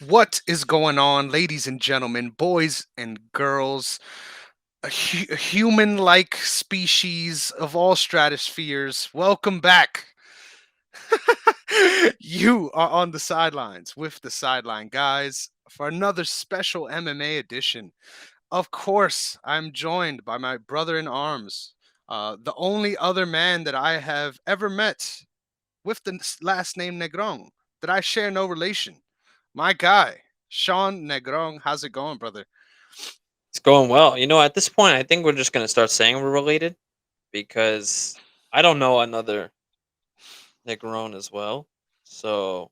What is going on, ladies and gentlemen, boys and girls, a human like species of all stratospheres? Welcome back. You are on the sidelines with the sideline guys for another special MMA edition. Of course, I'm joined by my brother in arms, the only other man that I have ever met with the last name Negron, that I share no relation. My guy, Sean Negron. How's it going, brother? It's going well. At this point, I think we're just gonna start saying we're related because I don't know another Negron as well. So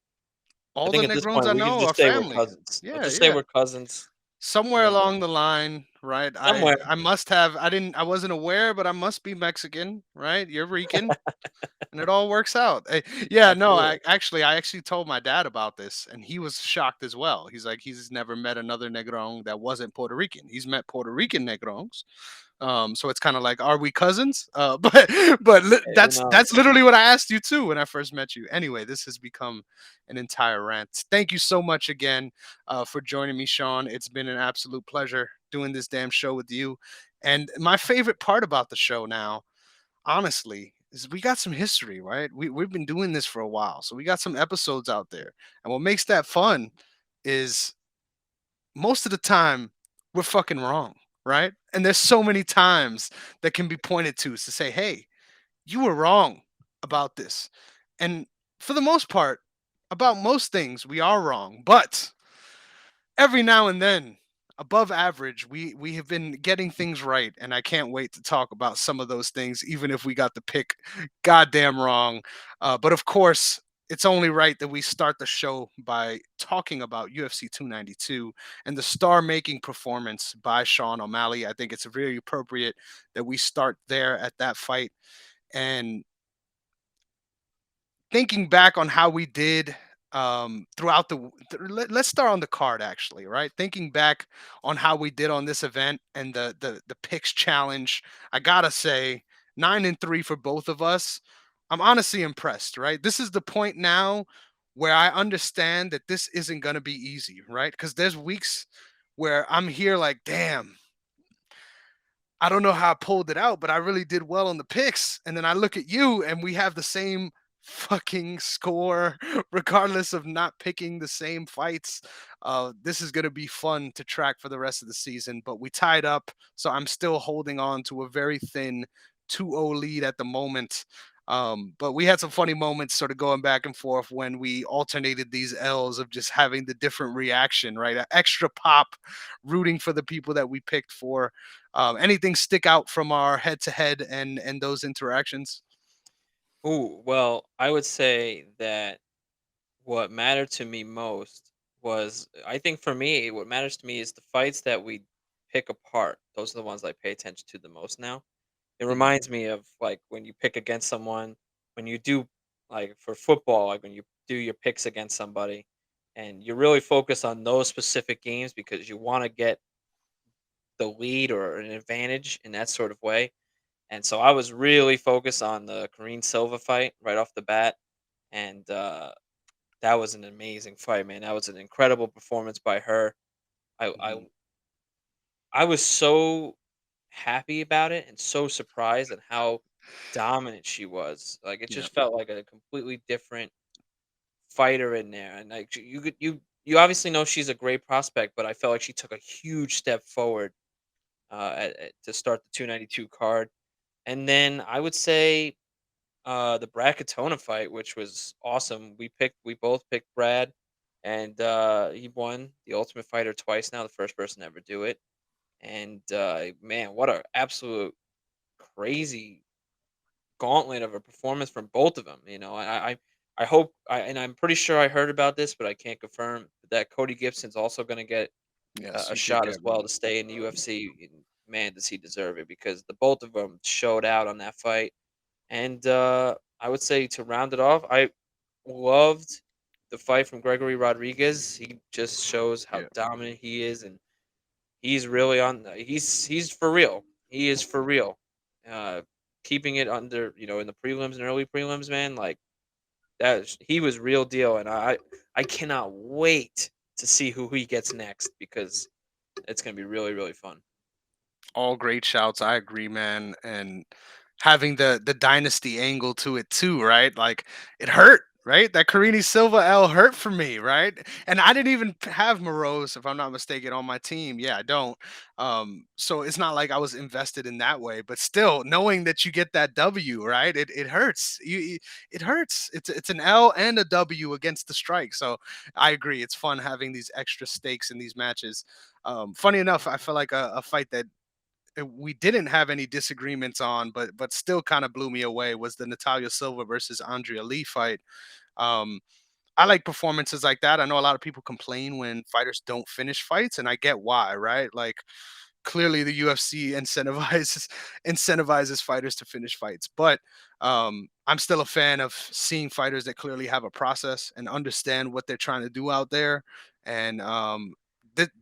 I All the think at this Negrons point I we can know are just say we're family. cousins. I'll Yeah, just say yeah. we're cousins, Somewhere and along the line, right? I somewhere. I must have. I wasn't aware, but I must be Mexican, right? You're Rican, and it all works out. Yeah, no, Absolutely. I actually told my dad about this, and he was shocked as well. He's like, he's never met another Negron that wasn't Puerto Rican. He's met Puerto Rican Negrons. So it's kind of like, are we cousins? But Hey, who that's knows? literally what I asked you too when I first met you. Anyway, this has become an entire rant. Thank you so much again for joining me, Sean. It's been an absolute pleasure doing this damn show with you. And my favorite part about the show now, honestly, is we got some history, right? We've been doing this for a while, so we got some episodes out there. And what makes that fun is most of the time we're fucking wrong, right? And there's so many times that can be pointed to say, hey, you were wrong about this. And for the most part, about most things, we are wrong. But every now and then, above average, we have been getting things right, and I can't wait to talk about some of those things, even if we got the pick goddamn wrong. But of course, it's only right that we start the show by talking about UFC 292 and the star-making performance by Sean O'Malley. I think it's very appropriate that we start there at that fight. And thinking back on how we did throughout let's start on the card, actually, right? Thinking back on how we did on this event and the picks challenge, I gotta say 9-3 for both of us. I'm honestly impressed, right? This is the point now where I understand that this isn't going to be easy, right? Because there's weeks where I'm here like, damn, I don't know how I pulled it out, but I really did well on the picks. And then I look at you and we have the same fucking score, regardless of not picking the same fights. This is going to be fun to track for the rest of the season, but we tied up. So I'm still holding on to a very thin 2-0 lead at the moment. But we had some funny moments sort of going back and forth when we alternated these L's of just having the different reaction, right? An extra pop rooting for the people that we picked for. Anything stick out from our head to head and those interactions? Ooh, well, I would say that what mattered to me most was I think for me, what matters to me is the fights that we pick apart. Those are the ones I pay attention to the most now. It Mhm. reminds me of, like, when you pick against someone, when you do, like, for football, like, when you do your picks against somebody, and you really focus on those specific games because you wanna get the lead or an advantage in that sort of way, and so I was really focused on the Karine Silva fight right off the bat, and, that was an amazing fight, man. That was an incredible performance by her. I I Mhm. I was so happy about it and so surprised at how dominant she was. Like, it Yeah. just felt like a completely different fighter in there. And like you obviously know she's a great prospect, but I felt like she took a huge step forward to start the 292 card. And then I would say the Bracatona fight, which was awesome. We both picked Brad, and he won the Ultimate Fighter twice now, the first person to ever do it. And man, what a absolute crazy gauntlet of a performance from both of them. I hope, and I'm pretty sure I heard about this, but I can't confirm that Cody Gibson's also going to get Yes, a you did shot as get well one. to stay in the UFC. And man, does he deserve it because the both of them showed out on that fight. And I would say to round it off, I loved the fight from Gregory Rodriguez. He just shows how Yeah. dominant he is, and he's really on. He's for real. He is for real. Uh, Keeping it under, in the prelims and early prelims, man. Like he was real deal, and I cannot wait to see who he gets next because it's gonna be really, really fun. All great shouts. I agree, man. And having the dynasty angle to it too, right? Like it hurt, right? That Carini Silva L hurt for me, right? And I didn't even have Morose, if I'm not mistaken, on my team. Yeah, I don't. So it's not like I was invested in that way, but still knowing that you get that W, right? It hurts. It hurts. It's an L and a W against the strike. So I agree. It's fun having these extra stakes in these matches. Funny enough, I feel like a fight that we didn't have any disagreements on, but still kind of blew me away was the Natalia Silva versus Andrea Lee fight. Um, I like performances like that. I know a lot of people complain when fighters don't finish fights, and I get why, right? Like clearly the UFC incentivizes fighters to finish fights, but I'm still a fan of seeing fighters that clearly have a process and understand what they're trying to do out there. And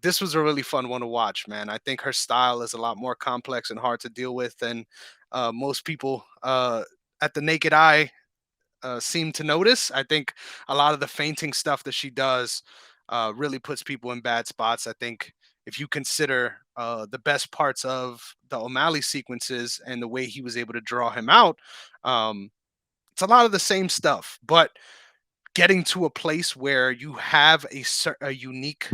this was a really fun one to watch, man. I think her style is a lot more complex and hard to deal with than most people at the naked eye seem to notice. I think a lot of the fainting stuff that she does really puts people in bad spots. I think if you consider the best parts of the O'Malley sequences and the way he was able to draw him out, um, it's a lot of the same stuff. But getting to a place where you have a unique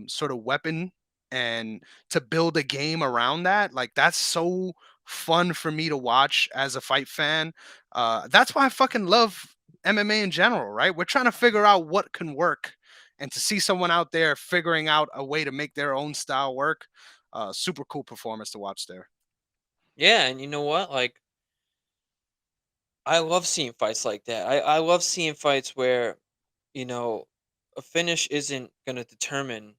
sort of weapon and to build a game around that, like that's so fun for me to watch as a fight fan. That's why I fucking love MMA in general, right? We're trying to figure out what can work, and to see someone out there figuring out a way to make their own style work, super cool performance to watch there. Yeah, and you know what? Like, I love seeing fights like that. I love seeing fights where, you know, a finish isn't gonna determine,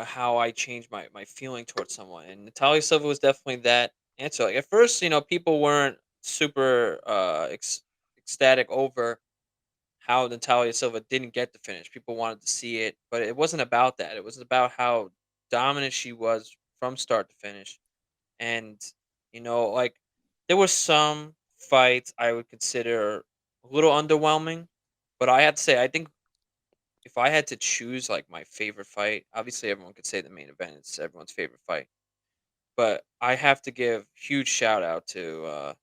how I change my feeling towards someone. And Natalia Silva was definitely that answer. Like at first, people weren't super ecstatic over how Natalia Silva didn't get the finish. People wanted to see it, but it wasn't about that. It was about how dominant she was from start to finish. And, like there were some fights I would consider a little underwhelming, but I have to say, I think if I had to choose like my favorite fight, obviously everyone could say the main event is everyone's favorite fight, but I have to give huge shout out to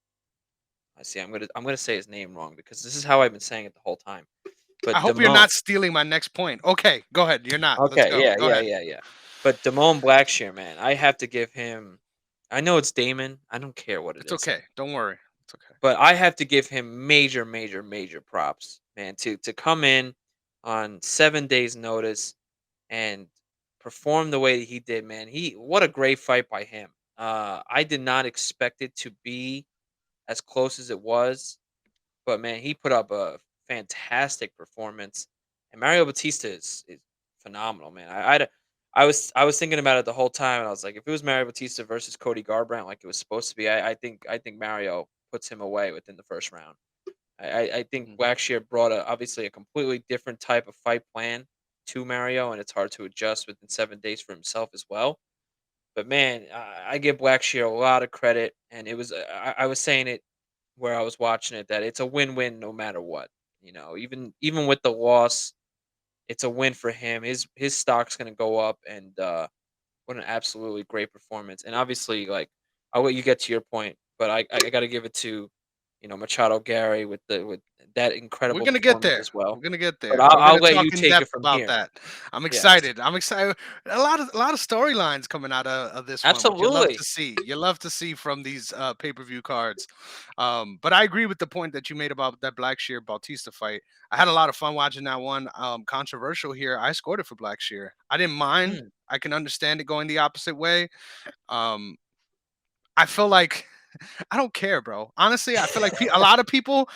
I see I'm gonna say his name wrong because this is how I've been saying it the whole time. I But hope you're Damone, not stealing my next point. Okay, go ahead. You're not. Let's okay, go. yeah, Go yeah, ahead. yeah, yeah. But Damone Blackshear, man, I have to give him. I know it's Damon. I don't care what it It's is. okay. Don't worry. It's okay. But I have to give him major, major, major props, man, to come in on 7 days' notice and perform the way that he did, man. What a great fight by him. I did not expect it to be as close as it was, but man, he put up a fantastic performance. And Mario Batista is phenomenal, man. I was thinking about it the whole time, and I was like, if it was Mario Batista versus Cody Garbrandt, like it was supposed to be, I think Mario puts him away within the first round. I think Mhm. Blackshear brought obviously a completely different type of fight plan to Mario, and it's hard to adjust within 7 days for himself as well. But man, I give Blackshear a lot of credit, and it was I was saying it where I was watching it that it's a win-win no matter what. Even with the loss, it's a win for him. His stock's gonna go up, and what an absolutely great performance. And obviously, like I'll let you get to your point, but I got to give it to Machado Gary with that We're incredible gonna get performance there. as well. We're gonna get But there. I'll, We're I'll gonna let talk you in take it depth from about here. that. I'm Yes, excited. I'm excited. A lot of storylines coming out of this one, which you love absolutely. to see. You love to see from these pay-per-view cards. But I agree with the point that you made about that Blackshear Bautista fight. I had a lot of fun watching that one. Controversial here. I scored it for Blackshear. I didn't mind. Mm. I can understand it going the opposite way. Um, I feel like I don't care, bro. Honestly, I feel like a lot of people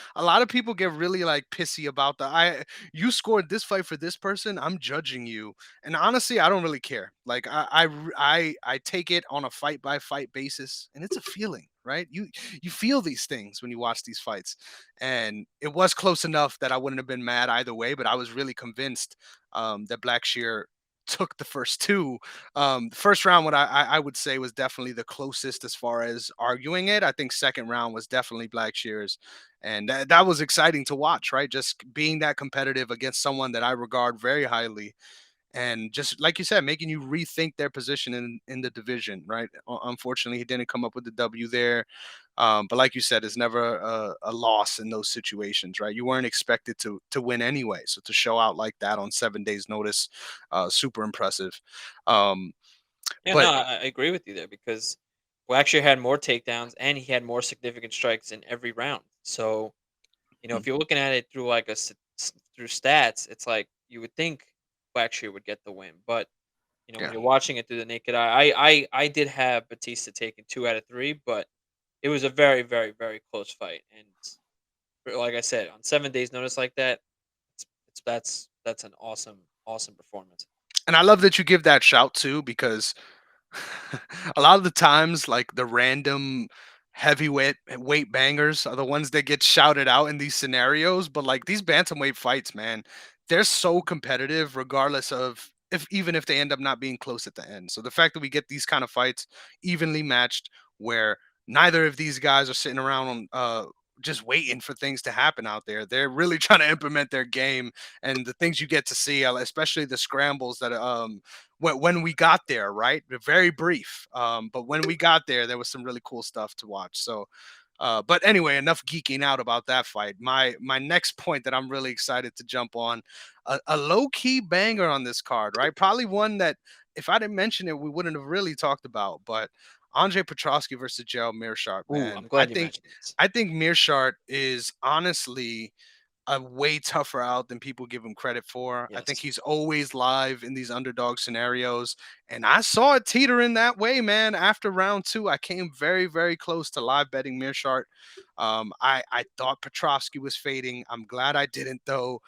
get really like pissy about the I you scored this fight for this person. I'm judging you, and honestly, I don't really care. Like I take it on a fight by fight basis, and it's a feeling, right? You feel these things when you watch these fights, and it was close enough that I wouldn't have been mad either way. But I was really convinced that Blackshear took the first two. The first round, what I would say was definitely the closest as far as arguing it. I think second round was definitely Black Shears, and that was exciting to watch. Right, just being that competitive against someone that I regard very highly, and just like you said, making you rethink their position in the division. Right. Unfortunately, he didn't come up with the W there, but like you said, it's never a loss in those situations, right? You weren't expected to win anyway, so to show out like that on 7 days' notice, super impressive. Um, Yeah, no, but I agree with you there because Blackshear had more takedowns and he had more significant strikes in every round. So, mm, if you're looking at it through like through stats, it's like you would think Blackshear would get the win, but when yeah, you're watching it through the naked eye, I did have Batista taking 2 out of 3, but it was a very, very, very close fight. And like I said, on 7 days' notice like that, that's an awesome, awesome performance. and I love that you give that shout too, because a lot of the times, like the random heavyweight weight bangers are the ones that get shouted out in these scenarios. But like these bantamweight fights, man, they're so competitive, regardless of if even if they end up not being close at the end. So the fact that we get these kind of fights evenly matched, where neither of these guys are sitting around on just waiting for things to happen out there. They're really trying to implement their game, and the things you get to see, especially the scrambles that when we got there, right? They're very brief. But when we got there, there was some really cool stuff to watch. So, but anyway, enough geeking out about that fight. My next point that I'm really excited to jump on, a low key banger on this card, right? Probably one that if I didn't mention it, we wouldn't have really talked about. But Andre Petrosky versus Gerald Meerschaert, Ooh, man. I'm glad you mentioned this. I think Meerschaert is honestly a way tougher out than people give him credit for. I think Yes. he's always live in these underdog scenarios. And I saw it teeter in that way, man. After round two, I came very, very close to live betting Meerschaert. I thought Petrovsky was fading. I'm glad I didn't, though.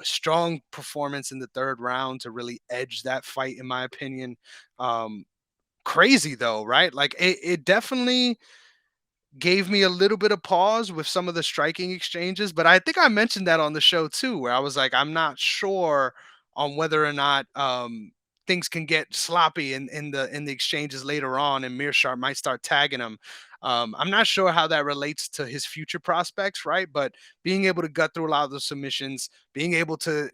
Strong performance in the third round to really edge that fight, in my opinion. Um, Crazy, though, right? Like it definitely gave me a little bit of pause with some of the striking exchanges, but I think I mentioned that on the show too, where I was like, I'm not sure on whether or not things can get sloppy in the exchanges later on, and Meerschaert might start tagging him. I'm not sure how that relates to his future prospects, right? But being able to gut through a lot of those submissions, being able to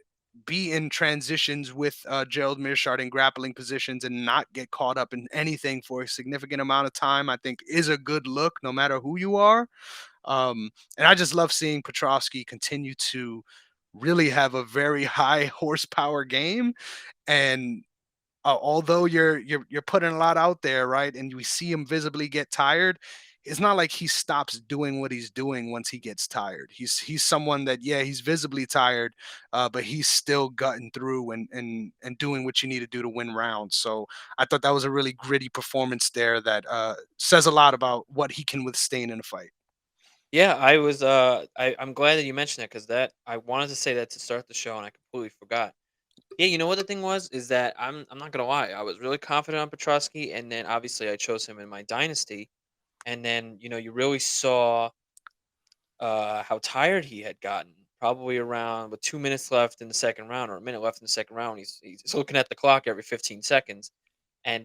be in transitions with Gerald Meerschaert in grappling positions and not get caught up in anything for a significant amount of time, I think is a good look no matter who you are. And I just love seeing Petrovsky continue to really have a very high horsepower game. And although you're putting a lot out there, right? And we see him visibly get tired. It's not like he stops doing what he's doing once he gets tired. He's someone that, yeah, he's visibly tired, but he's still gutting through and doing what you need to do to win rounds. So I thought that was a really gritty performance there that says a lot about what he can withstand in a fight. Yeah, I'm glad that you mentioned that because that I wanted to say that to start the show and I completely forgot. Yeah, you know what the thing was is that I'm not gonna lie, I was really confident on Petrosky, and then obviously I chose him in my dynasty, and then you really saw how tired he had gotten. Probably around with 2 minutes left in the second round, or a minute left in the second round. He's looking at the clock every 15 seconds,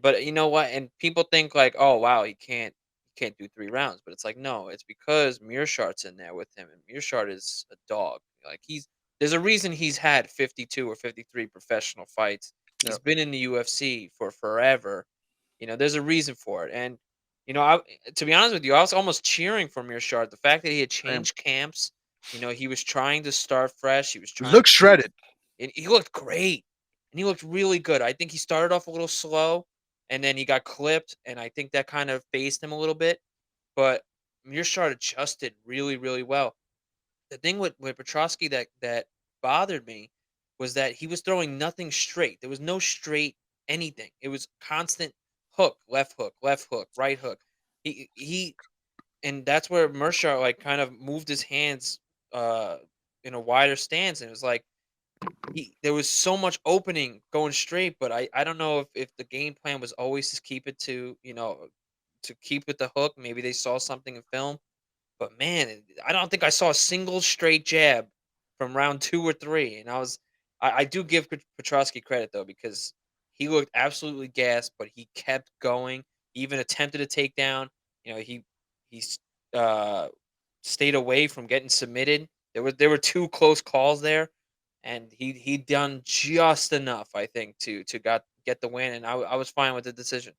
but you know what? And people think like, oh wow, he can't do 3 rounds, but it's like no, it's because Mearshart's in there with him, and Mearshart is a dog. Like there's a reason he's had 52 or 53 professional fights. Yeah, He's been in the UFC for forever. There's a reason for it, and I to be honest with you, I was almost cheering for Mearshart. The fact that he had same. changed camps, he was trying to start fresh. He was trying Looks to. shredded. And he looked great, and he looked really good. I think he started off a little slow, and then he got clipped, and I think that kind of phased him a little bit. But Mearshart adjusted really, really well. The thing with Petrosky that bothered me was that he was throwing nothing straight. There was no straight anything. It was constant hook, left hook, right hook. He and that's where Mearshart like kind of moved his hands uh in a wider stance, and it was like there was so much opening going straight, but I don't know if the game plan was always to keep it to keep with the hook. Maybe they saw something in film, but man, I don't think I saw a single straight jab from round 2 or 3. And I do give Petrosky credit though because he looked absolutely gassed, but he kept going. He even attempted a takedown. You know, he uh, stayed away from getting submitted. There were two close calls there, and he done just enough, I think, to get the win. And I was fine with the decision.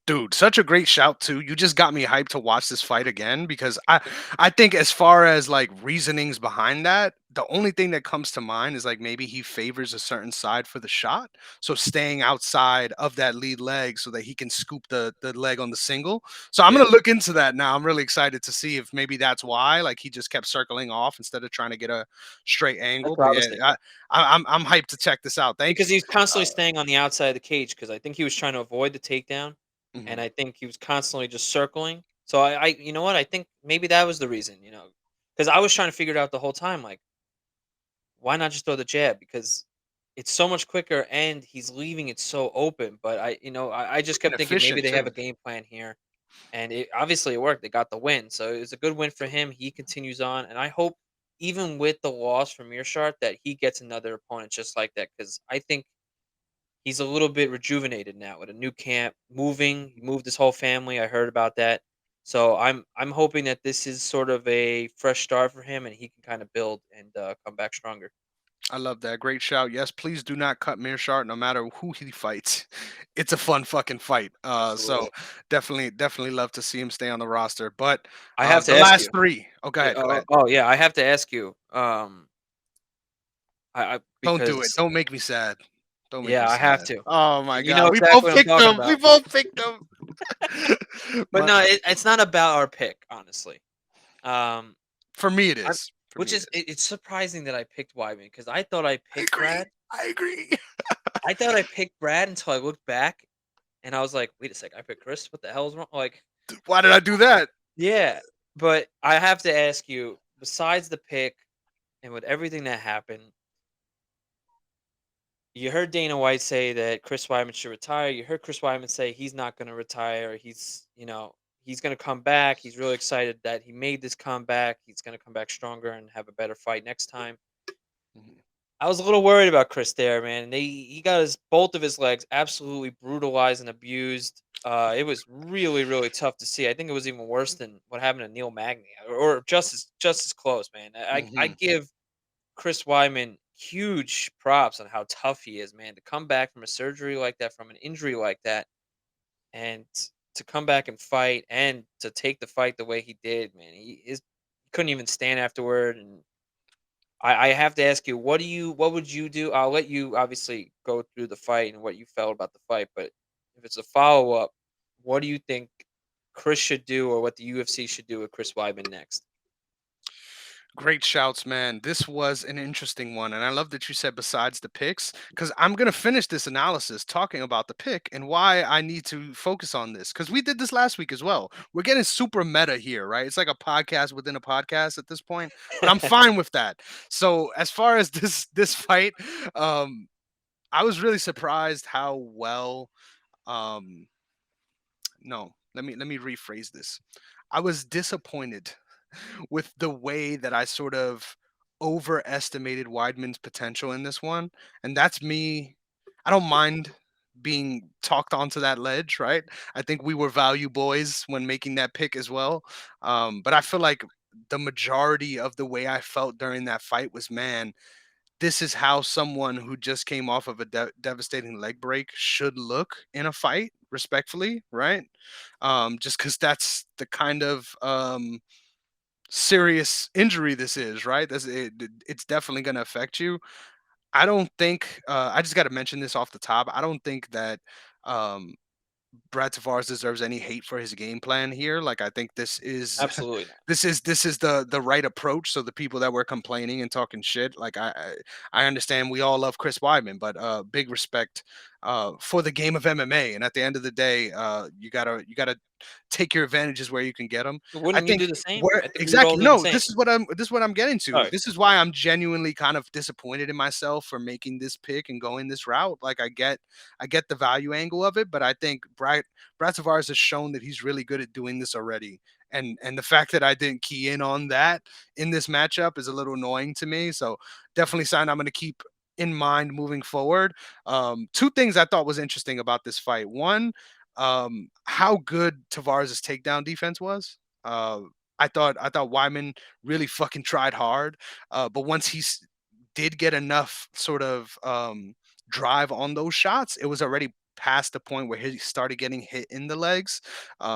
Dude, such a great shout too. You just got me hyped to watch this fight again because I think as far as like reasonings behind that, the only thing that comes to mind is like maybe he favors a certain side for the shot. So staying outside of that lead leg so that he can scoop the leg on the single. So I'm Yeah, gonna look into that now. I'm really excited to see if maybe that's why. Like he just kept circling off instead of trying to get a straight that's angle. what But I was yeah, thinking. I'm hyped to check this out. Thank Because you. he's constantly Uh, staying on the outside of the cage, because I think he was trying to avoid the takedown, and mhm. I think he was constantly just circling. So you know what? I think maybe that was the reason, because I was trying to figure it out the whole time, like, why not just throw the jab? Because it's so much quicker and he's leaving it so open. But I just kept thinking maybe Inefficient they have too. a game plan here. And it worked. They got the win. So it was a good win for him. He continues on. And I hope, even with the loss from Mearshart, that he gets another opponent just like that. Because I think he's a little bit rejuvenated now with a new camp, moving. He moved his whole family. I heard about that. So I'm hoping that this is sort of a fresh start for him, and he can kind of build and come back stronger. I love that. Great shout. Yes, please do not cut Mearshart no matter who he fights. It's a fun fucking fight. So Absolutely. definitely love to see him stay on the roster. But I have to the ask last you. three. Oh, go Yeah, ahead. Go ahead. oh, yeah, I have to ask you. I Don't do it. because Don't make me sad. Don't make me yeah, I have sad. to. Oh my You god. know We both exactly what I'm picked talking them. We about. both picked them. But My, no, it's not about our pick, honestly. Um, for me it I'm is. For which me it is is. it's surprising that I picked Wyman, because I thought I I picked agree. Brad. I agree. I thought I picked Brad until I looked back, and I was like, "Wait a sec, I picked Chris. What the hell is wrong?" Like, Why did I do that? yeah. But I have to ask you, besides the pick and with everything that happened, you heard Dana White say that Chris Weidman should retire. You heard Chris Weidman say he's not going to retire. He's going to come back. He's really excited that he made this comeback. He's going to come back stronger and have a better fight next time. Mhm. I was a little worried about Chris there, man. He got his both of his legs absolutely brutalized and abused. It was really, really tough to see. I think it was even worse than what happened to Neil Magny, or just as close, man. I Mhm. give Chris Weidman huge props on how tough he is, man, to come back from a surgery like that, from an injury like that, and to come back and fight and to take the fight the way he did, man. He couldn't even stand afterward. And I have to ask you, what would you do? I'll let you obviously go through the fight and what you felt about the fight, but if it's a follow up, what do you think Chris should do, or what the UFC should do with Chris Weidman next? Great shouts, man. This was an interesting one. And I love that you said besides the picks, because I'm going to finish this analysis talking about the pick and why I need to focus on this. Because we did this last week as well. We're getting super meta here, right? It's like a podcast within a podcast at this point, but I'm fine with that. So, as far as this fight, um, I was really surprised how well. Um, no, let me rephrase this. I was disappointed with the way that I sort of overestimated Weidman's potential in this one. And that's me. I don't mind being talked onto that ledge, right? I think we were value boys when making that pick as well. But I feel like the majority of the way I felt during that fight was, man, this is how someone who just came off of a devastating leg break should look in a fight, respectfully, right? Just because that's the kind of serious injury this is, right? It's definitely going to affect you. I don't think I just got to mention this off the top. I don't think that um, Brad Tavares deserves any hate for his game plan here. Like I think this is Absolutely not. this is the right approach. So the people that were complaining and talking shit, like I understand we all love Chris Weidman, but big respect for the game of MMA. And at the end of the day, you gotta take your advantages where you can get them. I Wouldn't you think do the same? where I think we would all exactly do the no, same. this is what I'm getting All to. right. This is why I'm genuinely kind of disappointed in myself for making this pick and going this route. Like I get the value angle of it, but I think Brad Tavares has shown that he's really good at doing this already. And the fact that I didn't key in on that in this matchup is a little annoying to me. So definitely sign I'm going to keep in mind moving forward. Two things I thought was interesting about this fight. One, how good Tavares' takedown defense was. Uh, I thought Wyman really fucking tried hard, but once did get enough sort of drive on those shots, it was already past the point where he started getting hit in the legs.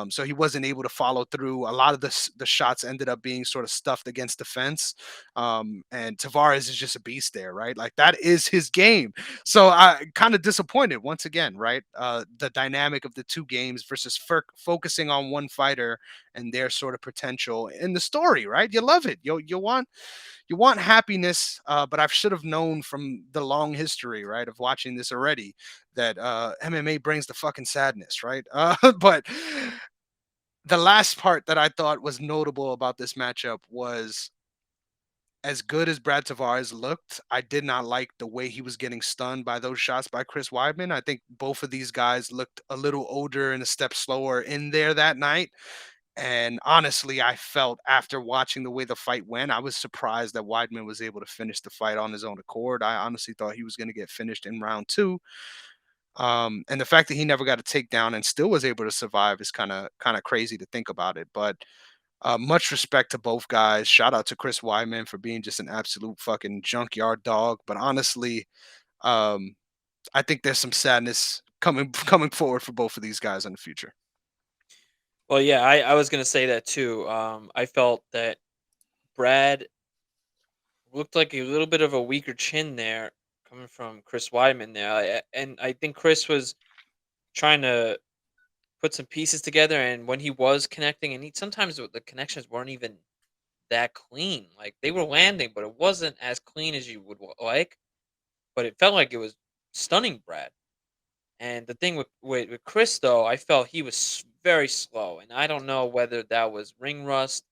So he wasn't able to follow through. A lot of the shots ended up being sort of stuffed against the fence. And Tavares is just a beast there, right? Like that is his game. So I kind of disappointed once again, right? The dynamic of the two games versus focusing on one fighter and their sort of potential in the story, right? You love it. You want happiness, but I should have known from the long history, right, of watching this already that MMA brings the fucking sadness, right? But the last part that I thought was notable about this matchup was as good as Brad Tavares looked, I did not like the way he was getting stunned by those shots by Chris Weidman. I think both of these guys looked a little older and a step slower in there that night. And honestly, I felt after watching the way the fight went, I was surprised that Weidman was able to finish the fight on his own accord. I honestly thought he was going to get finished in round two. And the fact that he never got a takedown and still was able to survive is kind of crazy to think about it. But much respect to both guys. Shout out to Chris Weidman for being just an absolute fucking junkyard dog. But honestly, um, I think there's some sadness coming forward for both of these guys in the future. Well, yeah, I was gonna say that too. I felt that Brad looked like a little bit of a weaker chin there coming from Chris Weidman there. And I think Chris was trying to put some pieces together, and when he was connecting, and sometimes the connections weren't even that clean. Like they were landing, but it wasn't as clean as you would like. But it felt like it was stunning Brad. And the thing with Chris though, I felt he was very slow, and I don't know whether that was ring rust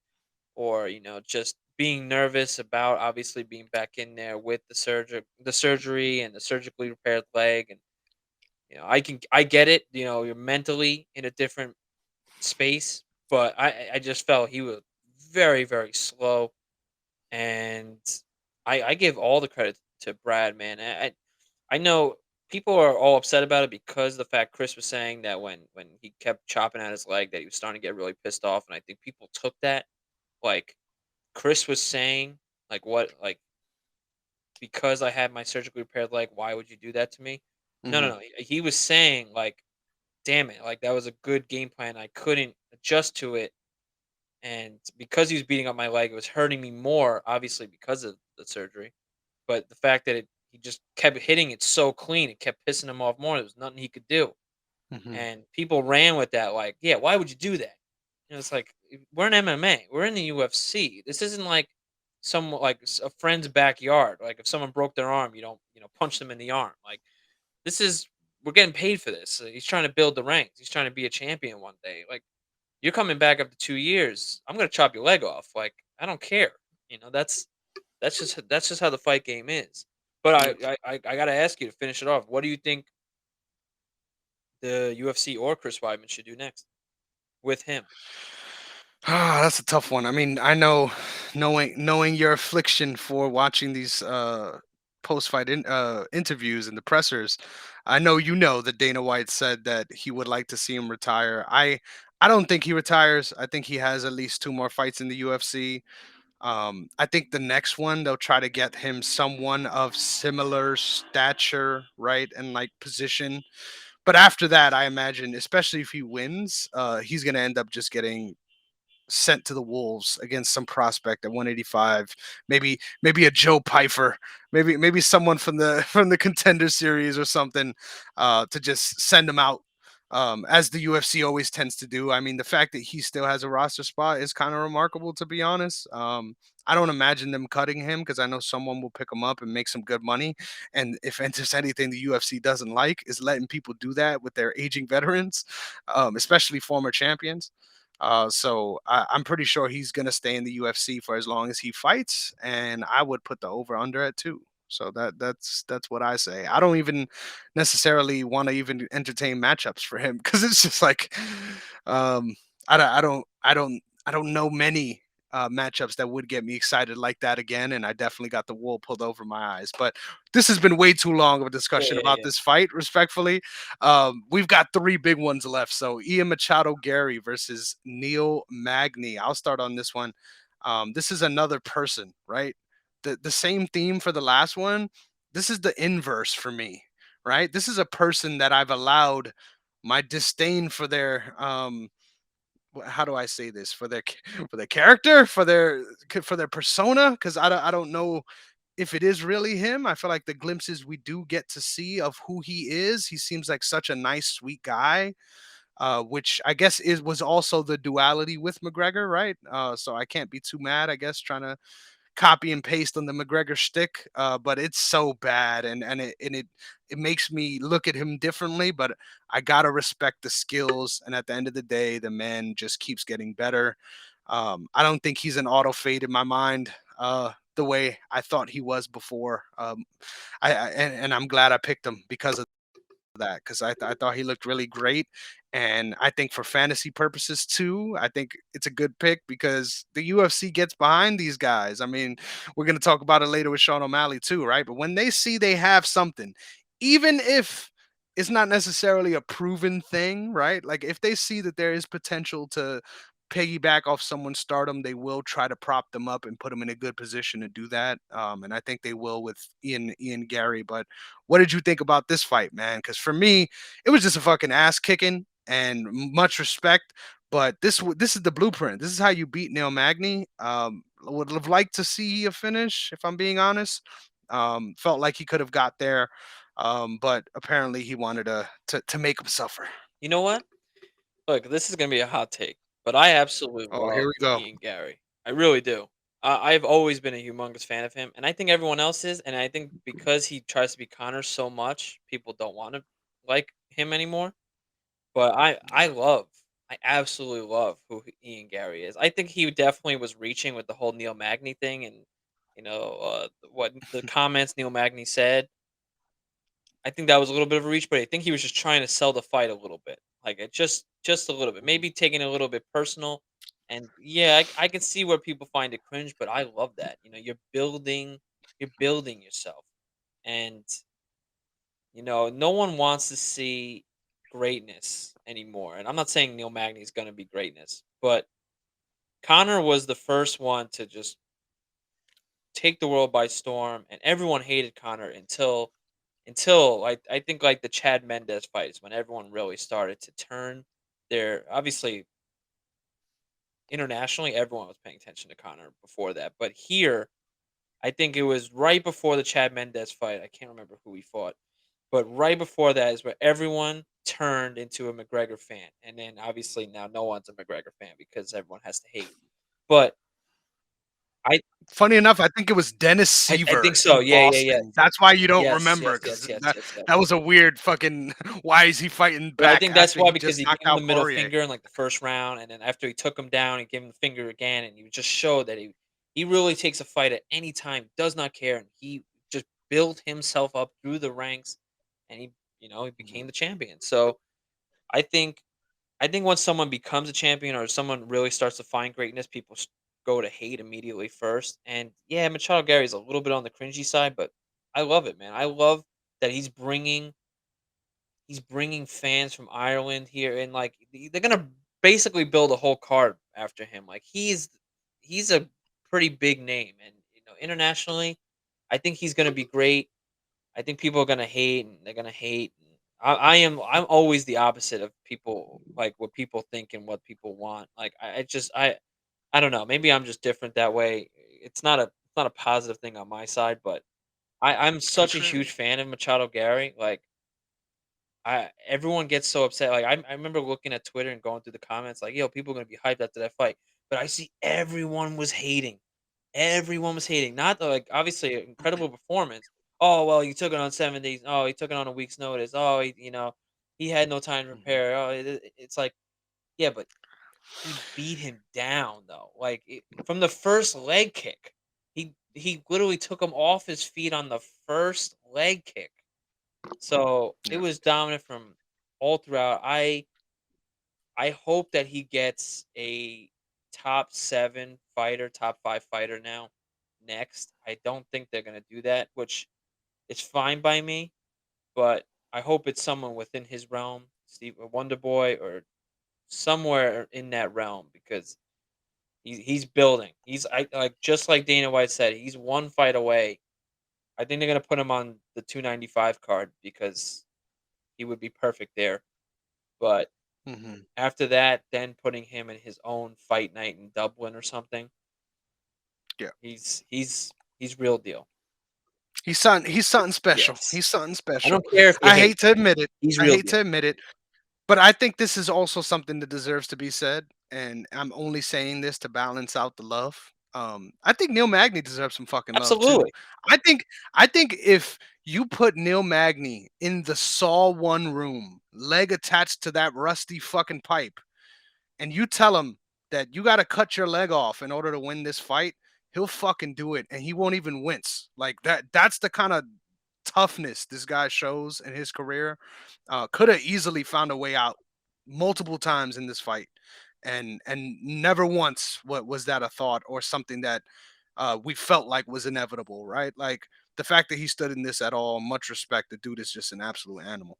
or just being nervous about obviously being back in there with the surgery and the surgically repaired leg. And I get it, you're mentally in a different space, but I just felt he was very, very slow. And I give all the credit to Brad, man. I know people are all upset about it because the fact Chris was saying that when he kept chopping at his leg that he was starting to get really pissed off. And I think people took that like Chris was saying, like, what, like, because I had my surgically repaired leg, why would you do that to me? No, no, Hmm. no. He was saying, like, damn it, like that was a good game plan. I couldn't adjust to it, and because he was beating up my leg, it was hurting me more, obviously because of the surgery. But the fact that he just kept hitting it so clean, it kept pissing him off more. There was nothing he could do, Hmm. and people ran with that, like, yeah, why would you do that? It's like we're in MMA, we're in the UFC. This isn't like some like a friend's backyard. Like if someone broke their arm, you don't punch them in the arm. Like this is we're getting paid for this. He's trying to build the ranks. He's trying to be a champion one day. Like you're coming back after 2 years. I'm gonna chop your leg off. Like I don't care. That's just how the fight game is. But I gotta ask you to finish it off. What do you think the UFC or Chris Weidman should do next with him? Ah, that's a tough one. I mean, I know, knowing your affliction for watching these post-fight interviews and the pressers, I know you know that Dana White said that he would like to see him retire. I don't think he retires. I think he has at least two more fights in the UFC. I think the next one they'll try to get him someone of similar stature, right, and like position. But after that, I imagine, especially if he wins, he's gonna end up just getting sent to the wolves against some prospect at 185, maybe a Joe Pfeiffer, maybe someone from the from the contender series or something, to just send him out, as the UFC always tends to do. I mean, the fact that he still has a roster spot is kind of remarkable, to be honest. I don't imagine them cutting him because I know someone will pick him up and make some good money. And if there's anything the UFC doesn't like is letting people do that with their aging veterans, especially former champions. I'm pretty sure he's gonna stay in the UFC for as long as he fights, and I would put the over under at two. So that's what I say. I don't even necessarily want to even entertain matchups for him because it's just like, um, I don't know many. matchups that would get me excited like that again, and I definitely got the wool pulled over my eyes. But this has been way too long of a Yeah, discussion yeah, about yeah. this fight. Respectfully, we've got three big ones left. So Ian Machado Gary versus Neil Magny. I'll start on this one. This is another person, right? The same theme for the last one. This is the inverse for me, right? This is a person that I've allowed my disdain for their how do I say this, for their for their character, for their persona, because I don't know if it is really him. I feel like the glimpses we do get to see of who he is, he seems like such a nice, sweet guy, which I guess is was also the duality with McGregor, right? So I can't be too mad, I guess, trying to copy and paste on the McGregor stick, but it's so bad, and it makes me look at him differently. But I gotta respect the skills, and at the end of the day, the man just keeps getting better. I don't think he's an auto fade in my mind. The way I thought he was before. And I'm glad I picked him because of that, because I thought he looked really great. And I think for fantasy purposes too, I think it's a good pick because the UFC gets behind these guys. I mean, we're going to talk about it later with Sean O'Malley too, right? But when they see they have something, even if it's not necessarily a proven thing, right? Like if they see that there is potential to piggyback off someone's stardom, they will try to prop them up and put them in a good position to do that. And I think they will with Ian Gary. But what did you think about this fight, man? Because for me, it was just a fucking ass kicking and much respect. But this is the blueprint. This is how you beat Neil Magny. Would have liked to see a finish, if I'm being honest. Felt like he could have got there, but apparently he wanted to make him suffer. You know what? Look, this is gonna be a hot take, but I absolutely Oh, here love we go. Ian Gary. I really do. I've always been a humongous fan of him, and I think everyone else is. And I think because he tries to be Connor so much, people don't want to like him anymore. But I absolutely love who Ian Gary is. I think he definitely was reaching with the whole Neil Magny thing, and what the comments Neil Magny said. I think that was a little bit of a reach, but I think he was just trying to sell the fight a little bit, like it just a little bit, maybe taking it a little bit personal. And yeah, I can see where people find it cringe, but I love that. You're building yourself, and no one wants to see greatness anymore. And I'm not saying Neil Magny is going to be greatness, but Connor was the first one to just take the world by storm, and everyone hated Connor until I think like the Chad Mendez fight is when everyone really started to turn their obviously internationally everyone was paying attention to Connor before that. But here, I think it was right before the Chad Mendez fight. I can't remember who he fought, but right before that is where everyone turned into a McGregor fan. And then obviously now no one's a McGregor fan because everyone has to hate. But I Funny enough, I think it was Dennis I think Seaver so. in Yeah, yeah, yeah. Boston. That's why you don't Yes, remember, yes, because yes, yes, that yes, yes. that was a weird fucking. Why is he fighting But I back think that's after why he because just he gave knocked him the out middle Poirier? finger in, like, the first round, and then after he took him down, he gave him the finger again, and he just showed that he really takes a fight at any time, does not care, and he just built himself up through the ranks, and he became the champion. So, I think I think once someone becomes a champion or someone really starts to find greatness, people go to hate immediately first. And yeah, Machado Gary is a little bit on the cringy side, but I love it, man. I love that he's bringing fans from Ireland here, and like they're gonna basically build a whole card after him. Like he's a pretty big name, and internationally, I think he's gonna be great. I think people are gonna hate, and they're gonna hate. And I'm always the opposite of people, like what people think and what people want. Like I don't know. Maybe I'm just different that way. It's not a positive thing on my side, but I'm such a huge Okay. fan of Machado Gary. Like I everyone gets so upset. Like I remember looking at Twitter and going through the comments, like, "Yo, people are gonna be hyped after that fight," but I see everyone was hating. Everyone was hating. Not like obviously an incredible performance. Oh well, he took it on 7 days. Oh, he took it on a week's notice. Oh, he had no time to Mhm. prepare. Oh, it's like yeah, but he beat him down though. Like from the first leg kick, he literally took him off his feet on the first leg kick. So, it Yeah. was dominant from all throughout. I hope that he gets a top 7 fighter, top 5 fighter now next. I don't think they're gonna do that, which is fine by me, but I hope it's someone within his realm, Steve Wonder Boy or somewhere in that realm because he's building. He's I like just like Dana White said, he's one fight away. I think they're gonna put him on the 295 card because he would be perfect there. But Hmm. after that, then putting him in his own fight night in Dublin or something, Yeah. he's real deal. He's something special. Yes. He's something I special. don't care if you I hate. hate to admit it. He's I real hate deal. to admit it. But I think this is also something that deserves to be said, and I'm only saying this to balance out the love. I think Neil Magny deserves some fucking love too. Absolutely. I think I think if you put Neil Magny in the Saw One room, leg attached to that rusty fucking pipe, and you tell him that you got to cut your leg off in order to win this fight, he'll fucking do it, and he won't even wince. Like that. That's the kind of toughness this guy shows in his career. Could have easily found a way out multiple times in this fight, and never once what was that a thought or something that we felt like was inevitable, right? Like the fact that he stood in this at all, much respect. The dude is just an absolute animal.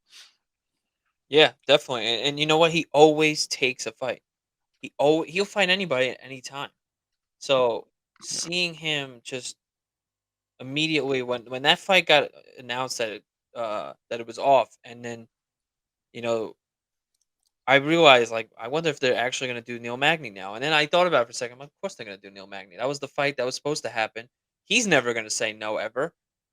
Yeah, definitely. And you know what? He always takes a fight. He'll fight anybody at any time. So Yeah. seeing him just immediately when that fight got announced that it was off, and then you know I realized, like, I wonder if they're actually gonna do Neil Magny now, and then I thought about it for a second, I'm like, "Of course they're gonna do Neil Magny. That was the fight that was supposed to happen. He's never gonna say no ever.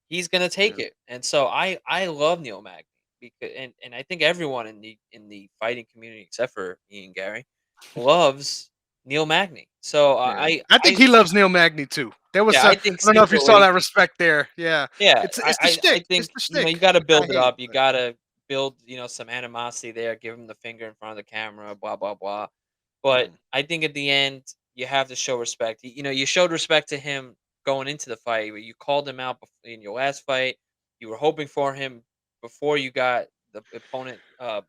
He's gonna take Yeah. it." And so I love Neil Magny because and I think everyone in the fighting community except for me and Gary loves Neil Magny. So, Yeah. I think he loves Neil Magny too. There was yeah, a, I I think don't know if you saw secretly that respect there. Yeah. yeah, It's the I shtick. It's think, the you know, shtick. you gotta I build it hate it, up. You but gotta build, some animosity there, give him the finger in front of the camera, blah, blah, blah. But mhm, I think at the end, you have to show respect. You showed respect to him going into the fight. You called him out in your last fight. You were hoping for him before you got the opponent, and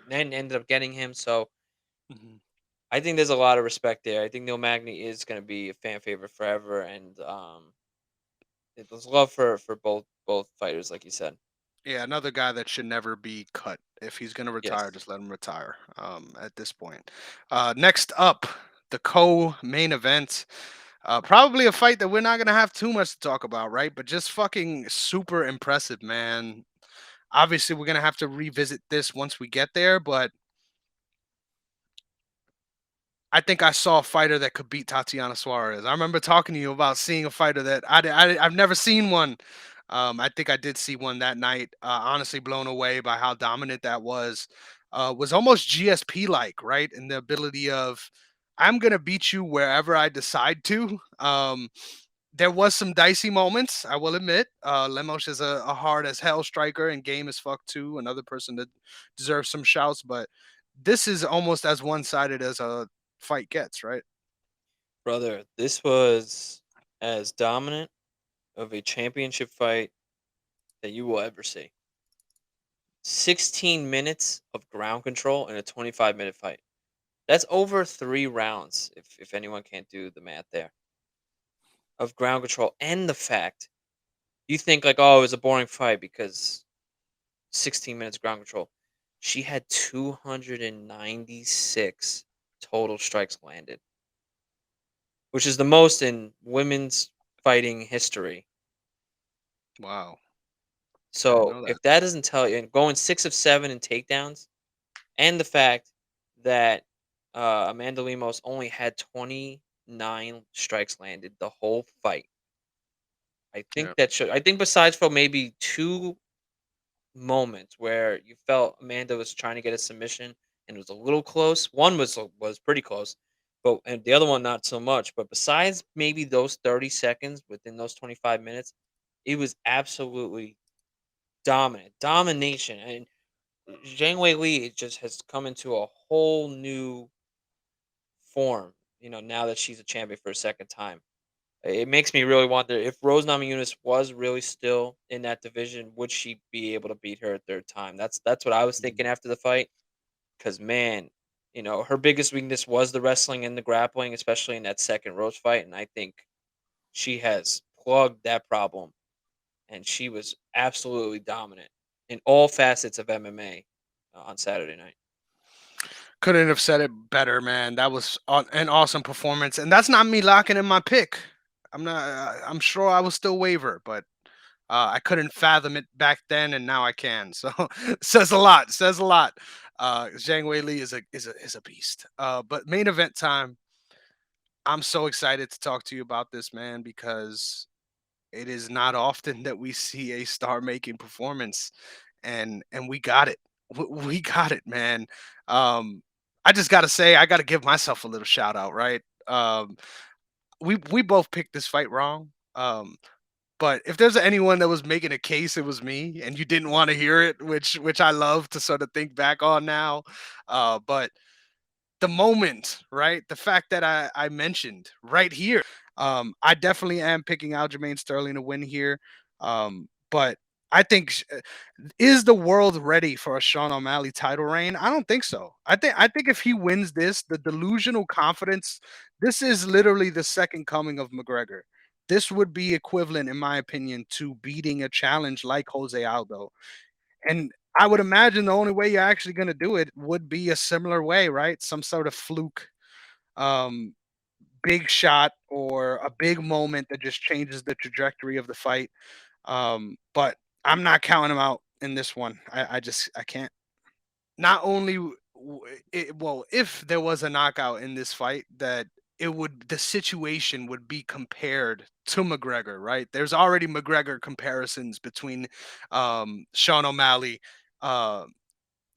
then ended up getting him. So mhm. I think there's a lot of respect there. I think Neil Magny is going to be a fan favorite forever, and there's love for both fighters, like you said. Yeah, another guy that should never be cut. If he's gonna retire, Yes. just let him retire. At this point. Next up, the co-main event. Probably a fight that we're not gonna have too much to talk about, right? But just fucking super impressive, man. Obviously, we're gonna have to revisit this once we get there, but I think I saw a fighter that could beat Tatiana Suarez. I remember talking to you about seeing a fighter that I've never seen one. I think I did see one that night. Honestly, blown away by how dominant that was. Was almost GSP like, right? And the ability of I'm gonna beat you wherever I decide to. There was some dicey moments, I will admit. Lemos is a hard as hell striker and game as fuck too. Another person that deserves some shouts, but this is almost as one sided as a fight gets, right? Brother, this was as dominant of a championship fight that you will ever see. 16 minutes of ground control in a 25-minute fight. That's over 3 rounds, if anyone can't do the math there, of ground control. And the fact you think, like, oh, it was a boring fight because 16 minutes ground control. She had 296 total strikes landed, which is the most in women's fighting history. Wow, I didn't So know that. if that doesn't tell you, and going 6 of 7 in takedowns, and the fact that Amanda Lemos only had 29 strikes landed the whole fight, I think Yeah. that should. I think besides for maybe two moments where you felt Amanda was trying to get a submission and it was a little close. One was pretty close, but and the other one not so much. But besides maybe those 30 seconds within those 25 minutes, it was absolutely dominant, domination, and Zhang Wei Li it just has come into a whole new form. Now that she's a champion for a second time, it makes me really wonder if Rose Namajunas was really still in that division, would she be able to beat her a third time? That's what I was Mhm. thinking after the fight. Because man, Her biggest weakness was the wrestling and the grappling, especially in that second Rose fight, and I think she has plugged that problem, and she was absolutely dominant in all facets of MMA on Saturday night. Couldn't have said it better, man. That was an awesome performance, and that's not me locking in my pick. I'm not. I'm sure I will still waver, but I couldn't fathom it back then, and now I can. So says a lot. Says a lot. Zhang Wei Li is a beast. But main event time. I'm so excited to talk to you about this, man, because it is not often that we see a star-making performance, and we got it. We got it, man. Um, I just gotta say, I gotta give myself a little shout out, right? We both picked this fight wrong. But if there's anyone that was making a case, it was me, and you didn't want to hear it, which I love to sort of think back on now. But the moment, right? The fact that I mentioned right here, I definitely am picking Aljamain Sterling to win here. But I think is the world ready for a Sean O'Malley title reign? I don't think so. I think if he wins this, the delusional confidence, this is literally the second coming of McGregor. This would be equivalent, in my opinion, to beating a challenge like Jose Aldo. And I would imagine the only way you're actually going to do it would be a similar way, right? Some sort of fluke, um, big shot, or a big moment that just changes the trajectory of the fight. But I'm not counting him out in this one. I can't. Not only well, if there was a knockout in this fight, that it would the situation would be compared to McGregor, right? There's already McGregor comparisons between Sean O'Malley. Uh,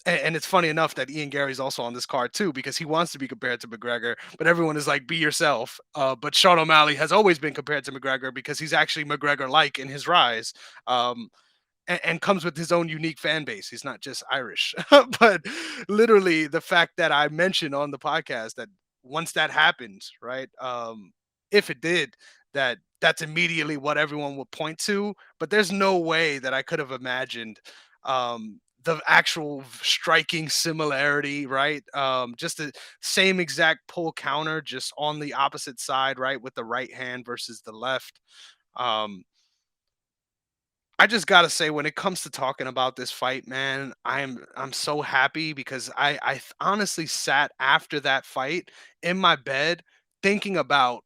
and it's funny enough that Ian Gary's also on this card too, because he wants to be compared to McGregor, but everyone is like, be yourself. But Sean O'Malley has always been compared to McGregor because he's actually McGregor-like in his rise. And comes with his own unique fan base. He's not just Irish. But literally, the fact that I mentioned on the podcast that once that happens, right? If it did, that's immediately what everyone will point to. But there's no way that I could have imagined the actual striking similarity, right? Just the same exact pull counter, just on the opposite side, right, with the right hand versus the left. Um, I just gotta say, when it comes to talking about this fight, man, I'm so happy because honestly sat after that fight in my bed thinking about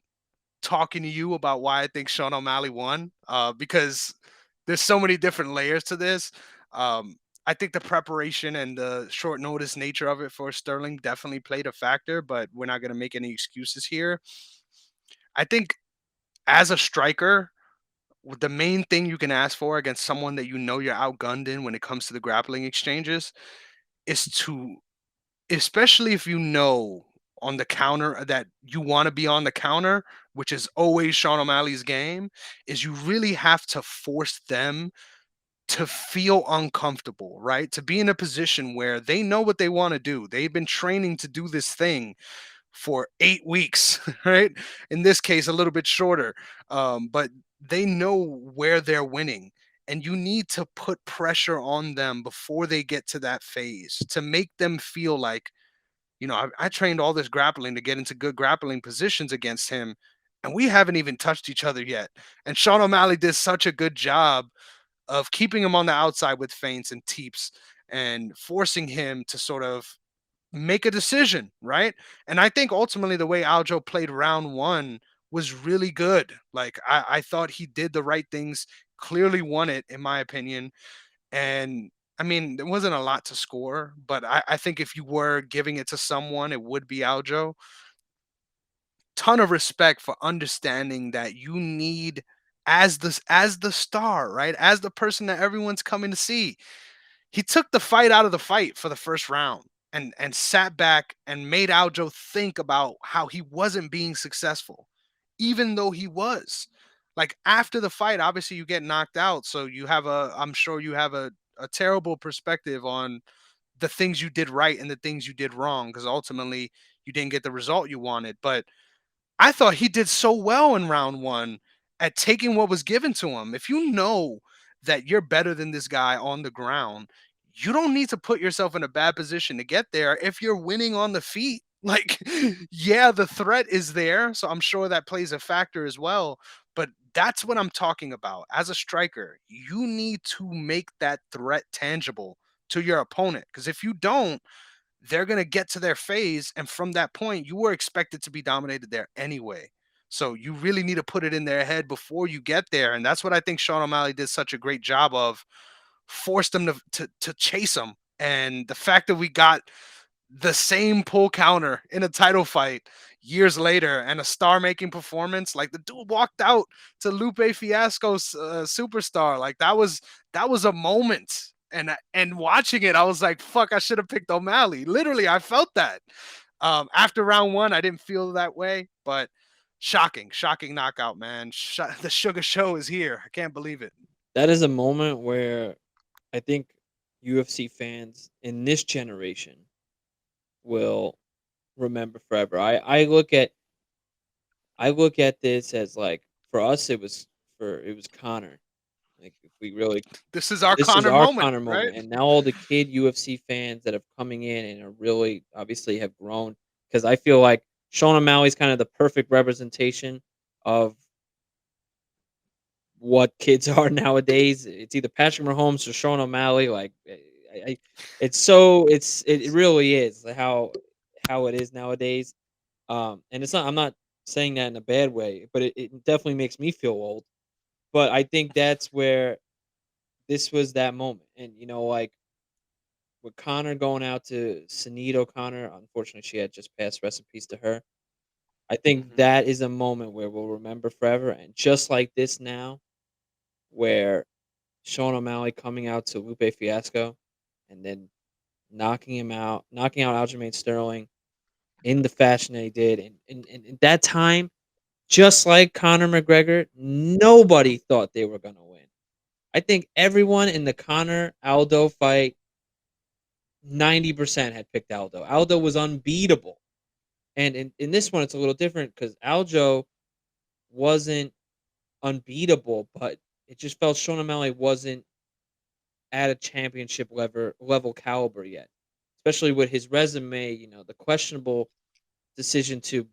talking to you about why I think Sean O'Malley won. Because there's so many different layers to this. Um, I think the preparation and the short notice nature of it for Sterling definitely played a factor, but we're not gonna make any excuses here. I think as a striker, the main thing you can ask for against someone that you know you're outgunned in when it comes to the grappling exchanges is to, especially if you know on the counter that you want to be on the counter, which is always Sean O'Malley's game, is you really have to force them to feel uncomfortable, right? To be in a position where they know what they want to do. They've been training to do this thing for 8 weeks, right? In this case, a little bit shorter. But they know where they're winning. And you need to put pressure on them before they get to that phase to make them feel like, I trained all this grappling to get into good grappling positions against him. And we haven't even touched each other yet. And Sean O'Malley did such a good job of keeping him on the outside with feints and teeps and forcing him to sort of make a decision, right? And I think ultimately the way Aljo played round one was really good. Like I thought he did the right things, clearly won it in my opinion. And I mean, there wasn't a lot to score, but I think if you were giving it to someone, it would be Aljo. Ton of respect for understanding that you need as the star, right? As the person that everyone's coming to see, he took the fight out of the fight for the first round and sat back and made Aljo think about how he wasn't being successful, even though he was. Like after the fight, obviously you get knocked out, so I'm sure you have a terrible perspective on the things you did right and the things you did wrong because ultimately you didn't get the result you wanted. But I thought he did so well in round one at taking what was given to him. If you know that you're better than this guy on the ground, you don't need to put yourself in a bad position to get there if you're winning on the feet. Like, yeah, the threat is there. So I'm sure that plays a factor as well. But that's what I'm talking about. As a striker, you need to make that threat tangible to your opponent. Because if you don't, they're going to get to their phase. And from that point, you were expected to be dominated there anyway. So you really need to put it in their head before you get there. And that's what I think Sean O'Malley did such a great job of, forced them to chase them. And the fact that we got the same pull counter in a title fight years later and a star making performance, like the dude walked out to Lupe Fiasco's superstar, like that was a moment. And watching it, I was like, fuck, I should have picked O'Malley. Literally, I felt that. After round one, I didn't feel that way, but shocking knockout, man. The Sugar Show is here. I can't believe it. That is a moment where I think UFC fans in this generation will remember forever. I look at this as like for us it was Connor. Like if we really This is our this is Connor our moment, Connor right? moment, and now all the kid UFC fans that have coming in and are really obviously have grown because I feel like Sean O'Malley's kind of the perfect representation of what kids are nowadays. It's either Patrick Mahomes or Sean O'Malley. Like, it's so it really is how it is nowadays. And it's not. I'm not saying that in a bad way, but it definitely makes me feel old. But I think that's where this was that moment, and like with Connor going out to Sinead O'Connor. Unfortunately, she had just passed. Rest in peace to her. I think Mhm. that is a moment where we'll remember forever. And just like this now, where Sean O'Malley coming out to Lupe Fiasco and then knocking out Aljamain Sterling in the fashion that he did. And at that time, just like Conor McGregor, nobody thought they were going to win. I think everyone in the Conor Aldo fight, 90% had picked Aldo. Aldo was unbeatable. And in this one, it's a little different because Aljo wasn't unbeatable, but it just felt Sean O'Malley wasn't at a championship level caliber yet, especially with his resume. The questionable decision to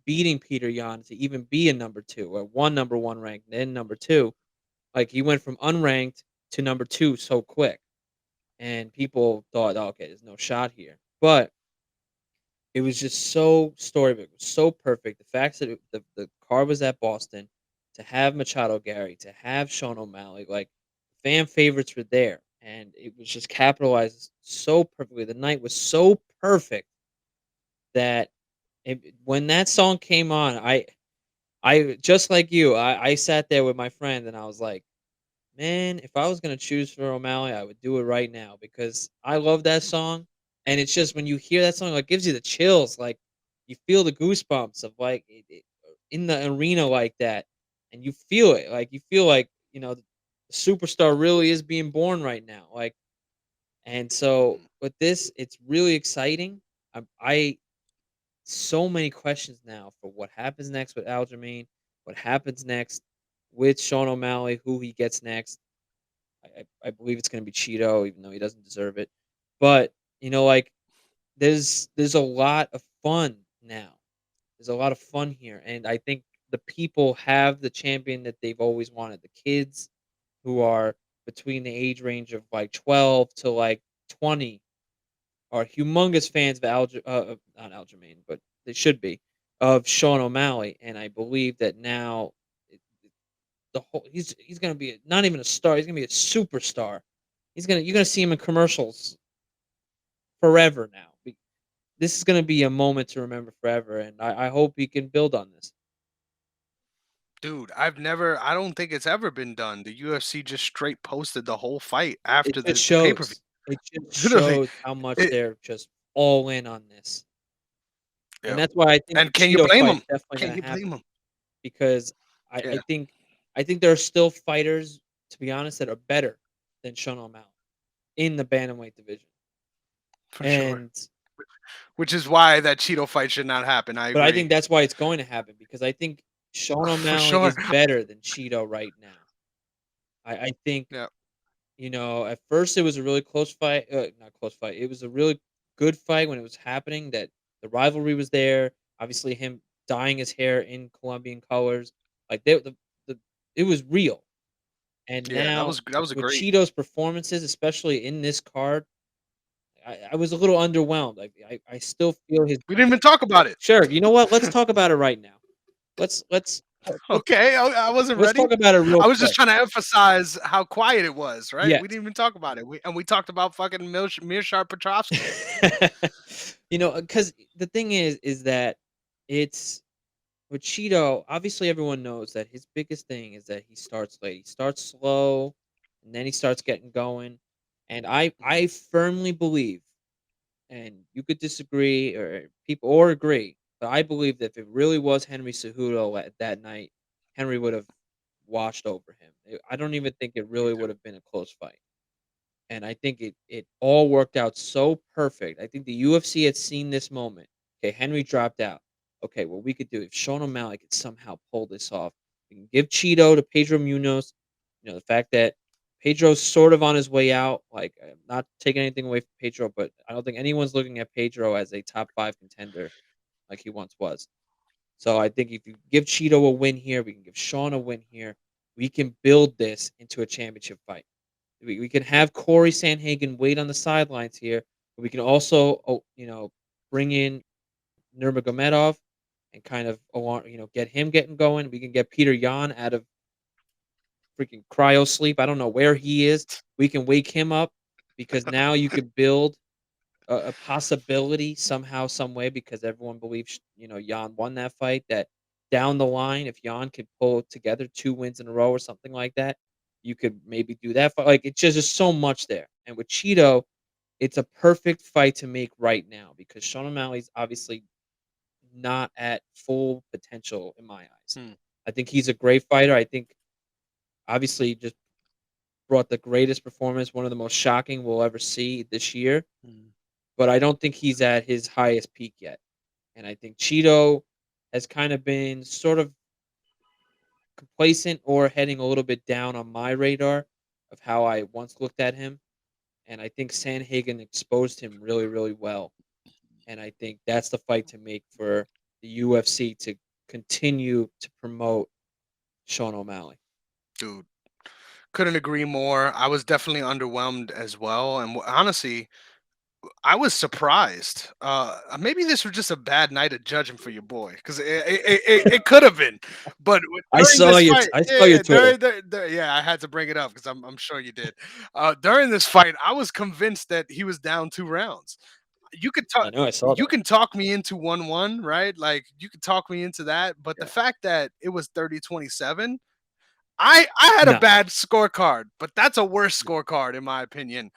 beating Peter Yan to even be a number two or one number one ranked, then number two. Like he went from unranked to number two so quick, and people thought, "Oh, okay, there's no shot here." But it was just so storybook, it was so perfect. The fact that the car was at Boston, to have Machado Gary, to have Sean O'Malley, like fan favorites were there, and it was just capitalized so perfectly. The night was so perfect that when that song came on, I just like you, I sat there with my friend and I was like, man, if I was gonna choose for O'Malley, I would do it right now because I love that song, and it's just when you hear that song, like, gives you the chills, like, you feel the goosebumps of, like, in the arena like that, and you feel like, the superstar really is being born right now, like, and so, with this, it's really exciting. I so many questions now for what happens next with Aljamain, what happens next with Sean O'Malley, who he gets next. I believe it's gonna be Cheeto, even though he doesn't deserve it. But, like, there's a lot of fun now. There's a lot of fun here, and I think the people have the champion that they've always wanted. The kids who are between the age range of, like, 12 to, like, 20 are humongous fans of not Aljamain, but they should be, of Sean O'Malley, and I believe that now the whole he's gonna be not even a star, he's gonna be a superstar. You're gonna see him in commercials forever now. This is gonna be a moment to remember forever, and I hope he can build on this. Dude, I don't think it's ever been done. The UFC just straight posted the whole fight It after just the pay-per-view. shows. It just Literally. shows how much It, they're just all in on this, and yeah. that's why I think the And can you Cheeto blame fight them? is definitely Can gonna you blame happen them? because I Yeah, I think I think there are still fighters, to be honest, that are better than Sean O'Malley in the bantamweight division, for sure. and Which is why that Cheeto fight should not happen. I but I agree. think that's why it's going to happen because I think Sean For O'Malley sure. is better than Cheeto right now. I think Yeah. At first it was a really close fight, not close fight. It was a really good fight when it was happening. That the rivalry was there. Obviously, him dyeing his hair in Colombian colors, like the it was real. And Yeah, now that was a with great. Cheeto's performances, especially in this card, I was a little underwhelmed. I still feel his. We didn't even talk about it. Sure, you know what? Let's talk about it right now. Let's Okay, I wasn't let's ready. talk about it real I was just quick. trying to emphasize how quiet it was, right? We Yes. didn't even talk about it. We talked about fucking Mirshar Petrovsky. Because the thing is that it's with Cheeto, obviously everyone knows that his biggest thing is that he starts late. He starts slow and then he starts getting going. And I Mhm. firmly believe, and you could disagree or people or agree, but I believe that if it really was Henry Cejudo at that night, Henry would have washed over him. I don't even think it Me really too. would have been a close fight. And I think it all worked out so perfect. I think the UFC had seen this moment. Okay, Henry dropped out. Okay, what we could do if Sean O'Malley could somehow pull this off, we can give Cheeto to Pedro Munoz. The fact that Pedro's sort of on his way out. Like, I'm not taking anything away from Pedro, but I don't think anyone's looking at Pedro as a top 5 contender like he once was. So I think if you give Cheeto a win here, we can give Sean a win here. We can build this into a championship fight. We can have Corey Sanhagen wait on the sidelines here, but we can also, bring in Nurmagomedov and kind of get him getting going. We can get Peter Yan out of freaking cryo sleep. I don't know where he is. We can wake him up because now you could build a possibility somehow, some way, because everyone believes Yan won that fight. That down the line, if Yan could pull together 2 wins in a row or something like that, you could maybe do that fight. Like it's just so much there. And with Cheeto, it's a perfect fight to make right now because Sean O'Malley's obviously not at full potential in my eyes. Hmm. I think he's a great fighter. I think obviously he just brought the greatest performance, one of the most shocking we'll ever see this year. Hmm. But I don't think he's at his highest peak yet. And I think Cheeto has kind of been sort of complacent or heading a little bit down on my radar of how I once looked at him. And I think Sanhagen exposed him really, really well. And I think that's the fight to make for the UFC to continue to promote Sean O'Malley. Dude, couldn't agree more. I was definitely underwhelmed as well, and honestly, I was surprised. Maybe this was just a bad night of judging for your boy, because it could have been. But during this fight, I saw your yeah, Twitter. yeah, I had to bring it up because I'm sure you did. During this fight, I was convinced that he was down 2 rounds. You could talk. I know I saw You that. can talk me into 1-1, right? Like you could talk me into that, but the Yeah. fact that it was 30-27, I had a No. bad scorecard, but that's a worse No. scorecard in my opinion.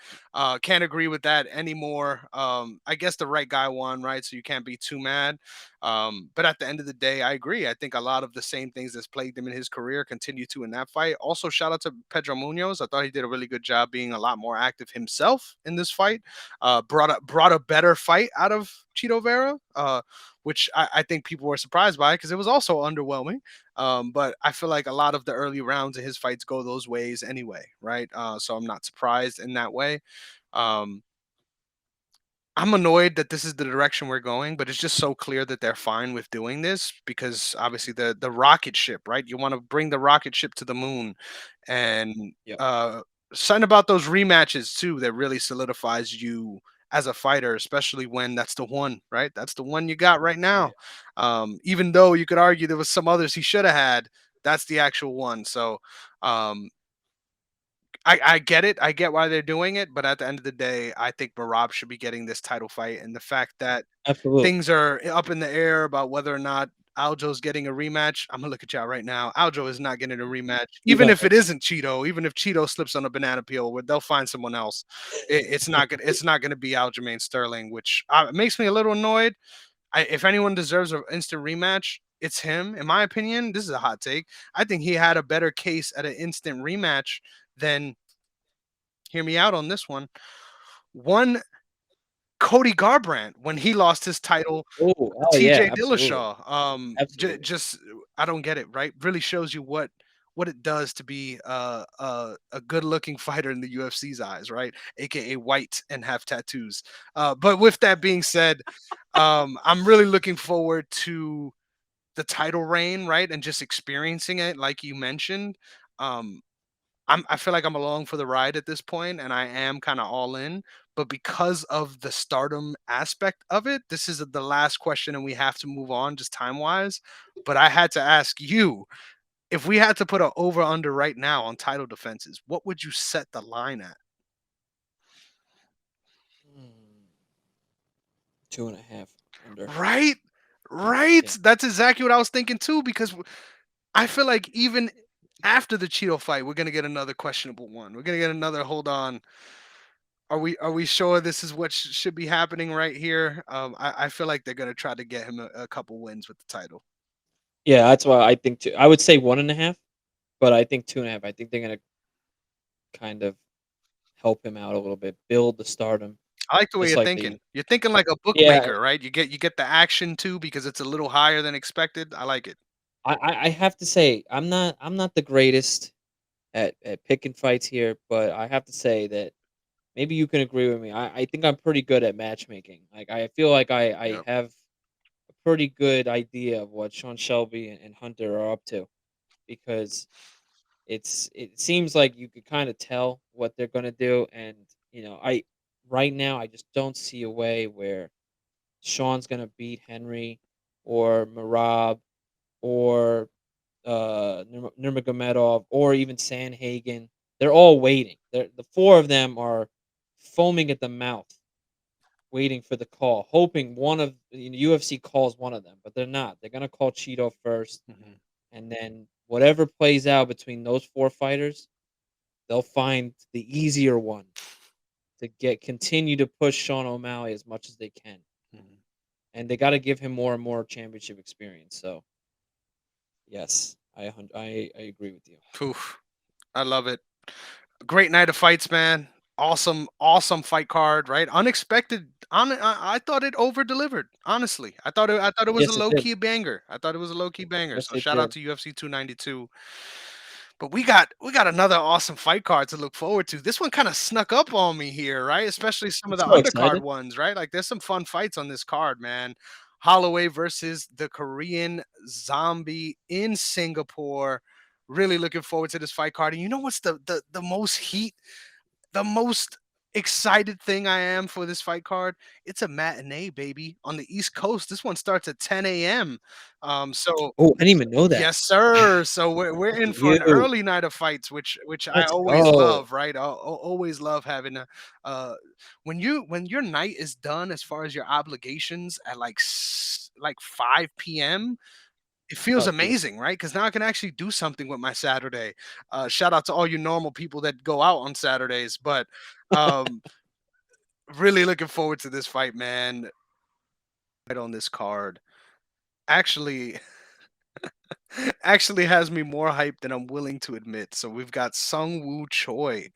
Can't agree with that anymore. I guess the right guy won, right? So you can't be too mad. But at the end of the day, I agree. I think a lot of the same things that's plagued him in his career continue to in that fight. Also, shout out to Pedro Munoz. I thought he did a really good job being a lot more active himself in this fight. Brought a better fight out of Cheeto Vera, which I think people were surprised by because it was also underwhelming. But I feel like a lot of the early rounds of his fights go those ways anyway, right? So I'm not surprised in that way. Um, I'm annoyed that this is the direction we're going, but it's just so clear that they're fine with doing this because obviously the rocket ship, right? You want to bring the rocket ship to the moon, and Yep. uh, something about those rematches too that really solidifies you as a fighter, especially when that's the one, right? That's the one you got right Oh now. yeah. Even though you could argue there was some others he should have had, that's the actual one. So um, I get it. I get why they're doing it, but at the end of the day, I think Marab should be getting this title fight. And the fact that Absolutely. things are up in the air about whether or not Aljo's getting a rematch, I'm gonna look at y'all right now. Aljo is not getting a rematch, even if No. it isn't Cheeto. Even if Cheeto slips on a banana peel, they'll find someone else. It's not gonna. It's not gonna be Aljamain Sterling, which makes me a little annoyed. If anyone deserves an instant rematch, it's him. In my opinion, this is a hot take. I think he had a better case at an instant rematch than. Hear me out on this one. One Cody Garbrandt when he lost his title Oh, to oh yeah, TJ absolutely. Dillashaw. Absolutely. Just I don't get it, right? Really shows you what what it does to be a good looking fighter in the UFC's eyes, right? AKA white and have tattoos. But with that being said, I'm really looking forward to the title reign, right? And just experiencing it, like you mentioned. Um, I feel like I'm along for the ride at this point, and I am kind of all in. But because of the stardom aspect of it, this is the last question, and we have to move on just time wise. But I had to ask you, if we had to put an over under right now on title defenses, what would you set the line at? Mm, 2.5 under. Right? Right? Yeah. That's exactly what I was thinking too, because I feel like even after the Cheeto fight, we're gonna get another questionable one. We're gonna get another hold on. Are we sure this is what should be happening right here? I feel like they're gonna try to get him a couple wins with the title. Yeah, that's why I think two. I would say 1.5, but I think 2.5. I think they're gonna kind of help him out a little bit, build the stardom, I like the way just you're like they. thinking. You're thinking like a Yeah, bookmaker, right? You get the action too because it's a little higher than expected. I like it. I have to say I'm not the greatest at picking fights here, but I have to say that maybe you can agree with me. I think I'm pretty good at matchmaking. Like I feel like I Yep. have a pretty good idea of what Sean Shelby and Hunter are up to because it seems like you could kind of tell what they're gonna do, and I right now I just don't see a way where Sean's gonna beat Henry or Marab or Nurmagomedov or even Sanhagen. They're all waiting. The four of them are foaming at the mouth, waiting for the call, hoping one of UFC calls one of them, but they're not. They're gonna call Cheeto first, Mhm. and then whatever plays out between those four fighters, they'll find the easier one to get continue to push Sean O'Malley as much as they can, Mhm. and they got to give him more and more championship experience. So yes, I agree with you. Oof. I love it. Great night of fights, man. Awesome, awesome fight card, right? Unexpected. I thought it over delivered. Honestly, I thought it was a Yes, it low did. key banger. I thought it was a low key banger. Yes, So it shout out did. to UFC 292. But we got another awesome fight card to look forward to. This one kind of snuck up on me here, right? Especially some of It's the so undercard exciting. ones, right? Like there's some fun fights on this card, man. Holloway versus the Korean Zombie in Singapore. Really looking forward to this fight card. And you know what's the most heat, the most excited thing I am for this fight card? It's a matinee, baby, on the East Coast. This one starts at 10 a.m. So Oh, I didn't even know that. yes, sir. So we're Look in at for an you. early night of fights, which I Let's always go. love, right? I always love having a uh when your night is done as far as your obligations at like 5 p.m. It Oh, feels it's beautiful. amazing, right? Because now I can actually do something with my Saturday. Shout out to all you normal people that go out on Saturdays, but um really looking forward to this fight, man. Right on this card. Actually, actually has me more hyped than I'm willing to admit. So we've got Sung Woo Choi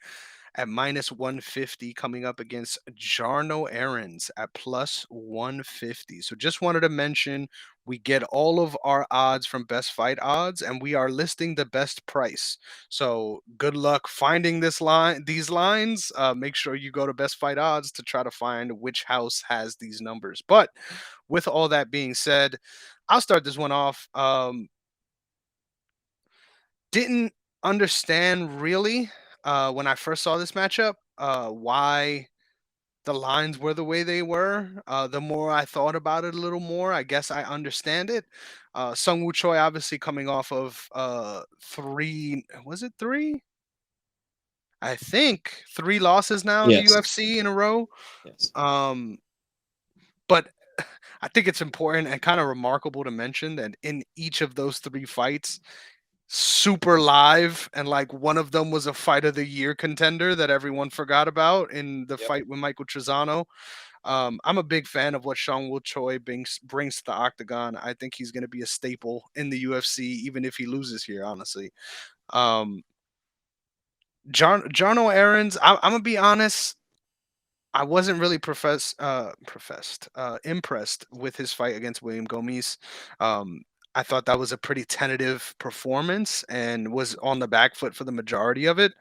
at minus 150 coming up against Jarno Aaron's at plus 150. So just wanted to mention we get all of our odds from Best Fight Odds and we are listing the best price. So good luck finding these lines. Make sure you go to Best Fight Odds to try to find which house has these numbers. But with all that being said, I'll start this one off. Didn't understand really when I first saw this matchup why the lines were the way they were. The more I thought about it a little more, I guess I understand it. Sung Woo Choi obviously coming off of three, was it three? I think three losses now in the Yes. UFC in a row. Yes. Um, but I think it's important and kind of remarkable to mention that in each of those three fights, super live, and like one of them was a fight of the year contender that everyone forgot about in the Yep. fight with Michael Trezano. I'm a big fan of what Sean Will Choi brings to the octagon. I think he's going to be a staple in the UFC, even if he loses here. Honestly, um, Jarno Aaron's. I'm gonna be honest. I wasn't really impressed with his fight against William Gomis. Um, I thought that was a pretty tentative performance and was on the back foot for the majority of it.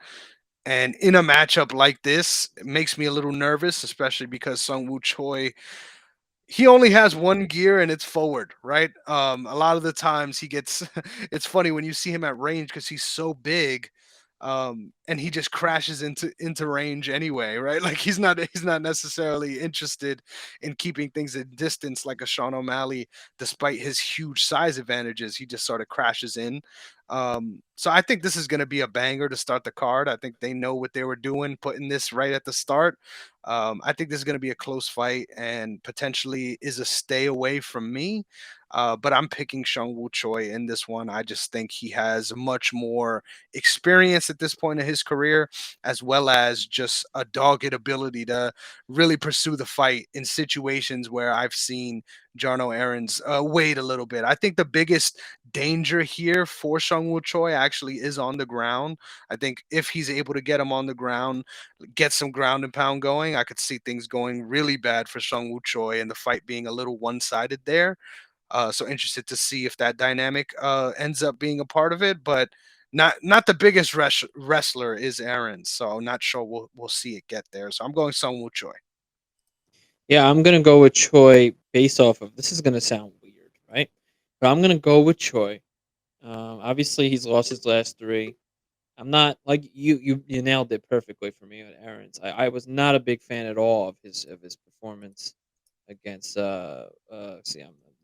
And in a matchup like this, it makes me a little nervous, especially because Sung Woo Choi, he only has one gear and it's forward, right? A lot of the times he gets it's funny when you see him at range because he's so big, and he just crashes into range anyway, right? Like he's not necessarily interested in keeping things at distance like a Sean O'Malley, despite his huge size advantages. He just sort of crashes in. So I think this is going to be a banger to start the card. I think they know what they were doing, putting this right at the start. I think this is going to be a close fight and potentially is a stay away from me. But I'm picking Shang Woo Choi in this one. I just think he has much more experience at this point in his career, as well as just a dogged ability to really pursue the fight in situations where I've seen Jarno Aaron's wait a little bit. I think the biggest danger here for Shang Woo Choi actually is on the ground. I think if he's able to get him on the ground, get some ground and pound going, I could see things going really bad for Sung Woo Choi and the fight being a little one sided there. So interested to see if that dynamic ends up being a part of it, but not the biggest wrestler is Aaron, so not sure we'll see it get there. So I'm going Sung Woo Choi. Yeah, I'm gonna go with Choi based off of this is gonna sound weird, right? But I'm gonna go with Choi. Obviously, he's lost his last three. I'm not like you nailed it perfectly for me with Aaron's. I was not a big fan at all of his performance against see I'm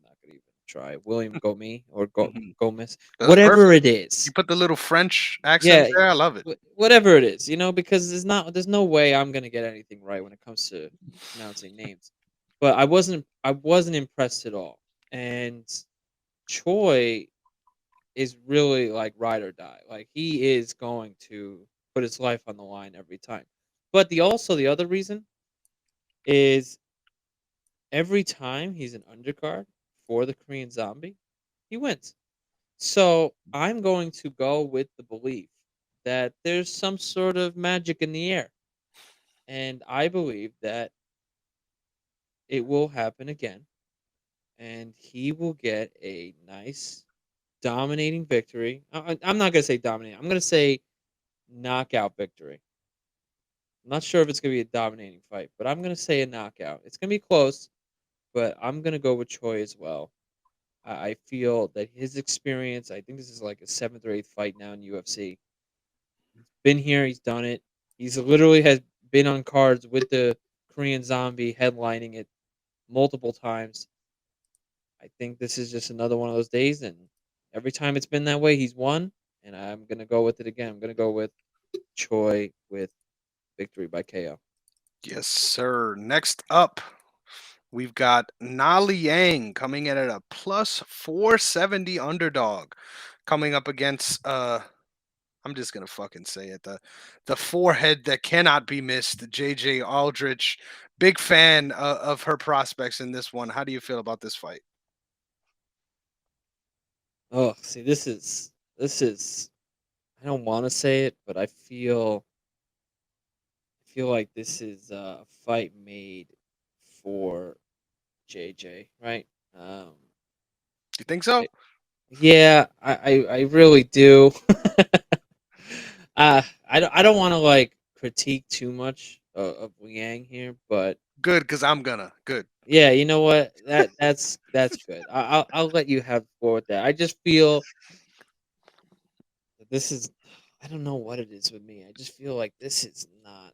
not gonna even try William Gomez or Mhm. Gomez, That's whatever perfect. it You is. put the little French accent Yeah, there. I love it. whatever it is, because there's no way I'm gonna get anything right when it comes to pronouncing names. But I wasn't impressed at all. And Choi is really like ride or die. Like he is going to put his life on the line every time. But the other reason is every time he's an undercard for the Korean Zombie, he wins. So I'm going to go with the belief that there's some sort of magic in the air. And I believe that it will happen again. And he will get a nice dominating victory. I'm not going to say dominating. I'm going to say knockout victory. I'm not sure if it's going to be a dominating fight, but I'm going to say a knockout. It's going to be close, but I'm going to go with Choi as well. I feel that his experience, I think this is like a seventh or eighth fight now in UFC. Been here, he's done it. He's literally has been on cards with the Korean Zombie headlining it multiple times. I think this is just another one of those days, and every time it's been that way, he's won. And I'm gonna go with it again. I'm gonna go with Choi with victory by KO. Yes, sir. Next up, we've got Na Yang coming in at a plus 470 underdog, coming up against I'm just gonna fucking say it. The forehead that cannot be missed, JJ Aldrich. Big fan of her prospects in this one. How do you feel about this fight? Oh, see, this is. I don't want to say it, but I feel like this is a fight made for JJ, right? Um, You think so? I- yeah, I really do. I don't want to like critique too much of Liang here, but Good, because I'm gonna. Good. yeah, you know what? That's good. I'll let you have for with that. I just feel that this is. I don't know what it is with me. I just feel like this is not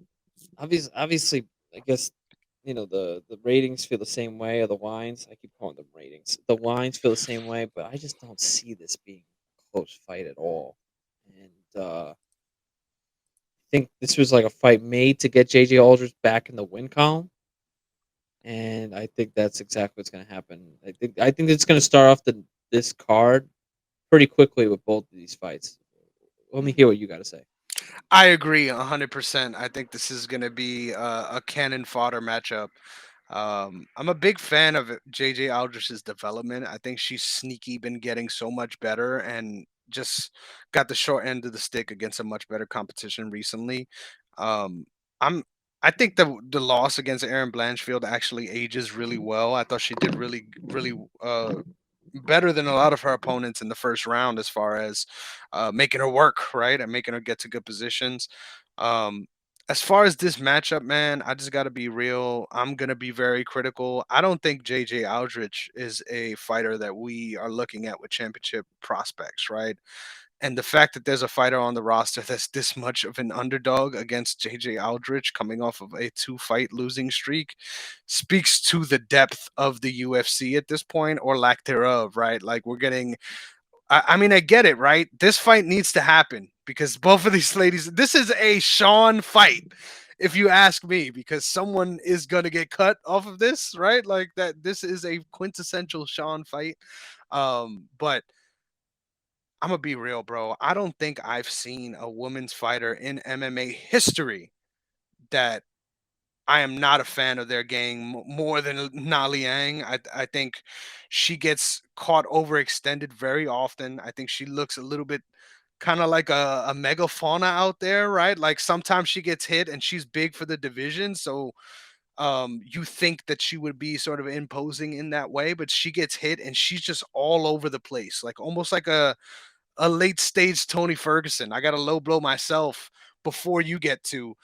obviously. I guess the ratings feel the same way, or the lines. I keep calling them ratings. The lines feel the same way, but I just don't see this being a close fight at all. And I think this was like a fight made to get JJ Aldrich back in the win column, and I think that's exactly what's going to happen. I think it's going to start off this card pretty quickly with both of these fights. Let me hear what you got to say. I agree 100%. I think this is going to be a cannon fodder matchup. I'm a big fan of JJ Aldrich's development. I think she's sneaky been getting so much better and just got the short end of the stick against a much better competition recently. Um, I'm I think the loss against Aaron Blanchfield actually ages really well. I thought she did really better than a lot of her opponents in the first round as far as making her work, right, and making her get to good positions. Um, as far as this matchup, man, I just got to be real. I'm gonna be very critical. I don't think JJ Aldrich is a fighter that we are looking at with championship prospects, right? And the fact that there's a fighter on the roster that's this much of an underdog against JJ Aldrich coming off of a two-fight losing streak speaks to the depth of the UFC at this point, or lack thereof, right? Like we're getting I mean, I get it, right? This fight needs to happen because both of these ladies, this is a Sean fight, if you ask me, because someone is gonna get cut off of this, right? Like that, this is a quintessential Sean fight. But I'm gonna be real, bro. I don't think I've seen a women's fighter in MMA history that I am not a fan of their game more than Na Liang. I think she gets caught overextended very often. I think she looks a little bit kind of like a megafauna out there, right? Like sometimes she gets hit and she's big for the division, so you think that she would be sort of imposing in that way, but she gets hit and she's just all over the place, like almost like a late stage Tony Ferguson. I got to low blow myself before you get to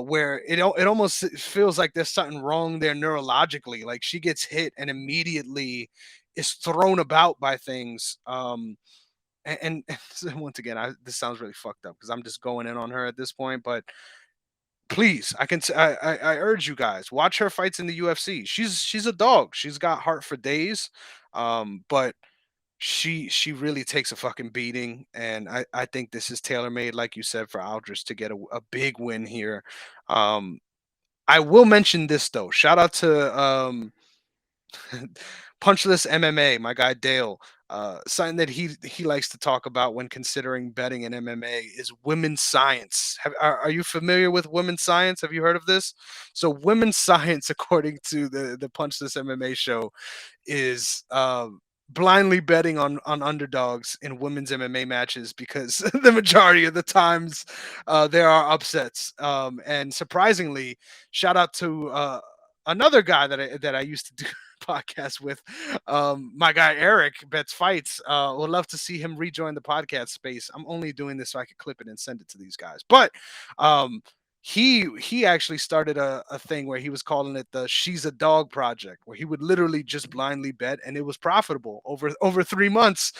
where it almost feels like there's something wrong there neurologically. Like she gets hit and immediately is thrown about by things. Once again, this sounds really fucked up because I'm just going in on her at this point. But please, I urge you guys watch her fights in the UFC. She's a dog. She's got heart for days. But she really takes a fucking beating, and I think this is tailor made, like you said, for Aldris to get a big win here. Um, I will mention this though. Shout out to Punchless MMA, my guy Dale. Something that he likes to talk about when considering betting in MMA is women's science. Are you familiar with women's science? Have you heard of this? So women's science, according to the Punchless MMA show, is blindly betting on underdogs in women's MMA matches because the majority of the times there are upsets. And surprisingly, shout out to another guy that I used to do podcast with, my guy Eric bets fights. Would love to see him rejoin the podcast space. I'm only doing this so I could clip it and send it to these guys, but um he actually started a thing where he was calling it the she's a dog project, where he would literally just blindly bet and it was profitable over 3 months.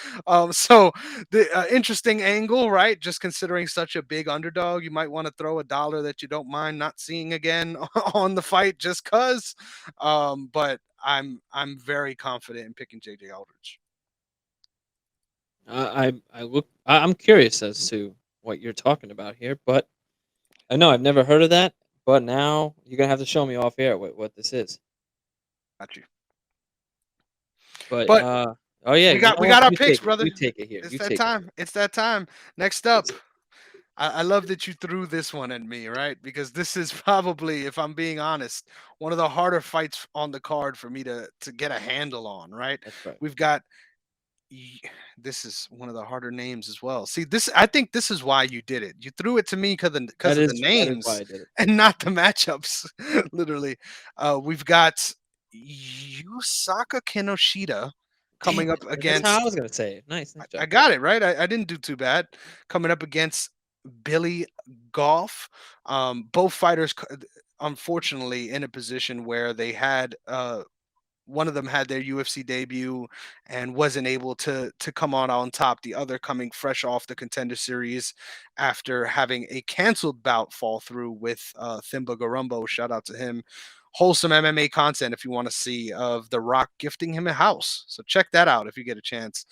So the interesting angle, right? Just considering such a big underdog, you might want to throw a dollar that you don't mind not seeing again on the fight just cuz. But I'm very confident in picking JJ Aldridge. I'm curious as to what you're talking about here, but I know I've never heard of that. But now you're gonna have to show me off air what this is. Got you. But But oh yeah, we you got know we what? got our You picks, take it. brother. You take it here. It's You that take it here. time. It's that time. Next up, It's I love that you threw this one at me, right? Because this is probably, if I'm being honest, one of the harder fights on the card for me to get a handle on, right? That's right. We've got y- this is one of the harder names as well. See, this I think this is why you did it. You threw it to me because of the That is why names I did it. and not the matchups. Literally, we've got Yusaka Kinoshita Damn coming up it! That's how I against. was gonna say it. Nice I job. got it right. I didn't do too bad. Coming up against Billy Goff. Both fighters, unfortunately, in a position where they had one of them had their UFC debut and wasn't able to come on top. The other coming fresh off the Contender Series after having a canceled bout fall through with Thimba Garumbo. Shout out to him. Wholesome MMA content if you want to see of The Rock gifting him a house. So check that out if you get a chance.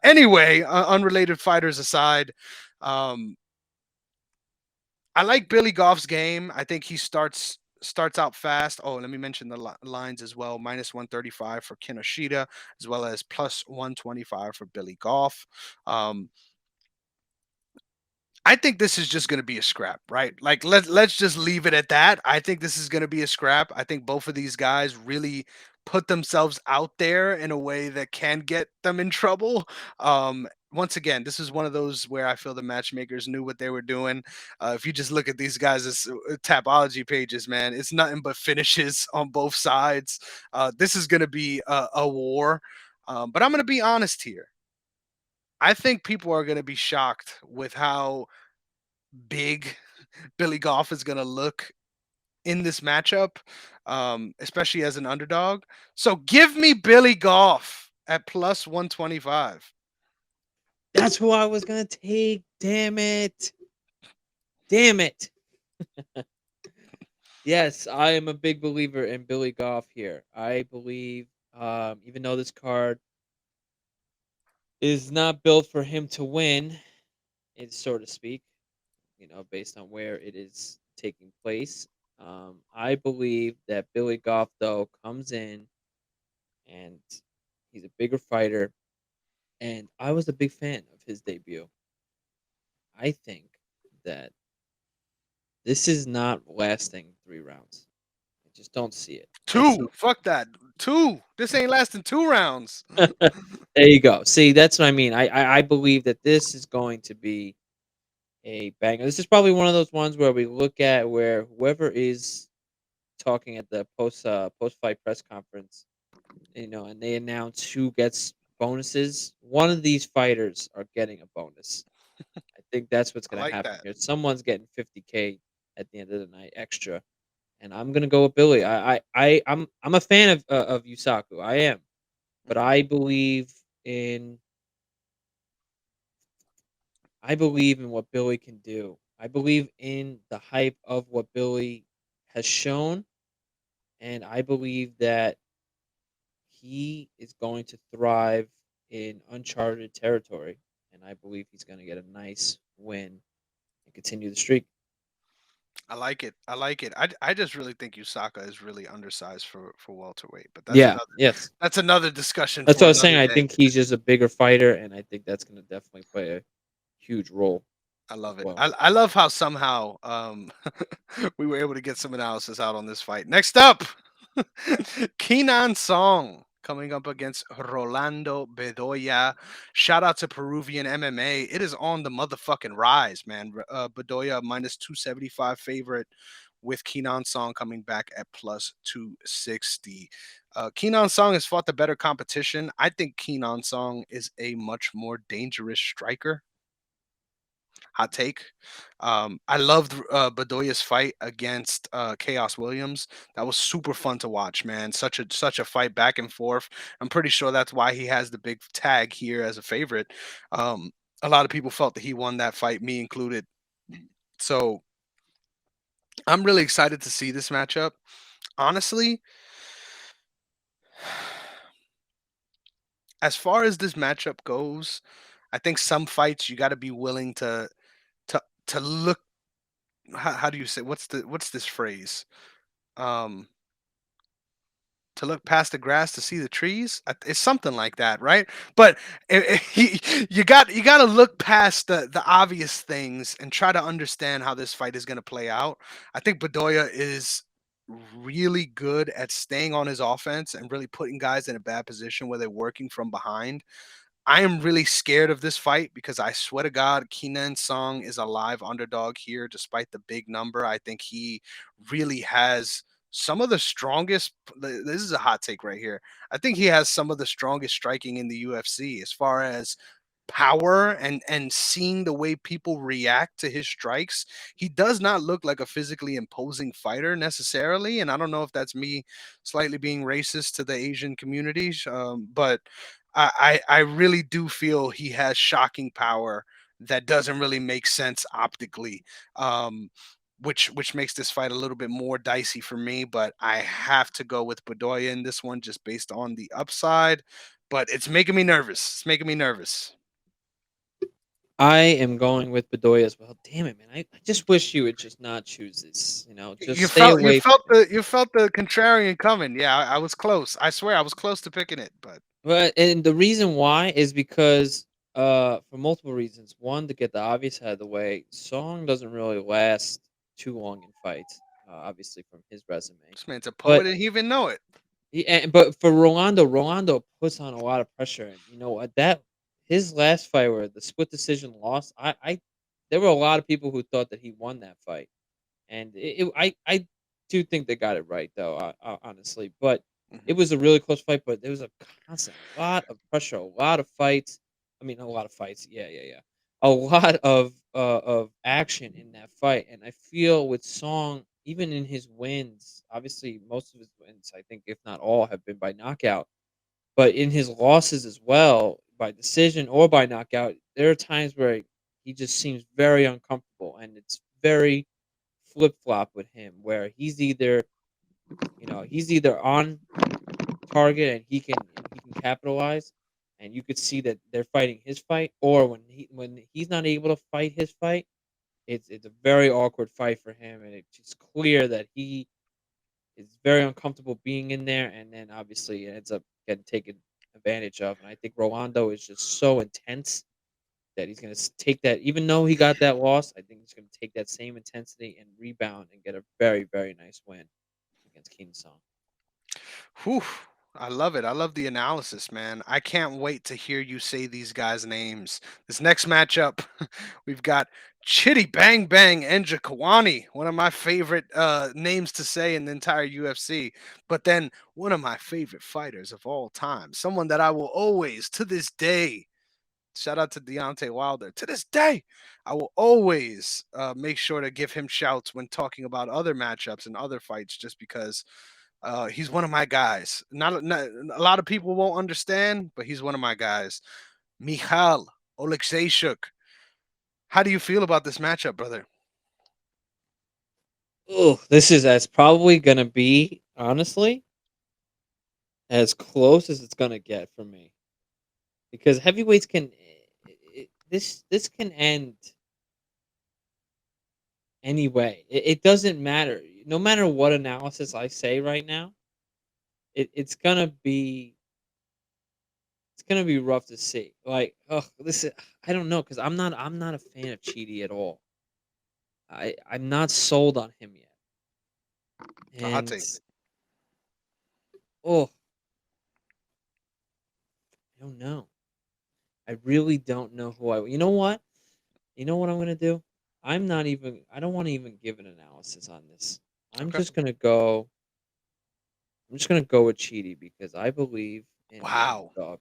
Anyway, unrelated fighters aside, um, I like Billy Goff's game. I think he starts out fast. Oh, let me mention the lines as well. Minus 135 for Kinoshita, as well as plus 125 for Billy Goff. Um, I think this is just going to be a scrap, right? Like let's just leave it at that. I think this is going to be a scrap. I think both of these guys really put themselves out there in a way that can get them in trouble. Once again, this is one of those where I feel the matchmakers knew what they were doing. If you just look at these guys' tapology pages, man, it's nothing but finishes on both sides. This is going to be a war. But I'm gonna be honest here. I think people are gonna be shocked with how big Billy Goff is gonna look in this matchup, especially as an underdog. So give me Billy Goff at plus 125. That's who I was gonna take. Damn it. Damn it. Yes, I am a big believer in Billy Goff here. I believe, even though this card is not built for him to win, it's so to speak, based on where it is taking place. I believe that Billy Goff, though, comes in and he's a bigger fighter, and I was a big fan of his debut. I think that this is not lasting 3 rounds. I just don't see it. That's Two. Fuck that. Two. This ain't lasting 2 rounds. there you go. See, that's what I mean. I believe that this is going to be a banger. This is probably one of those ones where we look at where whoever is talking at the post fight press conference, and they announce who gets bonuses. One of these fighters are getting a bonus. I think that's what's I going to like happen that. here. Someone's getting 50K at the end of the night extra, and I'm gonna go with Billy. I'm a fan of Yusaku. I am, but Mhm. in I believe in what Billy can do. I believe in the hype of what Billy has shown, and I believe that he is going to thrive in uncharted territory, and I believe he's going to get a nice win and continue the streak. I like it. I like it. I just really think Usaka is really undersized for welterweight, but Yeah, yes. that's another discussion That's what for I was saying. another I day. think he's just a bigger fighter, and I think that's going to definitely play a huge role I as love it. well. I love how somehow we were able to get some analysis out on this fight. Next up, Kenan Song coming up against Rolando Bedoya. Shout out to Peruvian MMA. It is on the motherfucking rise, man. Bedoya minus 275 favorite with Kenan Song coming back at plus 260. Kenan Song has fought the better competition. I think Kenan Song is a much more dangerous striker. Hot take. I loved Bedoya's fight against Chaos Williams. That was super fun to watch, man. Such a fight back and forth. I'm pretty sure that's why he has the big tag here as a favorite. Um, a lot of people felt that he won that fight, me included. So I'm really excited to see this matchup. Honestly, as far as this matchup goes, I think some fights you got to be willing to look. How do you say what's this phrase? Um, to look past the grass to see the trees. It's something like that, right? But you got to look past the obvious things and try to understand how this fight is going to play out. I think Bedoya is really good at staying on his offense and really putting guys in a bad position where they're working from behind. I am really scared of this fight because I swear to God, Keenan Song is a live underdog here, despite the big number. I think he really has some of the strongest. This is a hot take right here. I think he has some of the strongest striking in the UFC as far as power and seeing the way people react to his strikes. He does not look like a physically imposing fighter necessarily, and I don't know if that's me slightly being racist to the Asian communities, but I really do feel he has shocking power that doesn't really make sense optically. Which makes this fight a little bit more dicey for me, but I have to go with Bedoya in this one just based on the upside. But it's making me nervous. It's making me nervous. I am going with Bedoya as well. Damn it, man! I just wish you would just not choose this. Just You stay felt you away felt from it. the you felt the contrarian coming. Yeah, I was close. I swear I was close to picking it, but But and the reason why is because for multiple reasons. One, to get the obvious out of the way, Song doesn't really last too long in fights. Obviously from his resume, this man's a poet but and he even know it. but for Rolando puts on a lot of pressure, and you know what that his last fight where the split decision loss. I there were a lot of people who thought that he won that fight, and I do think they got it right though, honestly, but. It Hmm. was a really close fight, but there was a constant a lot of pressure, a lot of fights. I mean, a lot of fights. Yeah, yeah, yeah. A lot of action in that fight, and I feel with Song, even in his wins, obviously most of his wins, I think, if not all, have been by knockout. But in his losses as well, by decision or by knockout, there are times where he just seems very uncomfortable, and it's very flip flop with him, where he's either on target and he can capitalize, and you could see that they're fighting his fight, or when he's not able to fight his fight, it's a very awkward fight for him, and it's just clear that he is very uncomfortable being in there, and then obviously it ends up getting taken advantage of. And I think Rolando is just so intense that he's going to take that, even though he got that loss. I think he's going to take that same intensity and rebound and get a very very nice win against Keenan Song. Whew. I love it. I love the analysis, man. I can't wait to hear you say these guys' names. This next matchup, we've got Chitty Bang Bang and Kawani, one of my favorite names to say in the entire UFC. But then one of my favorite fighters of all time, someone that I will always, to this day, shout out to Deontay Wilder. To this day, I will always make sure to give him shouts when talking about other matchups and other fights, just because he's one of my guys. Not a lot of people won't understand, but he's one of my guys. Michal Oleksiejczuk. How do you feel about this matchup, brother? Oh, this is as probably gonna be, honestly, as close as it's gonna get for me, because heavyweights can this can end any way. It doesn't matter. No matter what analysis I say right now, it's gonna be rough to see. Like, oh, listen, I don't know, because I'm not a fan of Cheaty at all. I'm not sold on him yet, A hot and take. oh, I don't know. I really don't know who I. You know what? You know what I'm gonna do? I don't wanna even give an analysis on this. I'm Okay. just gonna go I'm just gonna go with Cheaty because I believe in the Wow. underdog.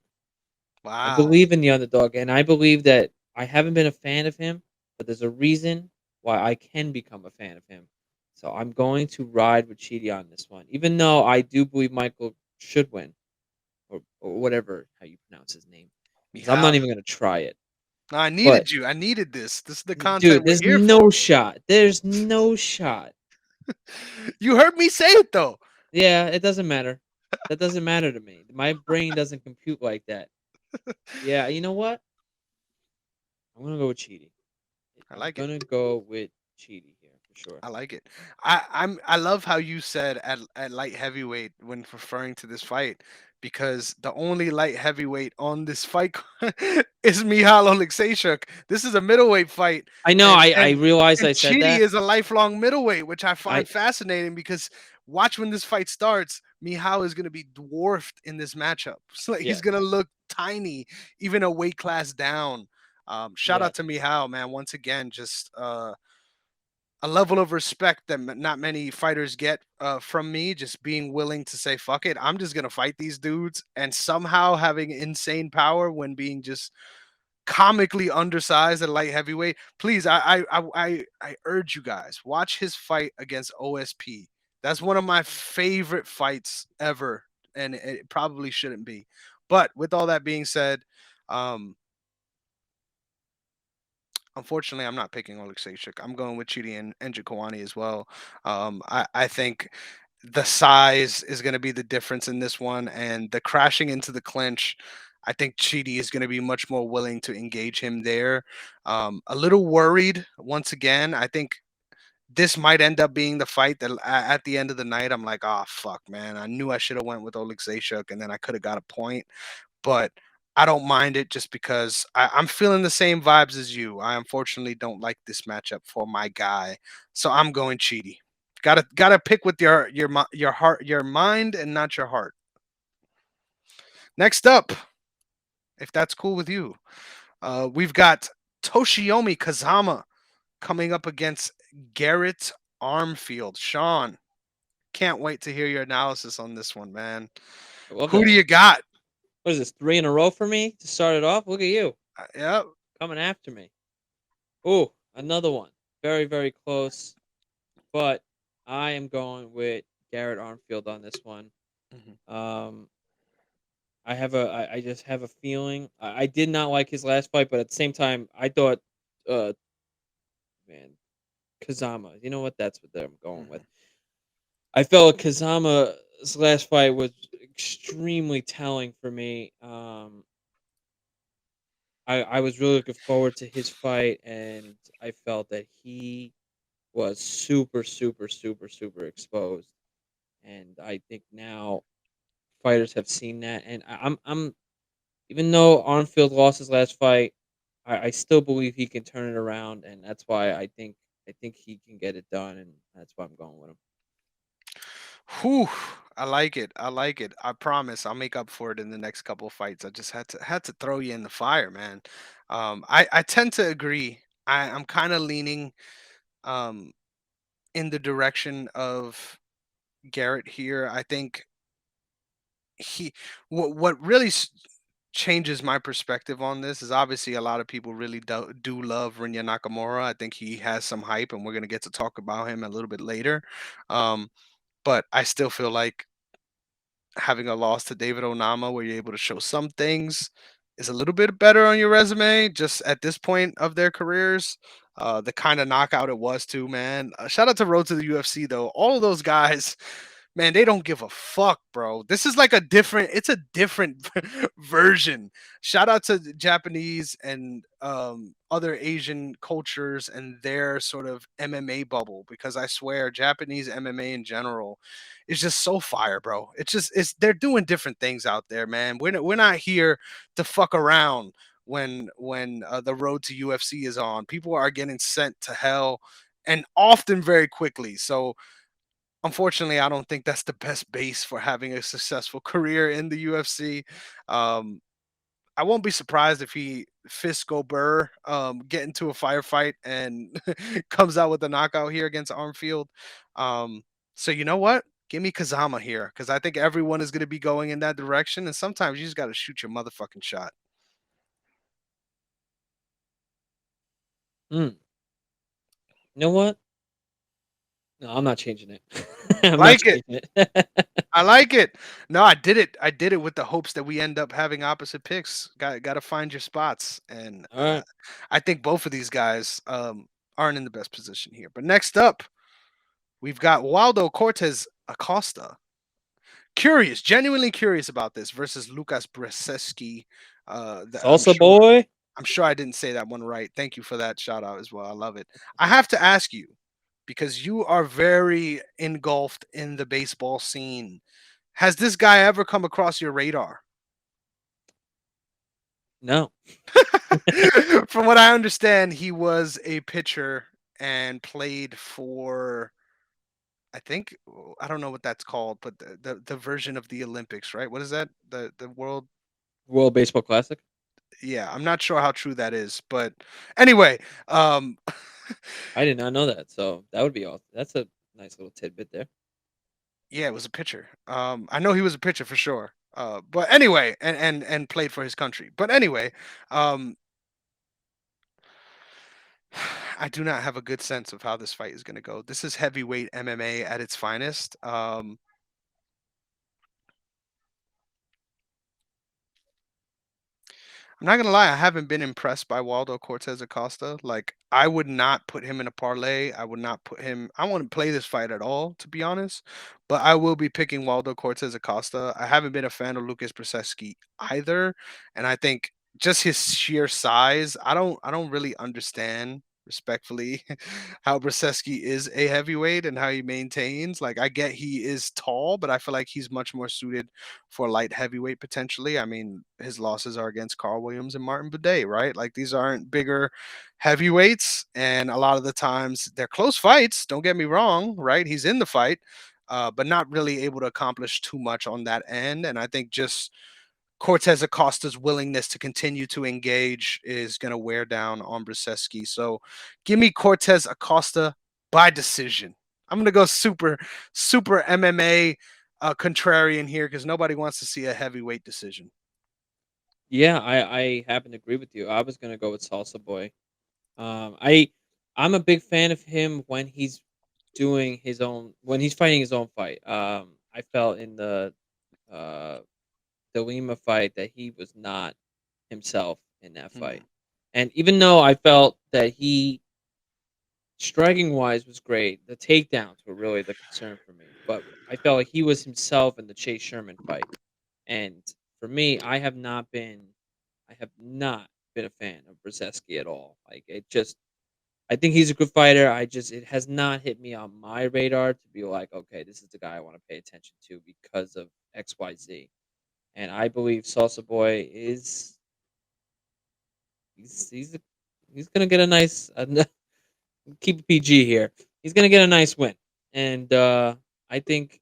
I Wow. believe in the underdog, and I believe that I haven't been a fan of him, but there's a reason why I can become a fan of him. So I'm going to ride with Cheaty on this one, even though I do believe Michael should win, or whatever how you pronounce his name, because I'm not Michal. even gonna try it. No, I But needed you. I needed this. This is the dude, content we're there's here for. no shot. There's no shot. You heard me say it though. Yeah, it doesn't matter. That doesn't matter to me. My brain doesn't compute like that. Yeah, you know what? I'm gonna go with Cheaty. I I'm like it. gonna go with Cheaty here for sure. I like it. I love how you said at light heavyweight when referring to this fight, because the only light heavyweight on this fight is Michal Oleksiejczuk. This is a middleweight fight, I know. and I and realized and I said Chidi that. is a lifelong middleweight, which I I find fascinating because watch when this fight starts, Michal is going to be dwarfed in this matchup. So like, he's Yes, going to look tiny, even a weight class down. Shout out yes. to Michal, man. Once again, just a level of respect that not many fighters get from me, just being willing to say fuck it, I'm just gonna fight these dudes, and somehow having insane power when being just comically undersized at light heavyweight. Please, I urge you guys, watch his fight against OSP. That's one of my favorite fights ever, and it probably shouldn't be. But with all that being said, um unfortunately, I'm not picking Oleksiejczuk. I'm going with Chidi and Jaquani as well. I think the size is going to be the difference in this one, and the crashing into the clinch. I think Chidi is going to be much more willing to engage him there. A little worried once again. I think this might end up being the fight that at the end of the night, I'm like, oh fuck, man. I knew I should have went with Oleksiejczuk, and then I could have got a point, but I don't mind it just because I'm feeling the same vibes as you. I unfortunately don't like this matchup for my guy, so I'm going Cheaty. Gotta pick with your heart, your mind, and not your heart. Next up, if that's cool with you, we've got Toshiomi Kazama coming up against Garrett Armfield. Sean, can't wait to hear your analysis on this one, man. I love Who do that. you got? What is this? 3 in a row for me to start it off. Look at you Yep. coming after me. Ooh, another one. Very, very close. But I am going with Garrett Armfield on this one. Mhm, Um, I just have a feeling. I did not like his last fight, but at the same time, I thought, uh, man, Kazama. You know what? That's what I'm going mhm. with. I felt Kazama's last fight was extremely telling for me. I was really looking forward to his fight, and I felt that he was super, super, super, super exposed. And I think now fighters have seen that, and I'm even though Armfield lost his last fight, I still believe he can turn it around, and that's why I think he can get it done, and that's why I'm going with him. Whew, I like it. I like it. I promise I'll make up for it in the next couple of fights. I just had to throw you in the fire, man. I tend to agree. I'm kind of leaning um in the direction of Garrett here. I think he what really changes my perspective on this is obviously a lot of people really do love Rinya Nakamura. I think he has some hype, and we're gonna get to talk about him a little bit later. Um, but I still feel like having a loss to David Onama where you're able to show some things is a little bit better on your resume just at this point of their careers. The kind of knockout it was too, man. Shout out to Road to the UFC though. All of those guys, man, they don't give a fuck, bro. This is like a different. It's a different version. Shout out to the Japanese and other Asian cultures and their sort of MMA bubble because I swear Japanese MMA in general is just so fire, bro. It's they're doing different things out there, man. We're not here to fuck around when the road to UFC is on. People are getting sent to hell and often very quickly. So unfortunately, I don't think that's the best base for having a successful career in the UFC. Um, I won't be surprised if he Fisco Burr get into a firefight and comes out with a knockout here against Armfield. So you know what? Give me Kazama here because I think everyone is going to be going in that direction, and sometimes you just got to shoot your motherfucking shot. Mm. You know what? No, I'm not changing it. I'm not Like it. changing it. I like it. No, I did it. I did it with the hopes that we end up having opposite picks. Got to find your spots, and All right. I think both of these guys aren't in the best position here. But next up, we've got Waldo Cortez Acosta. Curious, genuinely curious about this versus Lucas Brzeski. I'm Salsa sure. boy. I'm sure I didn't say that one right. Thank you for that shout out as well. I love it. I have to ask you because you are very engulfed in the baseball scene. Has this guy ever come across your radar? No. From what I understand, he was a pitcher and played for I think I don't know what that's called, but the version of the Olympics, right? What is that? The world. World Baseball Classic. Yeah, I'm not sure how true that is, but anyway, I did not know that, so that would be awesome. That's a nice little tidbit there. yeah, it was a pitcher. I know he was a pitcher for sure. But anyway, and played for his country. But anyway, um, I do not have a good sense of how this fight is going to go. This is heavyweight MMA at its finest. I'm not gonna lie, I haven't been impressed by Waldo Cortez Acosta. Like, I would not put him in a parlay. I would not put him. I wouldn't play this fight at all, to be honest. But I will be picking Waldo Cortez Acosta. I haven't been a fan of Lucas Brzeski either, and I think just his sheer size. I don't really understand respectfully how Brzeski is a heavyweight and how he maintains. Like, I get he is tall, but I feel like he's much more suited for light heavyweight potentially. I mean, his losses are against Carl Williams and Martin Buday, right? Like these aren't bigger heavyweights, and a lot of the times they're close fights. Don't get me wrong, right? He's in the fight, but not really able to accomplish too much on that end. And I think just Cortez Acosta's willingness to continue to engage is going to wear down on Brzeski. So give me Cortez Acosta by decision. I'm gonna go super MMA contrarian here because nobody wants to see a heavyweight decision. Yeah, I happen to agree with you. I was gonna go with Salsa Boy. I'm a big fan of him when he's doing his own when he's fighting his own fight. I felt in uh the Lima fight that he was not himself in that Mm, fight, and even though I felt that he striking wise was great, the takedowns were really the concern for me. But I felt like he was himself in the Chase Sherman fight, and for me, I have not been a fan of Brzezinski at all. Like it just I think he's a good fighter. It has not hit me on my radar to be like, okay, this is the guy I want to pay attention to because of XYZ. And I believe Salsa Boy is he's a, he's gonna get a nice keep it PG here. He's gonna get a nice win, and I think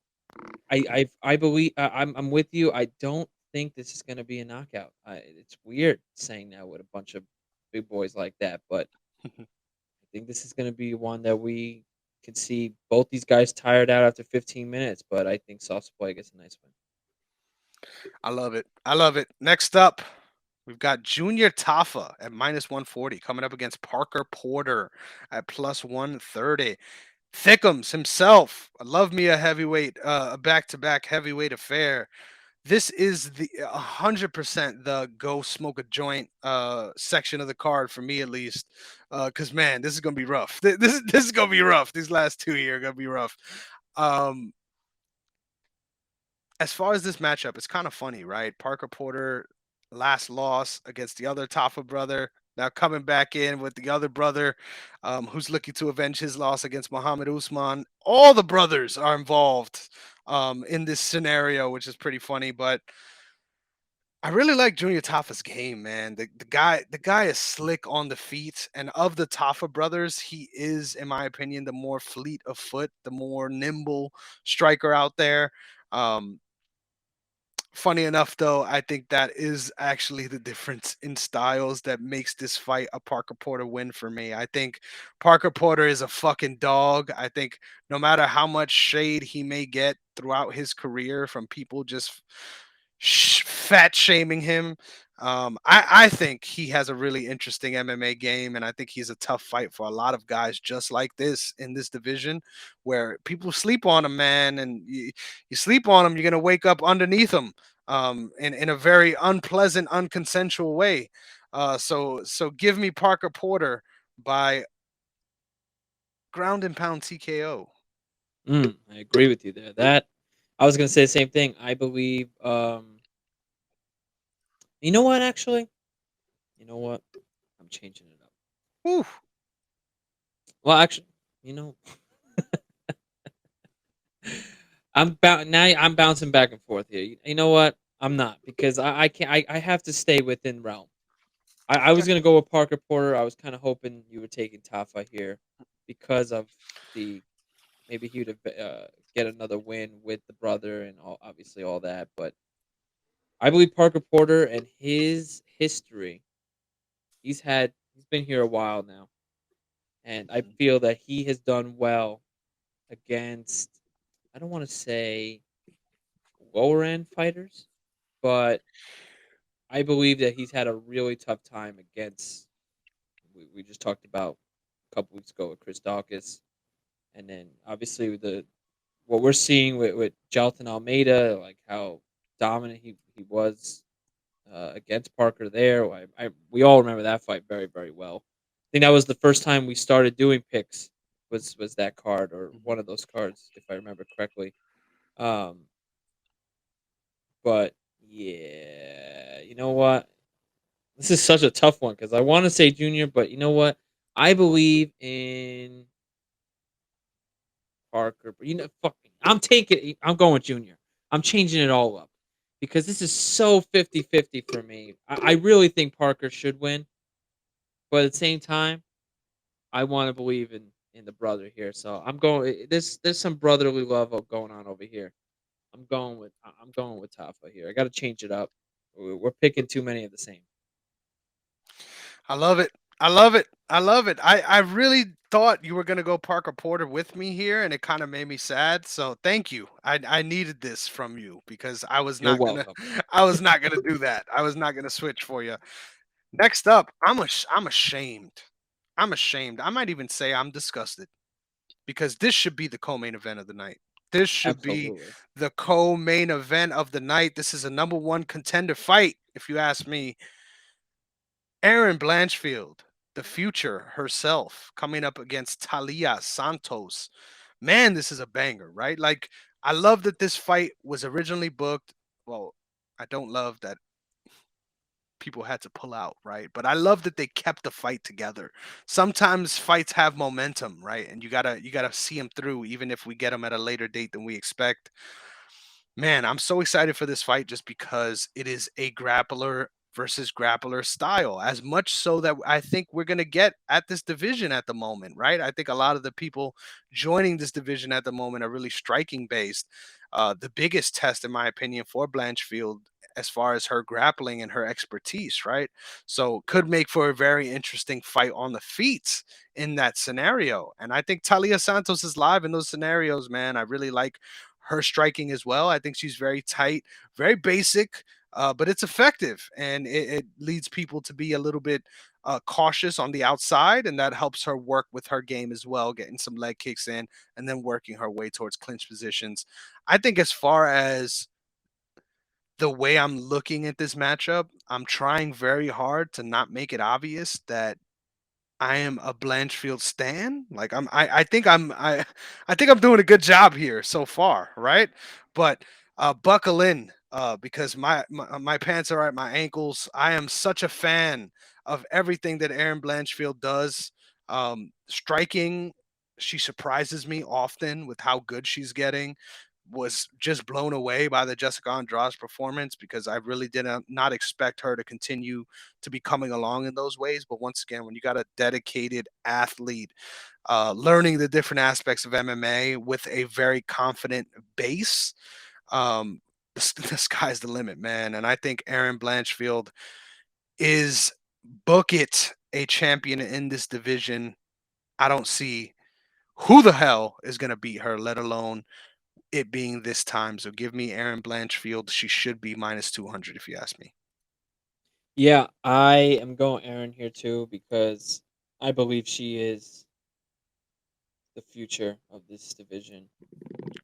I believe I'm with you. I don't think this is gonna be a knockout. It's weird saying that with a bunch of big boys like that, but I think this is going to be one that we can see both these guys tired out after 15 minutes, but I think Soft Boy gets a nice win. I love it. I love it. Next up, we've got Junior Tafa at -140 coming up against Parker Porter at +130. Thickums himself. I love me a heavyweight, a back-to-back heavyweight affair. This is the 100% the go smoke a joint section of the card for me at least. Cause man, this is gonna be rough. This is gonna be rough. These last 2 years are gonna be rough. Um, as far as this matchup, it's kind of funny, right? Parker Porter last loss against the other Tafa brother. Now coming back in with the other brother, who's looking to avenge his loss against Muhammad Usman. All the brothers are involved in this scenario, which is pretty funny. But I really like Junior Tafa's game, man. The guy is slick on the feet, and of the Tafa brothers, he is, in my opinion, the more fleet of foot, the more nimble striker out there. Um, Funny enough, though, I think that is actually the difference in styles that makes this fight a Parker Porter win for me. I think Parker Porter is a fucking dog. I think no matter how much shade he may get throughout his career from people just fat shaming him, I think he has a really interesting MMA game, and I think he's a tough fight for a lot of guys just like this in this division, where people sleep on him, man, and you sleep on him, you're gonna wake up underneath him in a very unpleasant, unconsensual way. So give me Parker Porter by ground and pound TKO. I agree with you there. That I was going to say the same thing. I believe, you know what, actually? You know what? I'm changing it up. Whew. Well, actually, you know, now I'm bouncing back and forth here. You know what? I'm not because I can't. I have to stay within realm. I was Okay. gonna go with Parker Porter. I was kind of hoping you were taking Tafa here because of the maybe he would get another win with the brother and obviously all that. But I believe Parker Porter and his history. He's been here a while now, and I Mhm. feel that he has done well against. I don't want to say lower end fighters, but I believe that he's had a really tough time against. We just talked about a couple weeks ago with Chris Dawkins, and then obviously with the what we're seeing with Jalton Almeida, like how dominant he was against Parker there. We all remember that fight very very well. I think that was the first time we started doing picks was that card or Mhm. one of those cards if I remember correctly. Um, but yeah, you know what? This is such a tough one because I want to say Junior, but you know what? I believe in Parker, but I'm going with Junior. I'm changing it all up because this is so 50-50 for me. I really think Parker should win, but at the same time, I want to believe in the brother here. So I'm going. There's some brotherly love going on over here. I'm going with Tafa here. I got to change it up. We're picking too many of the same. I love it. I love it. I love it. I really thought you were gonna go Parker Porter with me here, and it kind of made me sad. So thank you. I needed this from you because I was You're not gonna welcome. I was not gonna do that. I was not gonna switch for you. Next up, I'm ashamed. I'm ashamed. I might even say I'm disgusted because this should be the co-main event of the night. This should be Absolutely. the co-main event of the night. This is a number one contender fight, if you ask me. Erin Blanchfield, the future herself, coming up against Talia Santos. Man, this is a banger, right? Like, I love that this fight was originally booked. Well, I don't love that people had to pull out, right? But I love that they kept the fight together. Sometimes fights have momentum, right? And you gotta see them through, even if we get them at a later date than we expect. Man, I'm so excited for this fight just because it is a grappler versus grappler style. As much so that I think we're going to get at this division at the moment, right? I think a lot of the people joining this division at the moment are really striking based. The biggest test, in my opinion, for Blanchfield as far as her grappling and her expertise, right? So could make for a very interesting fight on the feet in that scenario. And I think Talia Santos is live in those scenarios, man. I really like her striking as well. I think she's very tight, very basic, but it's effective, and it leads people to be a little bit cautious on the outside, and that helps her work with her game as well, getting some leg kicks in, and then working her way towards clinch positions. I think as far as the way I'm looking at this matchup, I'm trying very hard to not make it obvious that I am a Blanchfield stan. Like I think I think I'm doing a good job here so far, right? But buckle in because my pants are at my ankles. I am such a fan of everything that Aaron Blanchfield does. Striking, she surprises me often with how good she's getting. Was just blown away by the Jessica Andrade performance because I really did not expect her to continue to be coming along in those ways. But once again, when you got a dedicated athlete learning the different aspects of MMA with a very confident base, the sky's the limit, man. And I think Aaron Blanchfield is book it a champion in this division. I don't see who the hell is going to beat her, let alone it being this time. So give me Aaron Blanchfield. She should be minus 200 if you ask me. Yeah, I am going Erin here too because I believe she is the future of this division.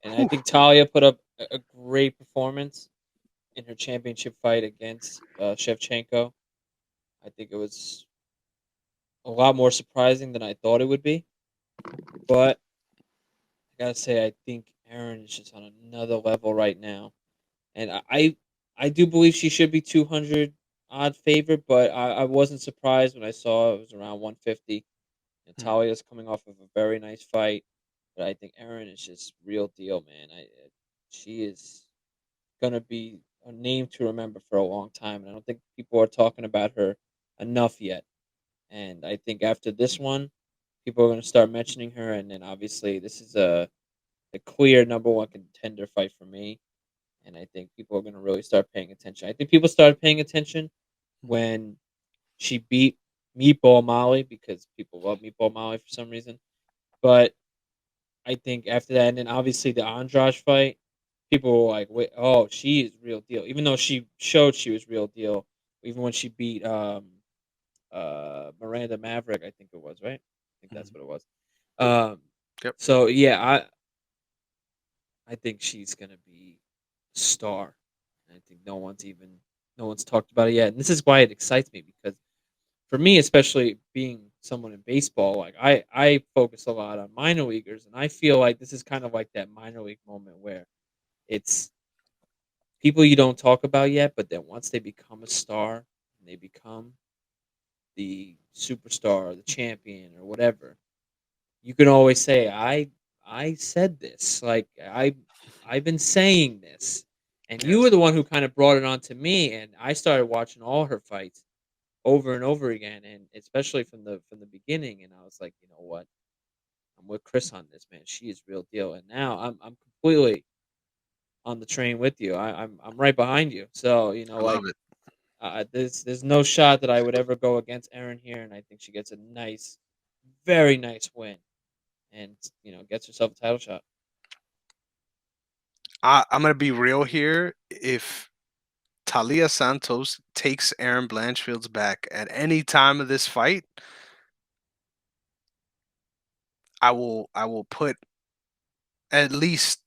And I Whew. think Talia put up a great performance in her championship fight against Shevchenko. I think it was a lot more surprising than I thought it would be. But I gotta say, I think Erin is just on another level right now. And I do believe she should be 200 odd favorite, but I wasn't surprised when I saw it was around 150. Hmm. Natalia's coming off of a very nice fight, but I think Erin is just real deal, man. She is gonna be a name to remember for a long time, and I don't think people are talking about her enough yet. And I think after this one, people are gonna start mentioning her, and then obviously this is a clear number one contender fight for me. And I think people are gonna really start paying attention. I think people started paying attention when she beat Meatball Molly because people love Meatball Molly for some reason. But I think after that, and then obviously the Andrade fight, people were like, "Wait, oh, she is real deal." Even though she showed she was real deal, even when she beat Miranda Maverick, I think it was right. I think that's Hmm. what it was. Um, Yep. so yeah, I think she's gonna be a star. I think no one's talked about it yet, and this is why it excites me because for me, especially being someone in baseball, like I focus a lot on minor leaguers, and I feel like this is kind of like that minor league moment where it's people you don't talk about yet, but then once they become a star and they become the superstar or the champion or whatever, you can always say, I said this. Like I've been saying this. And you were Yes. the one who kind of brought it on to me, and I started watching all her fights over and over again, and especially from the beginning. And I was like, you know what? I'm with Chris on this, man. She is real deal. And now I'm completely on the train with you. I'm right behind you. So I love it. There's no shot that I would ever go against Erin here, and I think she gets a nice, very nice win, and gets herself a title shot. I'm gonna be real here. If Talia Santos takes Aaron Blanchfield's back at any time of this fight, I will put at least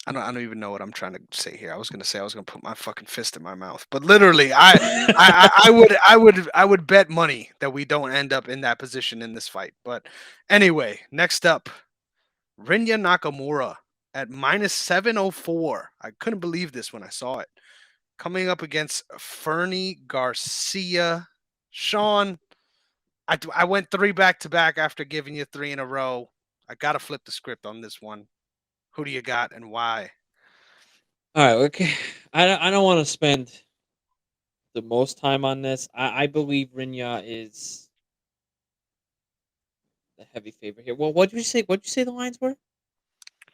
I don't even know what I'm trying to say here. I was gonna say I was gonna put my fucking fist in my mouth, but literally, I would bet money that we don't end up in that position in this fight. But anyway, next up, Rinya Nakamura at -704. I couldn't believe this when I saw it. Coming up against Fernie Garcia. Sean, I went three back to back after giving you three in a row. I gotta flip the script on this one. Who do you got and why? All right, okay. I don't want to spend the most time on this. I believe Rinya is the heavy favorite here. Well, what did you say? What did you say the lines were?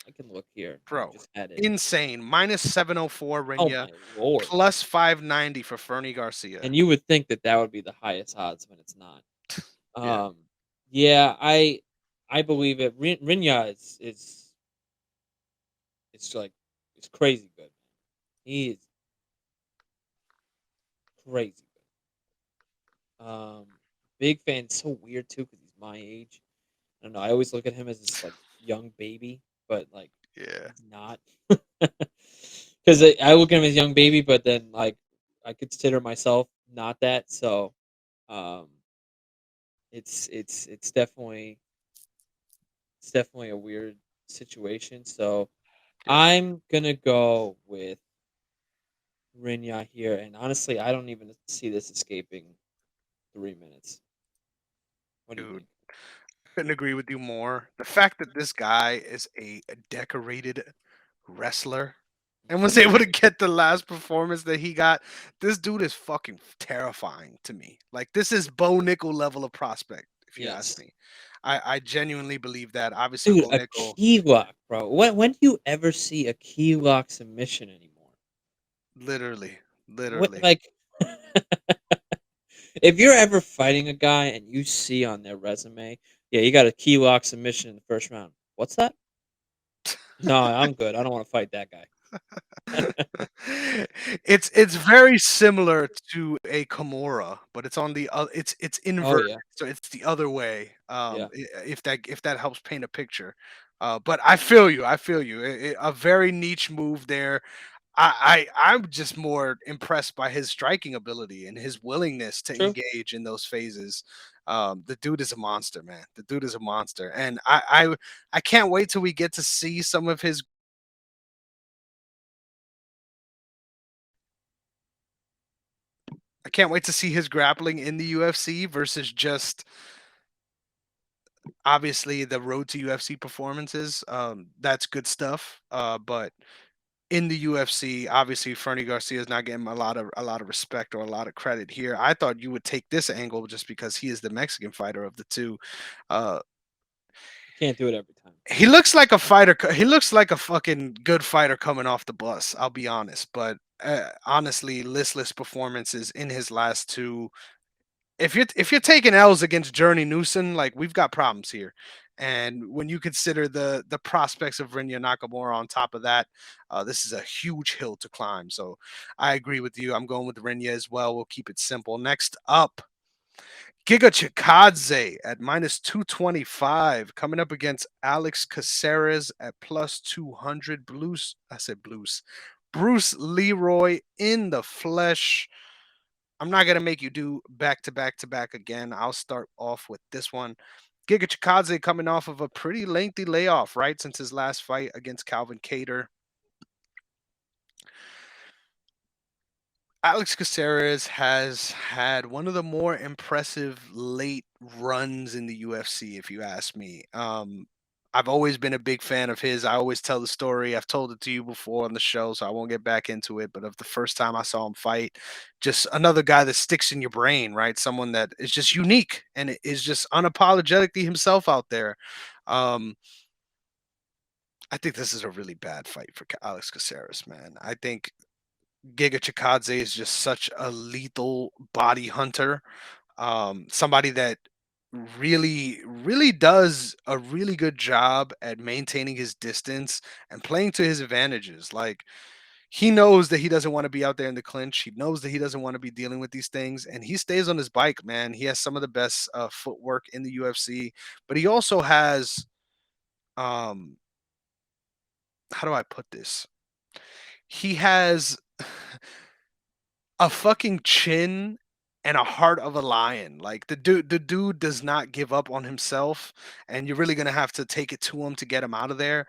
I can look here. I Bro, just had it. insane. -704 Oh Rinya, my lord! plus 590 for Fernie Garcia. And you would think that that would be the highest odds when it's not. Yeah, Um, yeah, I believe it. Rinya is like it's crazy good. He is crazy good. Big fan. It's so weird too because he's my age. I don't know. I always look at him as this like young baby, but like yeah, he's not. Because I look at him as young baby, but then like I consider myself not that. So um, it's definitely a weird situation. So yeah. I'm gonna go with Rinya here, and honestly, I don't even see this escaping 3 minutes. What do you Dude, think? couldn't agree with you more. The fact that this guy is a decorated wrestler and was able to get the last performance that he got, this dude is fucking terrifying to me. Like this is Bo Nickel level of prospect, if you ask Yes, me. I genuinely believe that. Obviously, dude, Bo a Nickel, key lock, bro. When do you ever see a key lock submission anymore? literally, What literally. like? If you're ever fighting a guy and you see on their resume, yeah, you got a key lock submission in the first round. What's that? No, I'm good. I don't want to fight that guy. It's very similar to a Kimura, but it's on the it's Oh inverted, yeah, so it's the other way. yeah, If that helps paint a picture. But I feel you. I feel you. A very niche move there. I'm just more impressed by his striking ability and his willingness to true. engage in those phases. The dude is a monster, man. The dude is a monster, and I can't wait till we get to see some of his I can't wait to see his grappling in the UFC versus just obviously the road to UFC performances. That's good stuff. But in the UFC, obviously Fernie Garcia is not getting a lot of respect or a lot of credit here. I thought you would take this angle just because he is the Mexican fighter of the two. Uh, You can't do it every time. he looks like a fighter. He looks like a fucking good fighter coming off the bus. I'll be honest, but honestly, listless performances in his last two. If you're taking L's against Journey Newson, like we've got problems here. And when you consider the prospects of Rinya Nakamura on top of that, this is a huge hill to climb. So I agree with you. I'm going with Rinya as well. We'll keep it simple. Next up, Giga Chikadze at -225, coming up against Alex Caceres at +200. Bruce Leroy in the flesh. I'm not gonna make you do back to back to back again. I'll start off with this one. Giga Chikadze coming off of a pretty lengthy layoff, right, since his last fight against Calvin Cater. Alex Caceres has had one of the more impressive late runs in the UFC, if you ask me. I've always been a big fan of his. I always tell the story. I've told it to you before on the show, so I won't get back into it. But of the first time I saw him fight, just another guy that sticks in your brain, right? Someone that is just unique and is just unapologetically himself out there. Um, I think this is a really bad fight for Alex Caceres, man. I think Giga Chikadze is just such a lethal body hunter. Somebody that really does a really good job at maintaining his distance and playing to his advantages. Like, he knows that he doesn't want to be out there in the clinch. He knows that he doesn't want to be dealing with these things, and he stays on his bike, man. He has some of the best footwork in the UFC, but he also has, um, how do I put this? He has a fucking chin and a heart of a lion. Like, the dude does not give up on himself, and you're really gonna have to take it to him to get him out of there.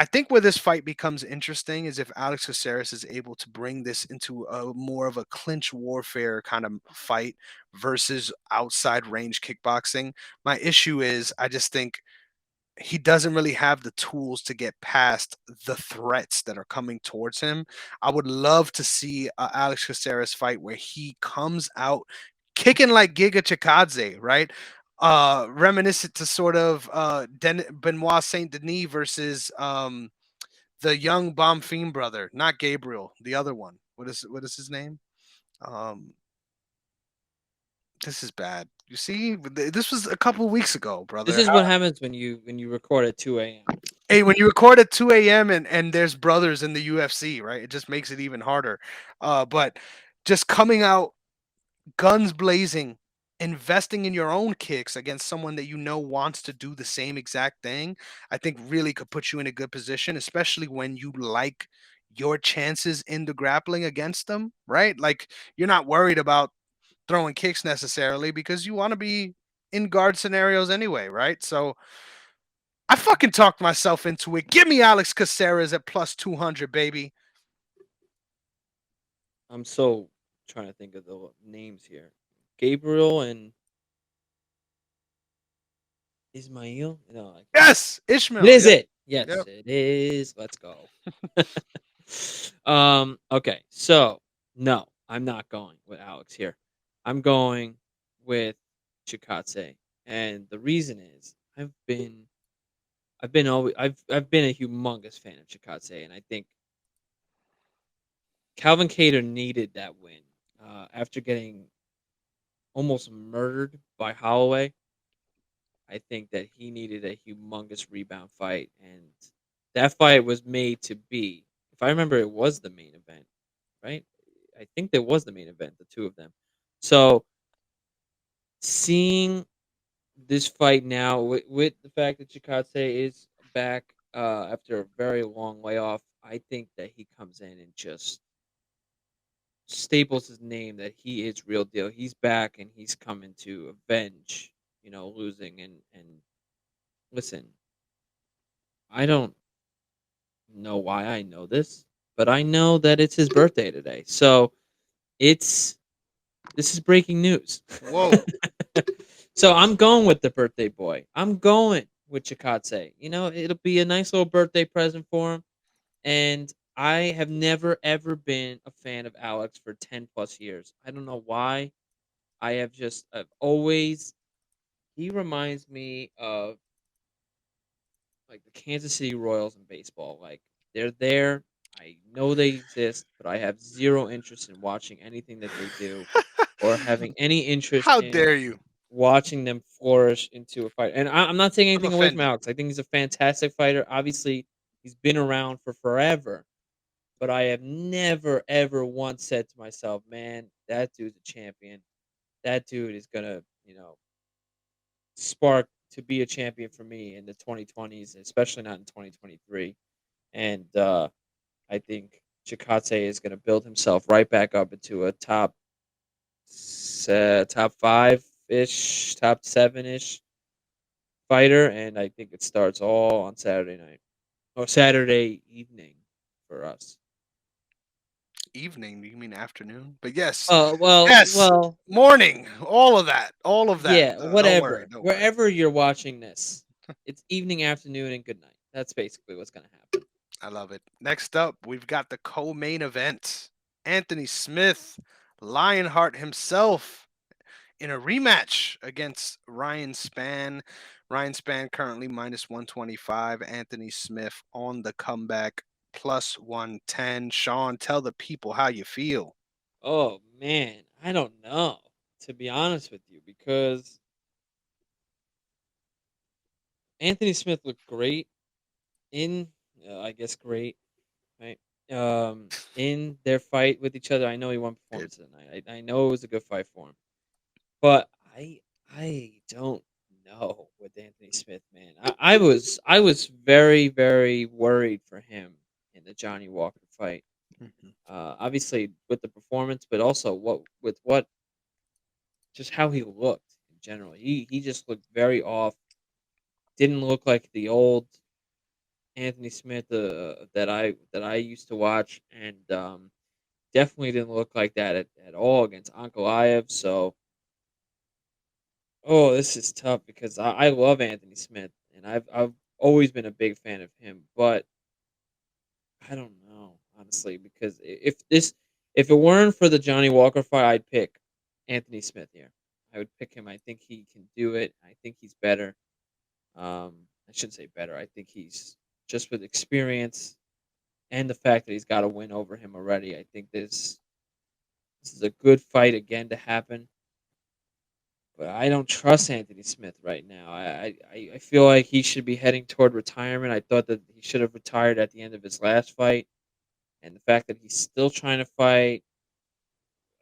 I think where this fight becomes interesting is if Alex Caceres is able to bring this into a more of a clinch warfare kind of fight versus outside range kickboxing. My issue is I just think he doesn't really have the tools to get past the threats that are coming towards him. I would love to see a Alex Caceres fight where he comes out kicking like Giga Chikadze, right? Reminiscent to sort of Benoit Saint Denis versus the young Bonfim brother, not Gabriel, the other one. What is his name? Um, this is bad. You see, this was a couple weeks ago, This brother. is what happens when you record at 2 a.m. Hey, when you record at 2 a.m. and there's brothers in the UFC, right? It just makes it even harder. But just coming out guns blazing, investing in your own kicks against someone that you know wants to do the same exact thing, I think really could put you in a good position, especially when you like your chances in the grappling against them, right? Like, you're not worried about throwing kicks necessarily because you want to be in guard scenarios anyway, right? So I fucking talked myself into it. Give me Alex Caceres at plus 200, baby. I'm so trying to think of the names here. Gabriel and Ismail? No, I can't. Yes, It Ishmael. is Yep. it. Yes, Yep. it is. Let's go. Okay, so no, I'm not going with Alex here. I'm going with Chikatse. And the reason is I've been a humongous fan of Chikatse, and I think Calvin Cater needed that win. After getting almost murdered by Holloway, I think that he needed a humongous rebound fight, and that fight was made to be. If I remember, it was the main event, right? I think that was the main event, the two of them. So seeing this fight now with the fact that Chikadze is back after a very long layoff, I think that he comes in and just staples his name that he is real deal. He's back and he's coming to avenge, losing and listen, I don't know why I know this, but I know that it's his birthday today. So it's this is breaking news. Whoa. So I'm going with the birthday boy. I'm going with Chikatse. It'll be a nice little birthday present for him. And I have never ever been a fan of Alex for 10 plus years. I don't know why. I've always he reminds me of like the Kansas City Royals in baseball. Like they're there. I know they exist, but I have zero interest in watching anything that they do or having any interest How in dare you? watching them flourish into a fight. And I'm not taking I'm anything away from offended. Alex. I think he's a fantastic fighter. Obviously, he's been around for forever, but I have never ever once said to myself, "Man, that dude's a champion. That dude is gonna, spark to be a champion for me in the 2020s, especially not in 2023." And I think Chikadze is going to build himself right back up into a top 5 ish, top 7 ish fighter, and I think it starts all on Saturday night or Saturday evening for us. Evening, you mean afternoon? But yes, yes, Well, morning, all of that, all of that. yeah, Don't worry, whatever. don't worry. Wherever you're watching this, it's evening, afternoon, and good night. That's basically what's going to happen. I love it. Next up, we've got the co-main event. Anthony Smith, Lionheart himself, in a rematch against Ryan Spann. Ryan Spann currently minus 125. Anthony Smith on the comeback plus 110. Sean, tell the people how you feel. Oh man, I don't know, to be honest with you, because Anthony Smith looked great in, I guess, great, right? In their fight with each other. I know he won Did. performance of the night. I know it was a good fight for him, but I don't know with Anthony Smith, man. I was very very worried for him in the Johnny Walker fight. Mhm. Obviously with the performance, but also what just how he looked in general. He just looked very off. Didn't look like the old Anthony Smith that I used to watch, and definitely didn't look like that at all against Ankalaev. So, oh, this is tough because I love Anthony Smith, and I've always been a big fan of him, but I don't know honestly because if it weren't for the Johnny Walker fight, I'd pick Anthony Smith here. I would pick him. I think he can do it. I think he's better. I shouldn't say better. I think he's just with experience and the fact that he's got a win over him already. I think this is a good fight again to happen. But I don't trust Anthony Smith right now. I feel like he should be heading toward retirement. I thought that he should have retired at the end of his last fight, and the fact that he's still trying to fight,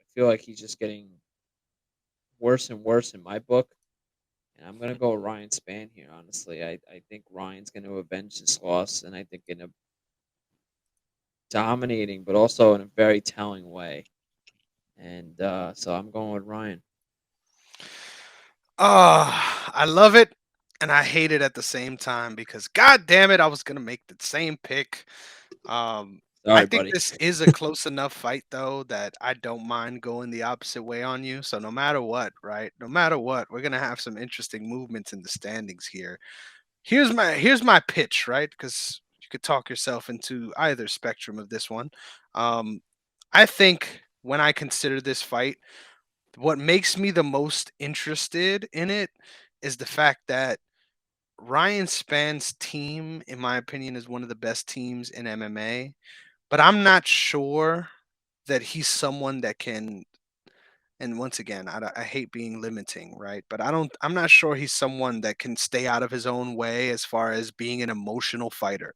I feel like he's just getting worse and worse in my book. And I'm gonna go with Ryan Spann here. Honestly, I think Ryan's going to avenge this loss, and I think in a dominating, but also in a very telling way. And so I'm going with Ryan. I love it and I hate it at the same time because god damn it, I was gonna make the same pick. I Sorry, think buddy. this is a close enough fight though that I don't mind going the opposite way on you. So no matter what, right? No matter what, we're gonna have some interesting movements in the standings here. Here's my pitch, right? Because you could talk yourself into either spectrum of this one. Um, I think when I consider this fight, what makes me the most interested in it is the fact that Ryan Spann's team, in my opinion, is one of the best teams in MMA. But I'm not sure that he's someone that can, and once again, I hate being limiting, right? But I'm not sure he's someone that can stay out of his own way as far as being an emotional fighter.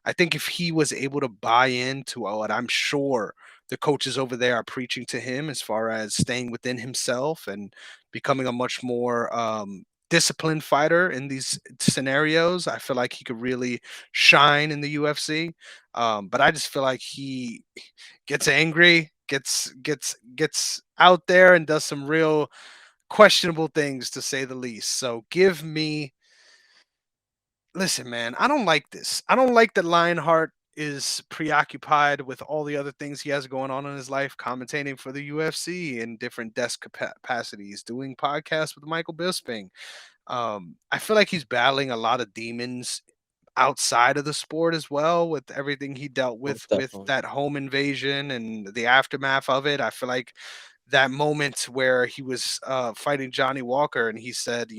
I think if he was able to buy into what I'm sure the coaches over there are preaching to him as far as staying within himself and becoming a much more disciplined fighter in these scenarios, I feel like he could really shine in the UFC. But I just feel like he gets angry, gets out there and does some real questionable things to say the least. So give me listen, man, I don't like this. I don't like that Lionheart is preoccupied with all the other things he has going on in his life, commentating for the UFC in different desk capacities, doing podcasts with Michael Bisping. I feel like he's battling a lot of demons outside of the sport as well with everything he dealt Most with definitely. that home invasion and the aftermath of it. I feel like that moment where he was fighting Johnny Walker and he said,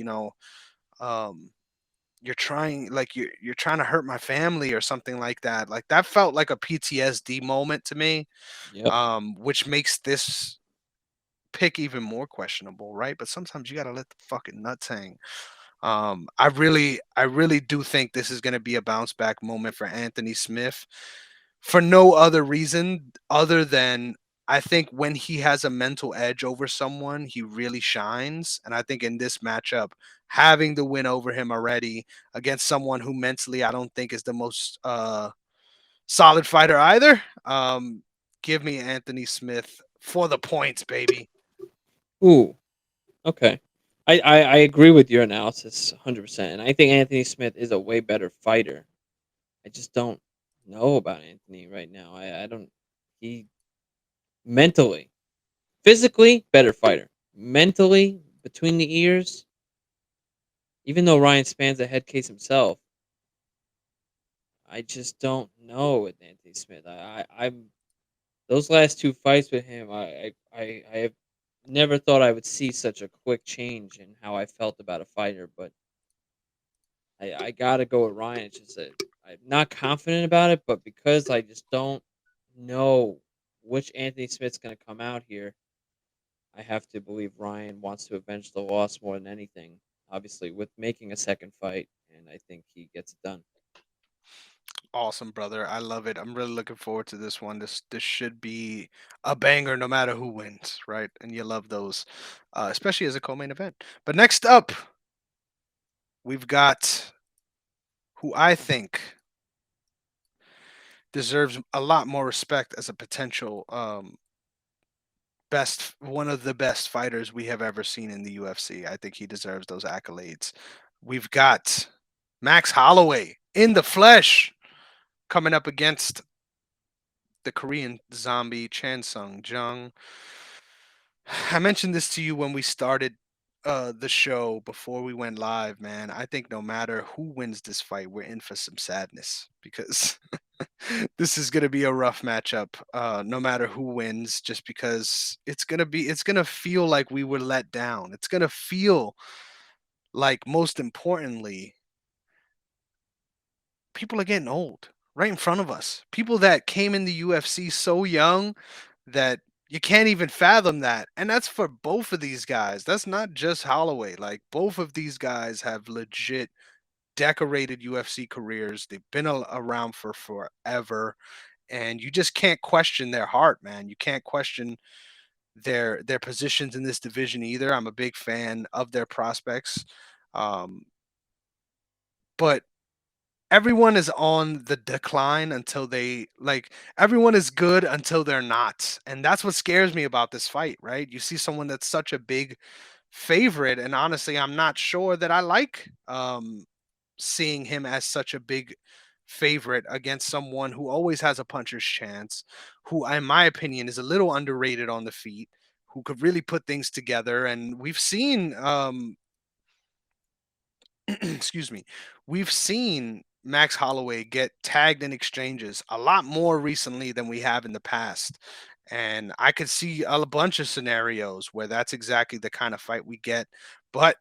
um, you're trying like you're trying to hurt my family or something like that. Like that felt like a PTSD moment to me, Yep. which makes this pick even more questionable, right? But sometimes you gotta let the fucking nuts hang. I really do think this is going to be a bounce back moment for Anthony Smith for no other reason other than I think when he has a mental edge over someone, he really shines. And I think in this matchup, having the win over him already against someone who mentally I don't think is the most solid fighter either. Give me Anthony Smith for the points, baby. Ooh. Okay. I agree with your analysis 100%. And I think Anthony Smith is a way better fighter. I just don't know about Anthony right now. I don't. He mentally, physically, better fighter. Mentally, between the ears, even though Ryan Spann's a head case himself, I just don't know with Anthony Smith. I'm those last two fights with him. I have never thought I would see such a quick change in how I felt about a fighter, but I gotta go with Ryan. It's just that I'm not confident about it, but because I just don't know which Anthony Smith's going to come out here, I have to believe Ryan wants to avenge the loss more than anything. Obviously, with making a second fight, and I think he gets it done. Awesome, brother. I love it. I'm really looking forward to this one. This should be a banger no matter who wins, right? And you love those, especially as a co-main event. But next up, we've got who I think deserves a lot more respect as a potential best one of the best fighters we have ever seen in the UFC. I think he deserves those accolades. We've got Max Holloway in the flesh coming up against the Korean zombie Chan Sung Jung. I mentioned this to you when we started the show before we went live, man. I think no matter who wins this fight, we're in for some sadness because this is gonna be a rough matchup. No matter who wins, just because it's gonna feel like we were let down. It's gonna feel like, most importantly, people are getting old right in front of us. People that came in the UFC so young that you can't even fathom that. And that's for both of these guys. That's not just Holloway. Like, both of these guys have legit decorated UFC careers. They've been around for forever, and you just can't question their heart, man. You can't question their positions in this division either. I'm a big fan of their prospects. Um, but everyone is on the decline until everyone is good until they're not. And that's what scares me about this fight, right? You see someone that's such a big favorite, and honestly, I'm not sure that I like seeing him as such a big favorite against someone who always has a puncher's chance, who, in my opinion, is a little underrated on the feet, who could really put things together. And we've seen excuse me, we've seen Max Holloway get tagged in exchanges a lot more recently than we have in the past. And I could see a bunch of scenarios where that's exactly the kind of fight we get. But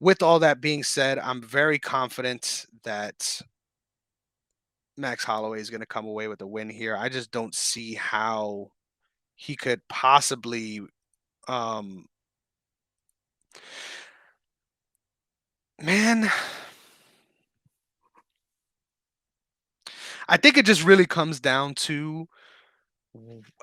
with all that being said, I'm very confident that Max Holloway is going to come away with a win here. I just don't see how he could possibly um man, I think it just really comes down to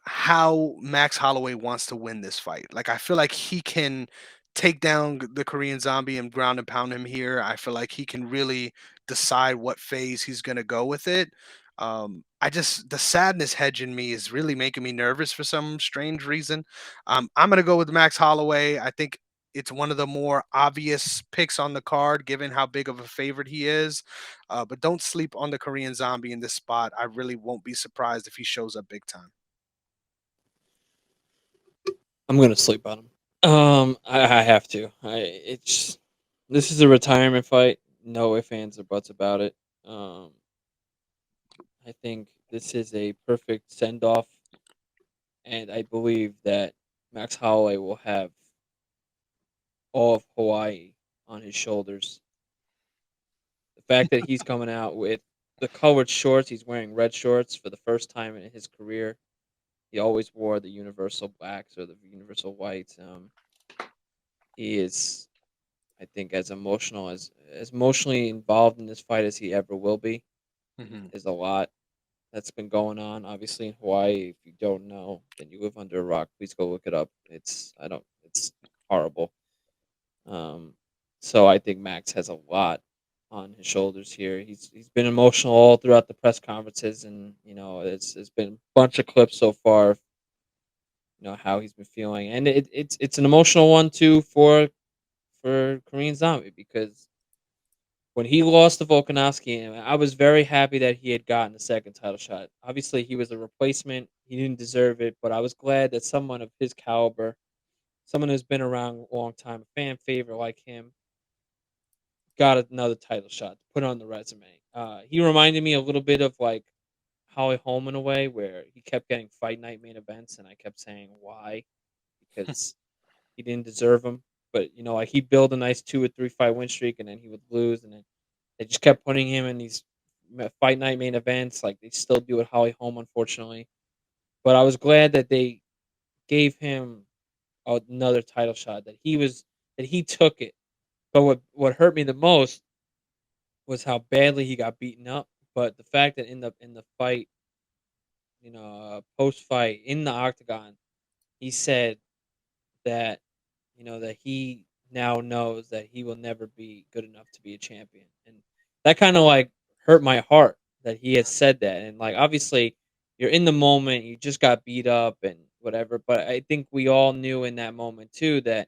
how Max Holloway wants to win this fight. Like, I feel like he can take down the Korean Zombie and ground and pound him here. I feel like he can really decide what phase he's going to go with it. I just the sadness hedge in me is really making me nervous for some strange reason. I'm going to go with Max Holloway. I think it's one of the more obvious picks on the card, given how big of a favorite he is. But don't sleep on the Korean Zombie in this spot. I really won't be surprised if he shows up big time. I'm gonna sleep on him. I have to. It's this is a retirement fight. No ifs, ands, or buts about it. Um, I think this is a perfect send off, and I believe that Max Holloway will have all of Hawaii on his shoulders. The fact that he's coming out with the colored shorts, he's wearing red shorts for the first time in his career. He always wore the universal blacks or the universal whites. He is, I think, as emotionally involved in this fight as he ever will be. Mhm. There's a lot that's been going on, obviously in Hawaii. If you don't know, then you live under a rock. Please go look it up. It's horrible. Um, so I think Max has a lot on his shoulders here. He's been emotional all throughout the press conferences, and it's been a bunch of clips so far. Of, how he's been feeling, and it's an emotional one too for Korean Zombie because when he lost to Volkanovski, and I was very happy that he had gotten a second title shot. Obviously, he was a replacement; he didn't deserve it, but I was glad that someone of his caliber, someone who's been around a long time, a fan favorite like him, got another title shot to put on the resume. He reminded me a little bit of like Holly Holm in a way, where he kept getting fight night main events, and I kept saying why because he didn't deserve them. But like he'd build a nice 2 or 3 fight win streak, and then he would lose, and then they just kept putting him in these fight night main events. Like they still do at Holly Holm, unfortunately. But I was glad that they gave him another title shot. That he took it. But what hurt me the most was how badly he got beaten up. But the fact that in the fight, post fight in the octagon, he said that that he now knows that he will never be good enough to be a champion, and that kind of like hurt my heart that he has said that. And like obviously, you're in the moment, you just got beat up and whatever, but I think we all knew in that moment too that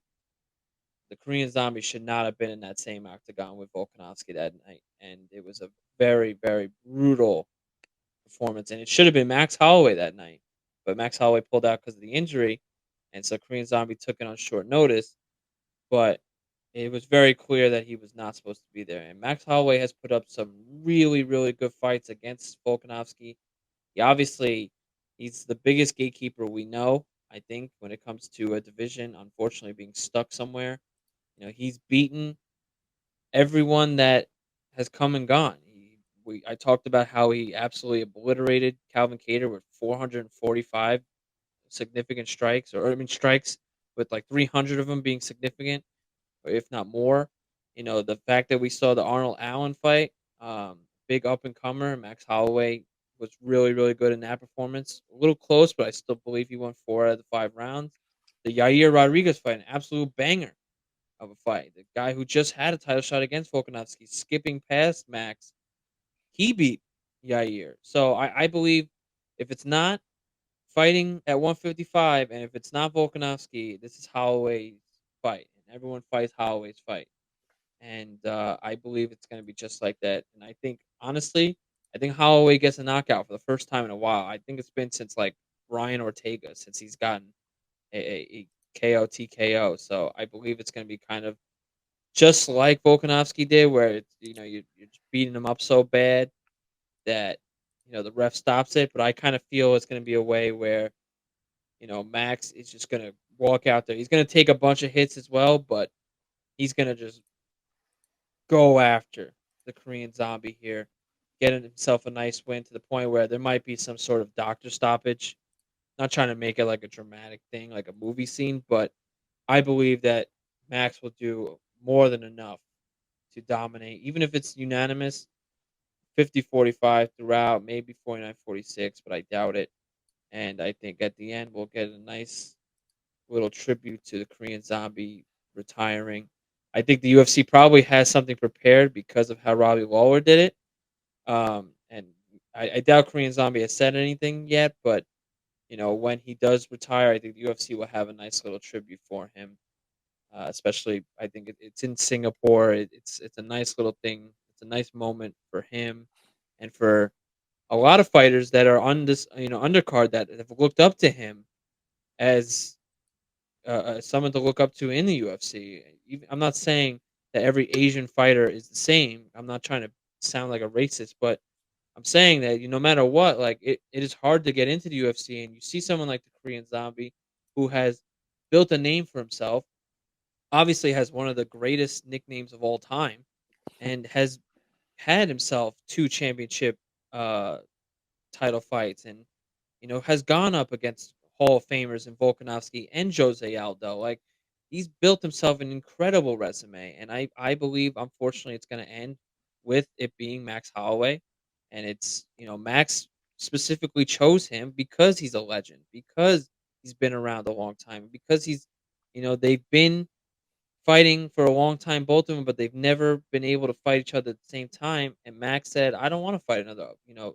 the Korean Zombie should not have been in that same octagon with Volkanovski that night, and it was a very very brutal performance, and it should have been Max Holloway that night, but Max Holloway pulled out because of the injury, and so Korean Zombie took it on short notice. But it was very clear that he was not supposed to be there. And Max Holloway has put up some really, really good fights against Volkanovski. He obviously he's the biggest gatekeeper we know. I think when it comes to a division, unfortunately being stuck somewhere, he's beaten everyone that has come and gone. I talked about how he absolutely obliterated Calvin Cater with 445 significant strikes, or I mean strikes with like 300 of them being significant or if not more. The fact that we saw the Arnold Allen fight, big up and comer, Max Holloway was really, really good in that performance. A little close, but I still believe he won 4 out of the 5 rounds. The Yair Rodriguez fight, an absolute banger of a fight. The guy who just had a title shot against Volkanovski, skipping past Max, he beat Yair. So I believe if it's not fighting at 155, and if it's not Volkanovski, this is Holloway's fight, and everyone fights Holloway's fight. And I believe it's going to be just like that. And I think, honestly, I think Holloway gets a knockout for the first time in a while. I think it's been since like Brian Ortega, since he's gotten a KO TKO. So I believe it's going to be kind of just like Volkanovski did, where it's, you're just beating him up so bad that the ref stops it. But I kind of feel it's going to be a way where Max is just gonna walk out there. He's gonna take a bunch of hits as well, but he's gonna just go after the Korean Zombie here, getting himself a nice win to the point where there might be some sort of doctor stoppage. Not trying to make it like a dramatic thing, like a movie scene, but I believe that Max will do more than enough to dominate, even if it's unanimous, 50-45 throughout, maybe 49-46, but I doubt it. And I think at the end we'll get a nice little tribute to the Korean Zombie retiring. I think the UFC probably has something prepared because of how Robbie Lawler did it. And I doubt Korean Zombie has said anything yet, but when he does retire, I think the UFC will have a nice little tribute for him. Especially, I think it's in Singapore. It's a nice little thing. It's a nice moment for him, and for a lot of fighters that are on this undercard that have looked up to him as someone to look up to in the UFC. I'm not saying that every Asian fighter is the same. I'm not trying to sound like a racist, but I'm saying that no matter what, like it is hard to get into the UFC, and you see someone like the Korean Zombie who has built a name for himself, obviously has one of the greatest nicknames of all time, and has had himself two championship uh, title fights, and has gone up against Hall of Famers in Volkanovski and Jose Aldo. Like he's built himself an incredible resume, and I believe unfortunately it's going to end with it being Max Holloway, and it's Max specifically chose him because he's a legend, because he's been around a long time, because they've been fighting for a long time, both of them, but they've never been able to fight each other at the same time. And Max said, "I don't want to fight another,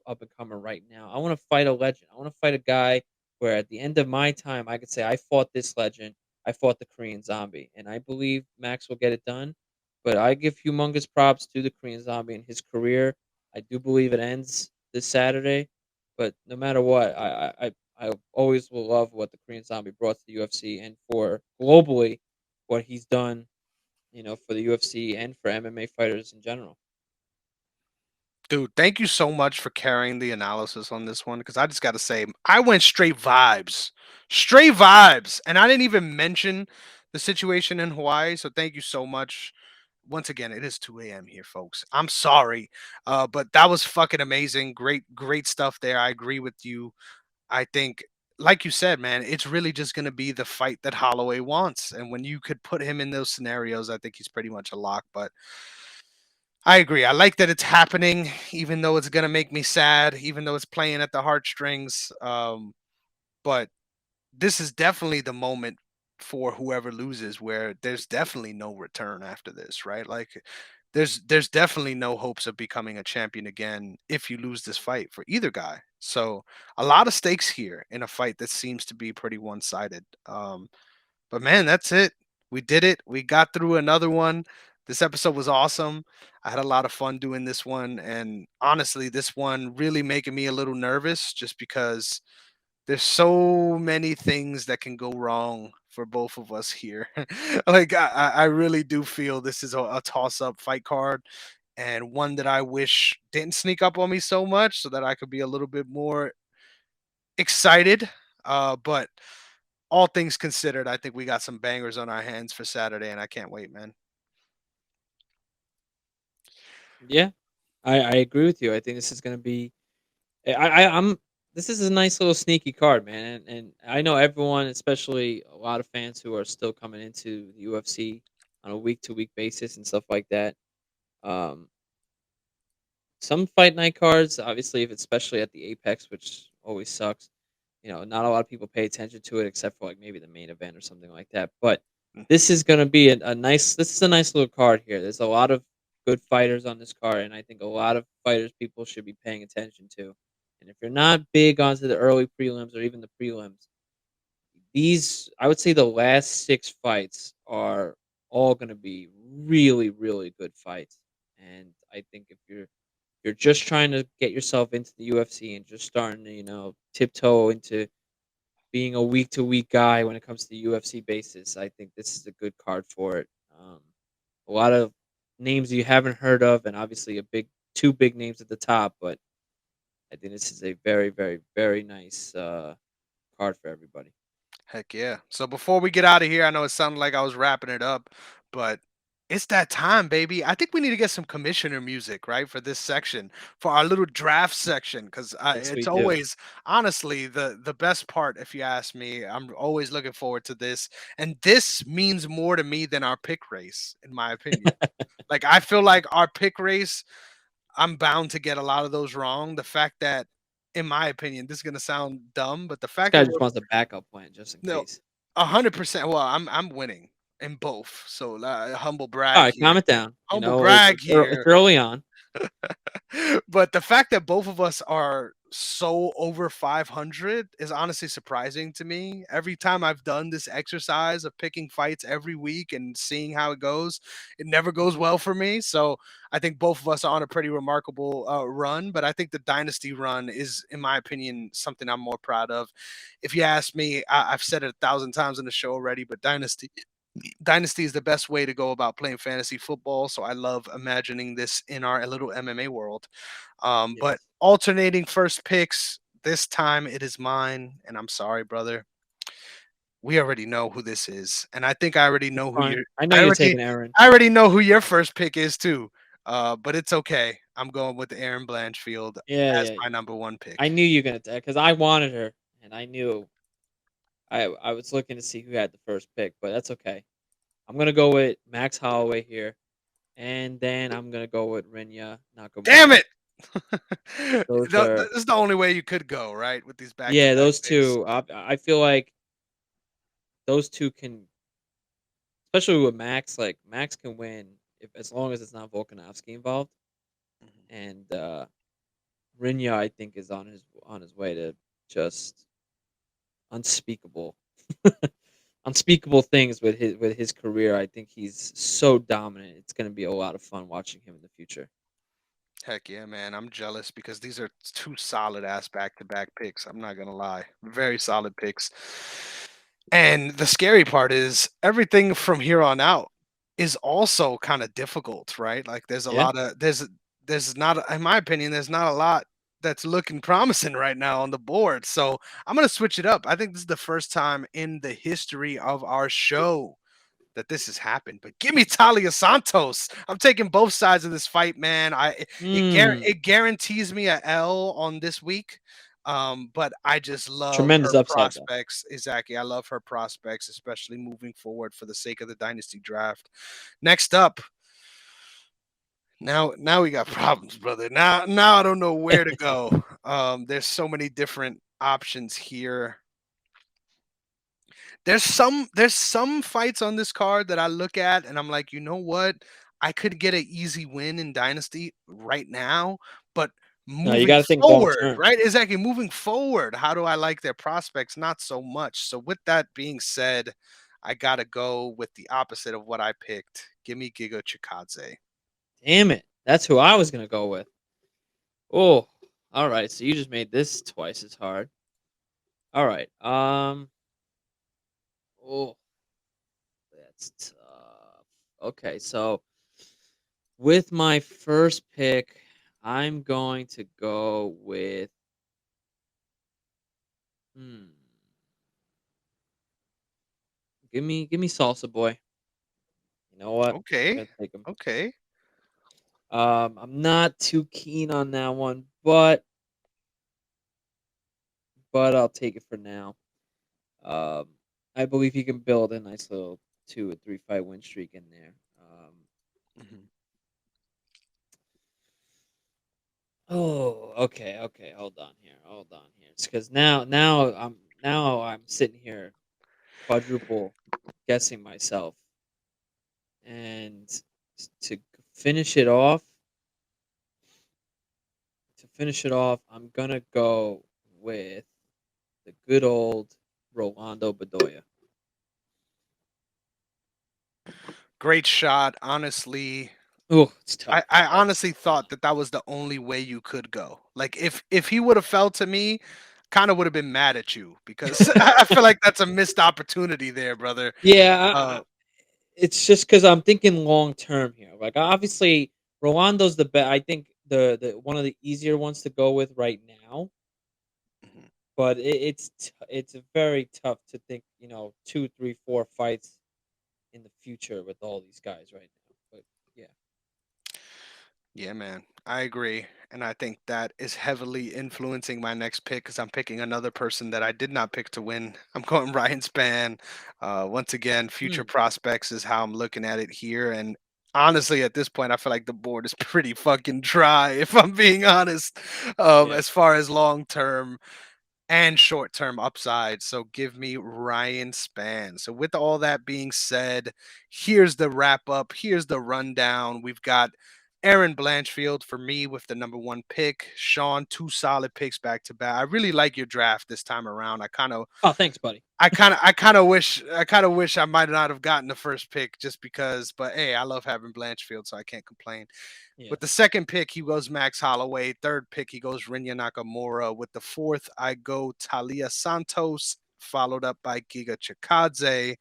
up and comer right now. I want to fight a legend. I want to fight a guy where at the end of my time, I could say I fought this legend. I fought the Korean Zombie." And I believe Max will get it done. But I give humongous props to the Korean Zombie and his career. I do believe it ends this Saturday. But no matter what, I always will love what the Korean Zombie brought to the UFC and for globally what he's done, for the UFC and for MMA fighters in general. Dude, thank you so much for carrying the analysis on this one because I just got to say, I went straight vibes, and I didn't even mention the situation in Hawaii. So thank you so much. once again, it is 2 a.m. here, folks. I'm sorry, but that was fucking amazing. Great, great stuff there. I agree with you. I think, like you said, man, it's really just going to be the fight that Holloway wants. And when you could put him in those scenarios, I think he's pretty much a lock. But I agree. I like that it's happening, even though it's going to make me sad, even though it's playing at the heartstrings. But this is definitely the moment for whoever loses where there's definitely no return after this, right? Like there's definitely no hopes of becoming a champion again if you lose this fight for either guy. So a lot of stakes here in a fight that seems to be pretty one-sided. But man, that's it. We did it. We got through another one. This episode was awesome. I had a lot of fun doing this one, and honestly, this one really making me a little nervous just because there's so many things that can go wrong for both of us here. Like I really do feel this is a toss-up fight card, and one that I wish didn't sneak up on me so much, so that I could be a little bit more excited. But all things considered, I think we got some bangers on our hands for Saturday, and I can't wait, man. Yeah, I agree with you. I think this is gonna be. I'm. This is a nice little sneaky card, man, and I know everyone, especially a lot of fans who are still coming into the UFC on a week to week basis and stuff like that. Um, some fight night cards, obviously, if it's especially at the Apex, which always sucks. Not a lot of people pay attention to it except for like maybe the main event or something like that. But Mm. this is gonna be a nice. This is a nice little card here. There's a lot of good fighters on this card, and I think a lot of fighters people should be paying attention to. And if you're not big onto the early prelims or even the prelims, these I would say the last six fights are all gonna be really, really good fights. And I think if you're just trying to get yourself into the UFC and just starting to, tiptoe into being a week to week guy when it comes to the UFC basis, I think this is a good card for it. A lot of names you haven't heard of, and obviously two big names at the top. But I think this is a very, very, very nice card for everybody. Heck yeah. So before we get out of here, I know it sounded like I was wrapping it up, but it's that time, baby. I think we need to get some commissioner music, right, for this section, for our little draft section, because Yes, we it's do. always, honestly, the best part. If you ask me, I'm always looking forward to this, and this means more to me than our pick race, in my opinion. Like I feel like our pick race, I'm bound to get a lot of those wrong. The fact that, in my opinion, this is gonna sound dumb, but the This fact guy that just we're wants a backup plan just in no, case. 100%. Well, I'm winning in both. So humble All brag right, here. calm it down. Humble It's brag it's here. early on. But the fact that both of us are so over 500 is honestly surprising to me. Every time I've done this exercise of picking fights every week and seeing how it goes, it never goes well for me. So I think both of us are on a pretty remarkable run. But I think the dynasty run is, in my opinion, something I'm more proud of. If you ask me, I've said it 1,000 times in the show already, but Dynasty is the best way to go about playing fantasy football. So I love imagining this in our little MMA world. But Yes. alternating first picks, this time it is mine. And I'm sorry, brother. We already know who this is. And I think I already It's know who fine. your I know I you're already taking Aaron. I already know who your first pick is too. But it's okay. I'm going with Aaron Blanchfield Yeah, as yeah. my number one pick. I knew you were gonna because I wanted her, and I knew I was looking to see who had the first pick, but that's okay. I'm gonna go with Max Holloway here, and then I'm gonna go with Rinya Damn Nakamura. it! Those are This is the only way you could go, right? With these back to yeah, back those picks. two. I feel like those two can, especially with Max. Like Max can win if as long as it's not Volkanovski involved, Mhm. and Rinya I think is on his way to just unspeakable unspeakable things with his career. I think he's so dominant. It's going to be a lot of fun watching him in the future. Heck yeah, man. I'm jealous because these are two solid ass back to back picks. I'm not gonna lie. Very solid picks. And the scary part is everything from here on out is also kind of difficult, right? Like there's a Yeah. lot of there's not in my opinion, there's not a lot that's looking promising right now on the board. So I'm gonna switch it up. I think this is the first time in the history of our show that this has happened, but give me Talia Santos. I'm taking both sides of this fight, man. Mm, It guarantees me a L on this week. But I just love tremendous her upside though. prospects. Exactly. I love her prospects, especially moving forward for the sake of the dynasty draft. Next up, now we got problems, brother. Now I don't know where to go. There's so many different options here. There's some fights on this card that I look at and I'm like, you know what? I could get an easy win in Dynasty right now, but No, you moving got to think long forward, term. right? Exactly. Moving forward, how do I like their prospects? Not so much. So with that being said, I gotta go with the opposite of what I picked. Give me Giga Chikadze. Damn it, that's who I was gonna go with. Oh, all right. So you just made this twice as hard. All right. Oh, that's tough. Okay, so with my first pick, I'm going to go with. Hmm. Give me Salsa Boy. You know what? I'm Okay. gonna take him. Okay. I'm not too keen on that one, but I'll take it for now. Um, I believe he can build a nice little 2 or 3 fight win streak in there. Mhm. Oh, okay. Hold on here. It's because now I'm sitting here quadruple guessing myself, and to finish it off, I'm gonna go with the good old Rolando Bedoya. Great shot. Honestly, Oh, it's tough. I That's honestly thought that that was the only way you could go. Like if he would have fell to me, kind of would have been mad at you because I feel like that's a missed opportunity there, brother. yeah. Uh, It's just because I'm thinking long term here. Like obviously, Rolando's the best. I think the one of the easier ones to go with right now. mhm. But it's very tough to think. 2, 3, 4 fights in the future with all these guys right now. But yeah. Yeah, man, I agree, and I think that is heavily influencing my next pick because I'm picking another person that I did not pick to win. I'm going Ryan Span. Once again, future Hmm. prospects is how I'm looking at it here, and honestly, at this point, I feel like the board is pretty fucking dry, if I'm being honest. Yeah. As far as long term and short term upside. So give me Ryan Span. So, with all that being said, here's the wrap up. Here's the rundown. We've got Aaron Blanchfield for me with the number one pick. Sean, two solid picks back to back. I really like your draft this time around. Oh, thanks, buddy. I kind of wish I might not have gotten the first pick just because, but hey, I love having Blanchfield, so I can't complain. Yeah. With the second pick, he goes Max Holloway. Third pick, he goes Rinya Nakamura. With the fourth, I go Talia Santos, followed up by Giga Chikadze.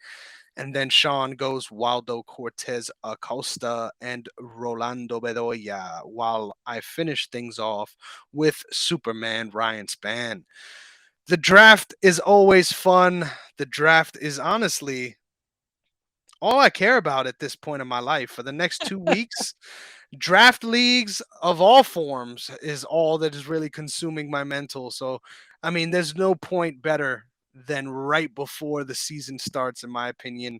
And then Sean goes Waldo Cortez Acosta and Rolando Bedoya, while I finish things off with Superman Ryan Span. The draft is always fun. The draft is honestly all I care about at this point in my life. For the next 2 weeks, draft leagues of all forms is all that is really consuming my mental. So, I mean, there's no point better than right before the season starts, in my opinion.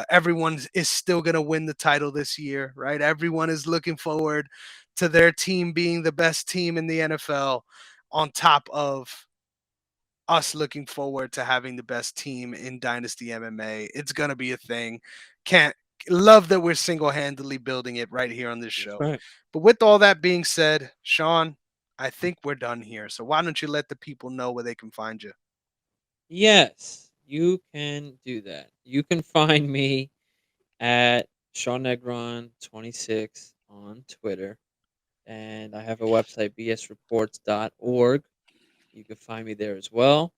Everyone is still going to win the title this year, right? Everyone is looking forward to their team being the best team in the NFL, on top of us looking forward to having the best team in Dynasty MMA. It's going to be a thing. Can't love that we're single-handedly building it right here on this That's show. right. But with all that being said, Sean, I think we're done here. So why don't you let the people know where they can find you? Yes, you can do that. You can find me at Sean Negron 26 on Twitter. And I have a website, bsreports.org. You can find me there as well.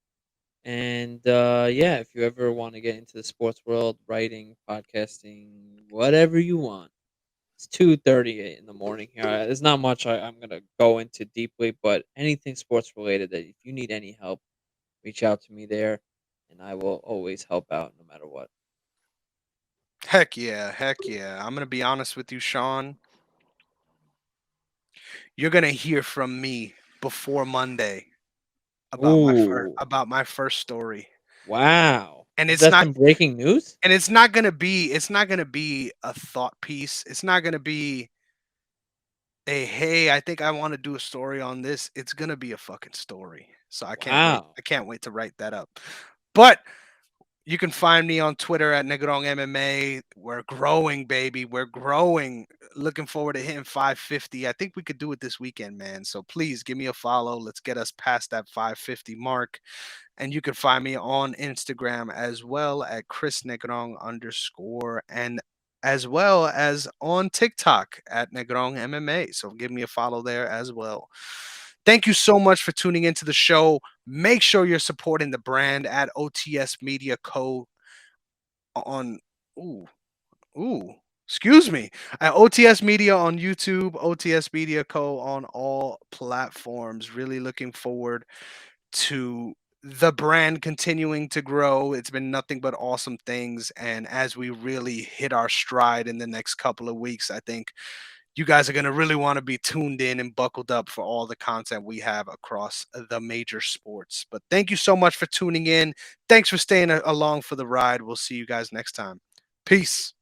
And yeah, if you ever want to get into the sports world, writing, podcasting, whatever you want, it's 2:30 in the morning here. There's not much I'm gonna go into deeply, but anything sports related that if you need any help, reach out to me there, and I will always help out no matter what. Heck yeah, heck yeah. I'm gonna be honest with you, Sean. You're gonna hear from me before Monday Ooh, about my first story. wow. And Is it's that not some breaking news? it's not gonna be a thought piece. It's not gonna be a hey, I think I want to do a story on this. It's gonna be a fucking story. So I can't wait. Wow. I can't wait to write that up. But you can find me on Twitter at Negrong MMA. We're growing, baby. We're growing. Looking forward to hitting 550. I think we could do it this weekend, man. So please give me a follow. Let's get us past that 550 mark. And you can find me on Instagram as well at Chris Negrong underscore and as well as on TikTok at Negrong MMA. So give me a follow there as well. Thank you so much for tuning into the show. Make sure you're supporting the brand at OTS Media Co. on ooh, ooh, excuse me. At OTS Media on YouTube, OTS Media Co. on all platforms. Really looking forward to the brand continuing to grow. It's been nothing but awesome things. And as we really hit our stride in the next couple of weeks, I think you guys are going to really want to be tuned in and buckled up for all the content we have across the major sports. But thank you so much for tuning in. Thanks for staying along for the ride. We'll see you guys next time. Peace.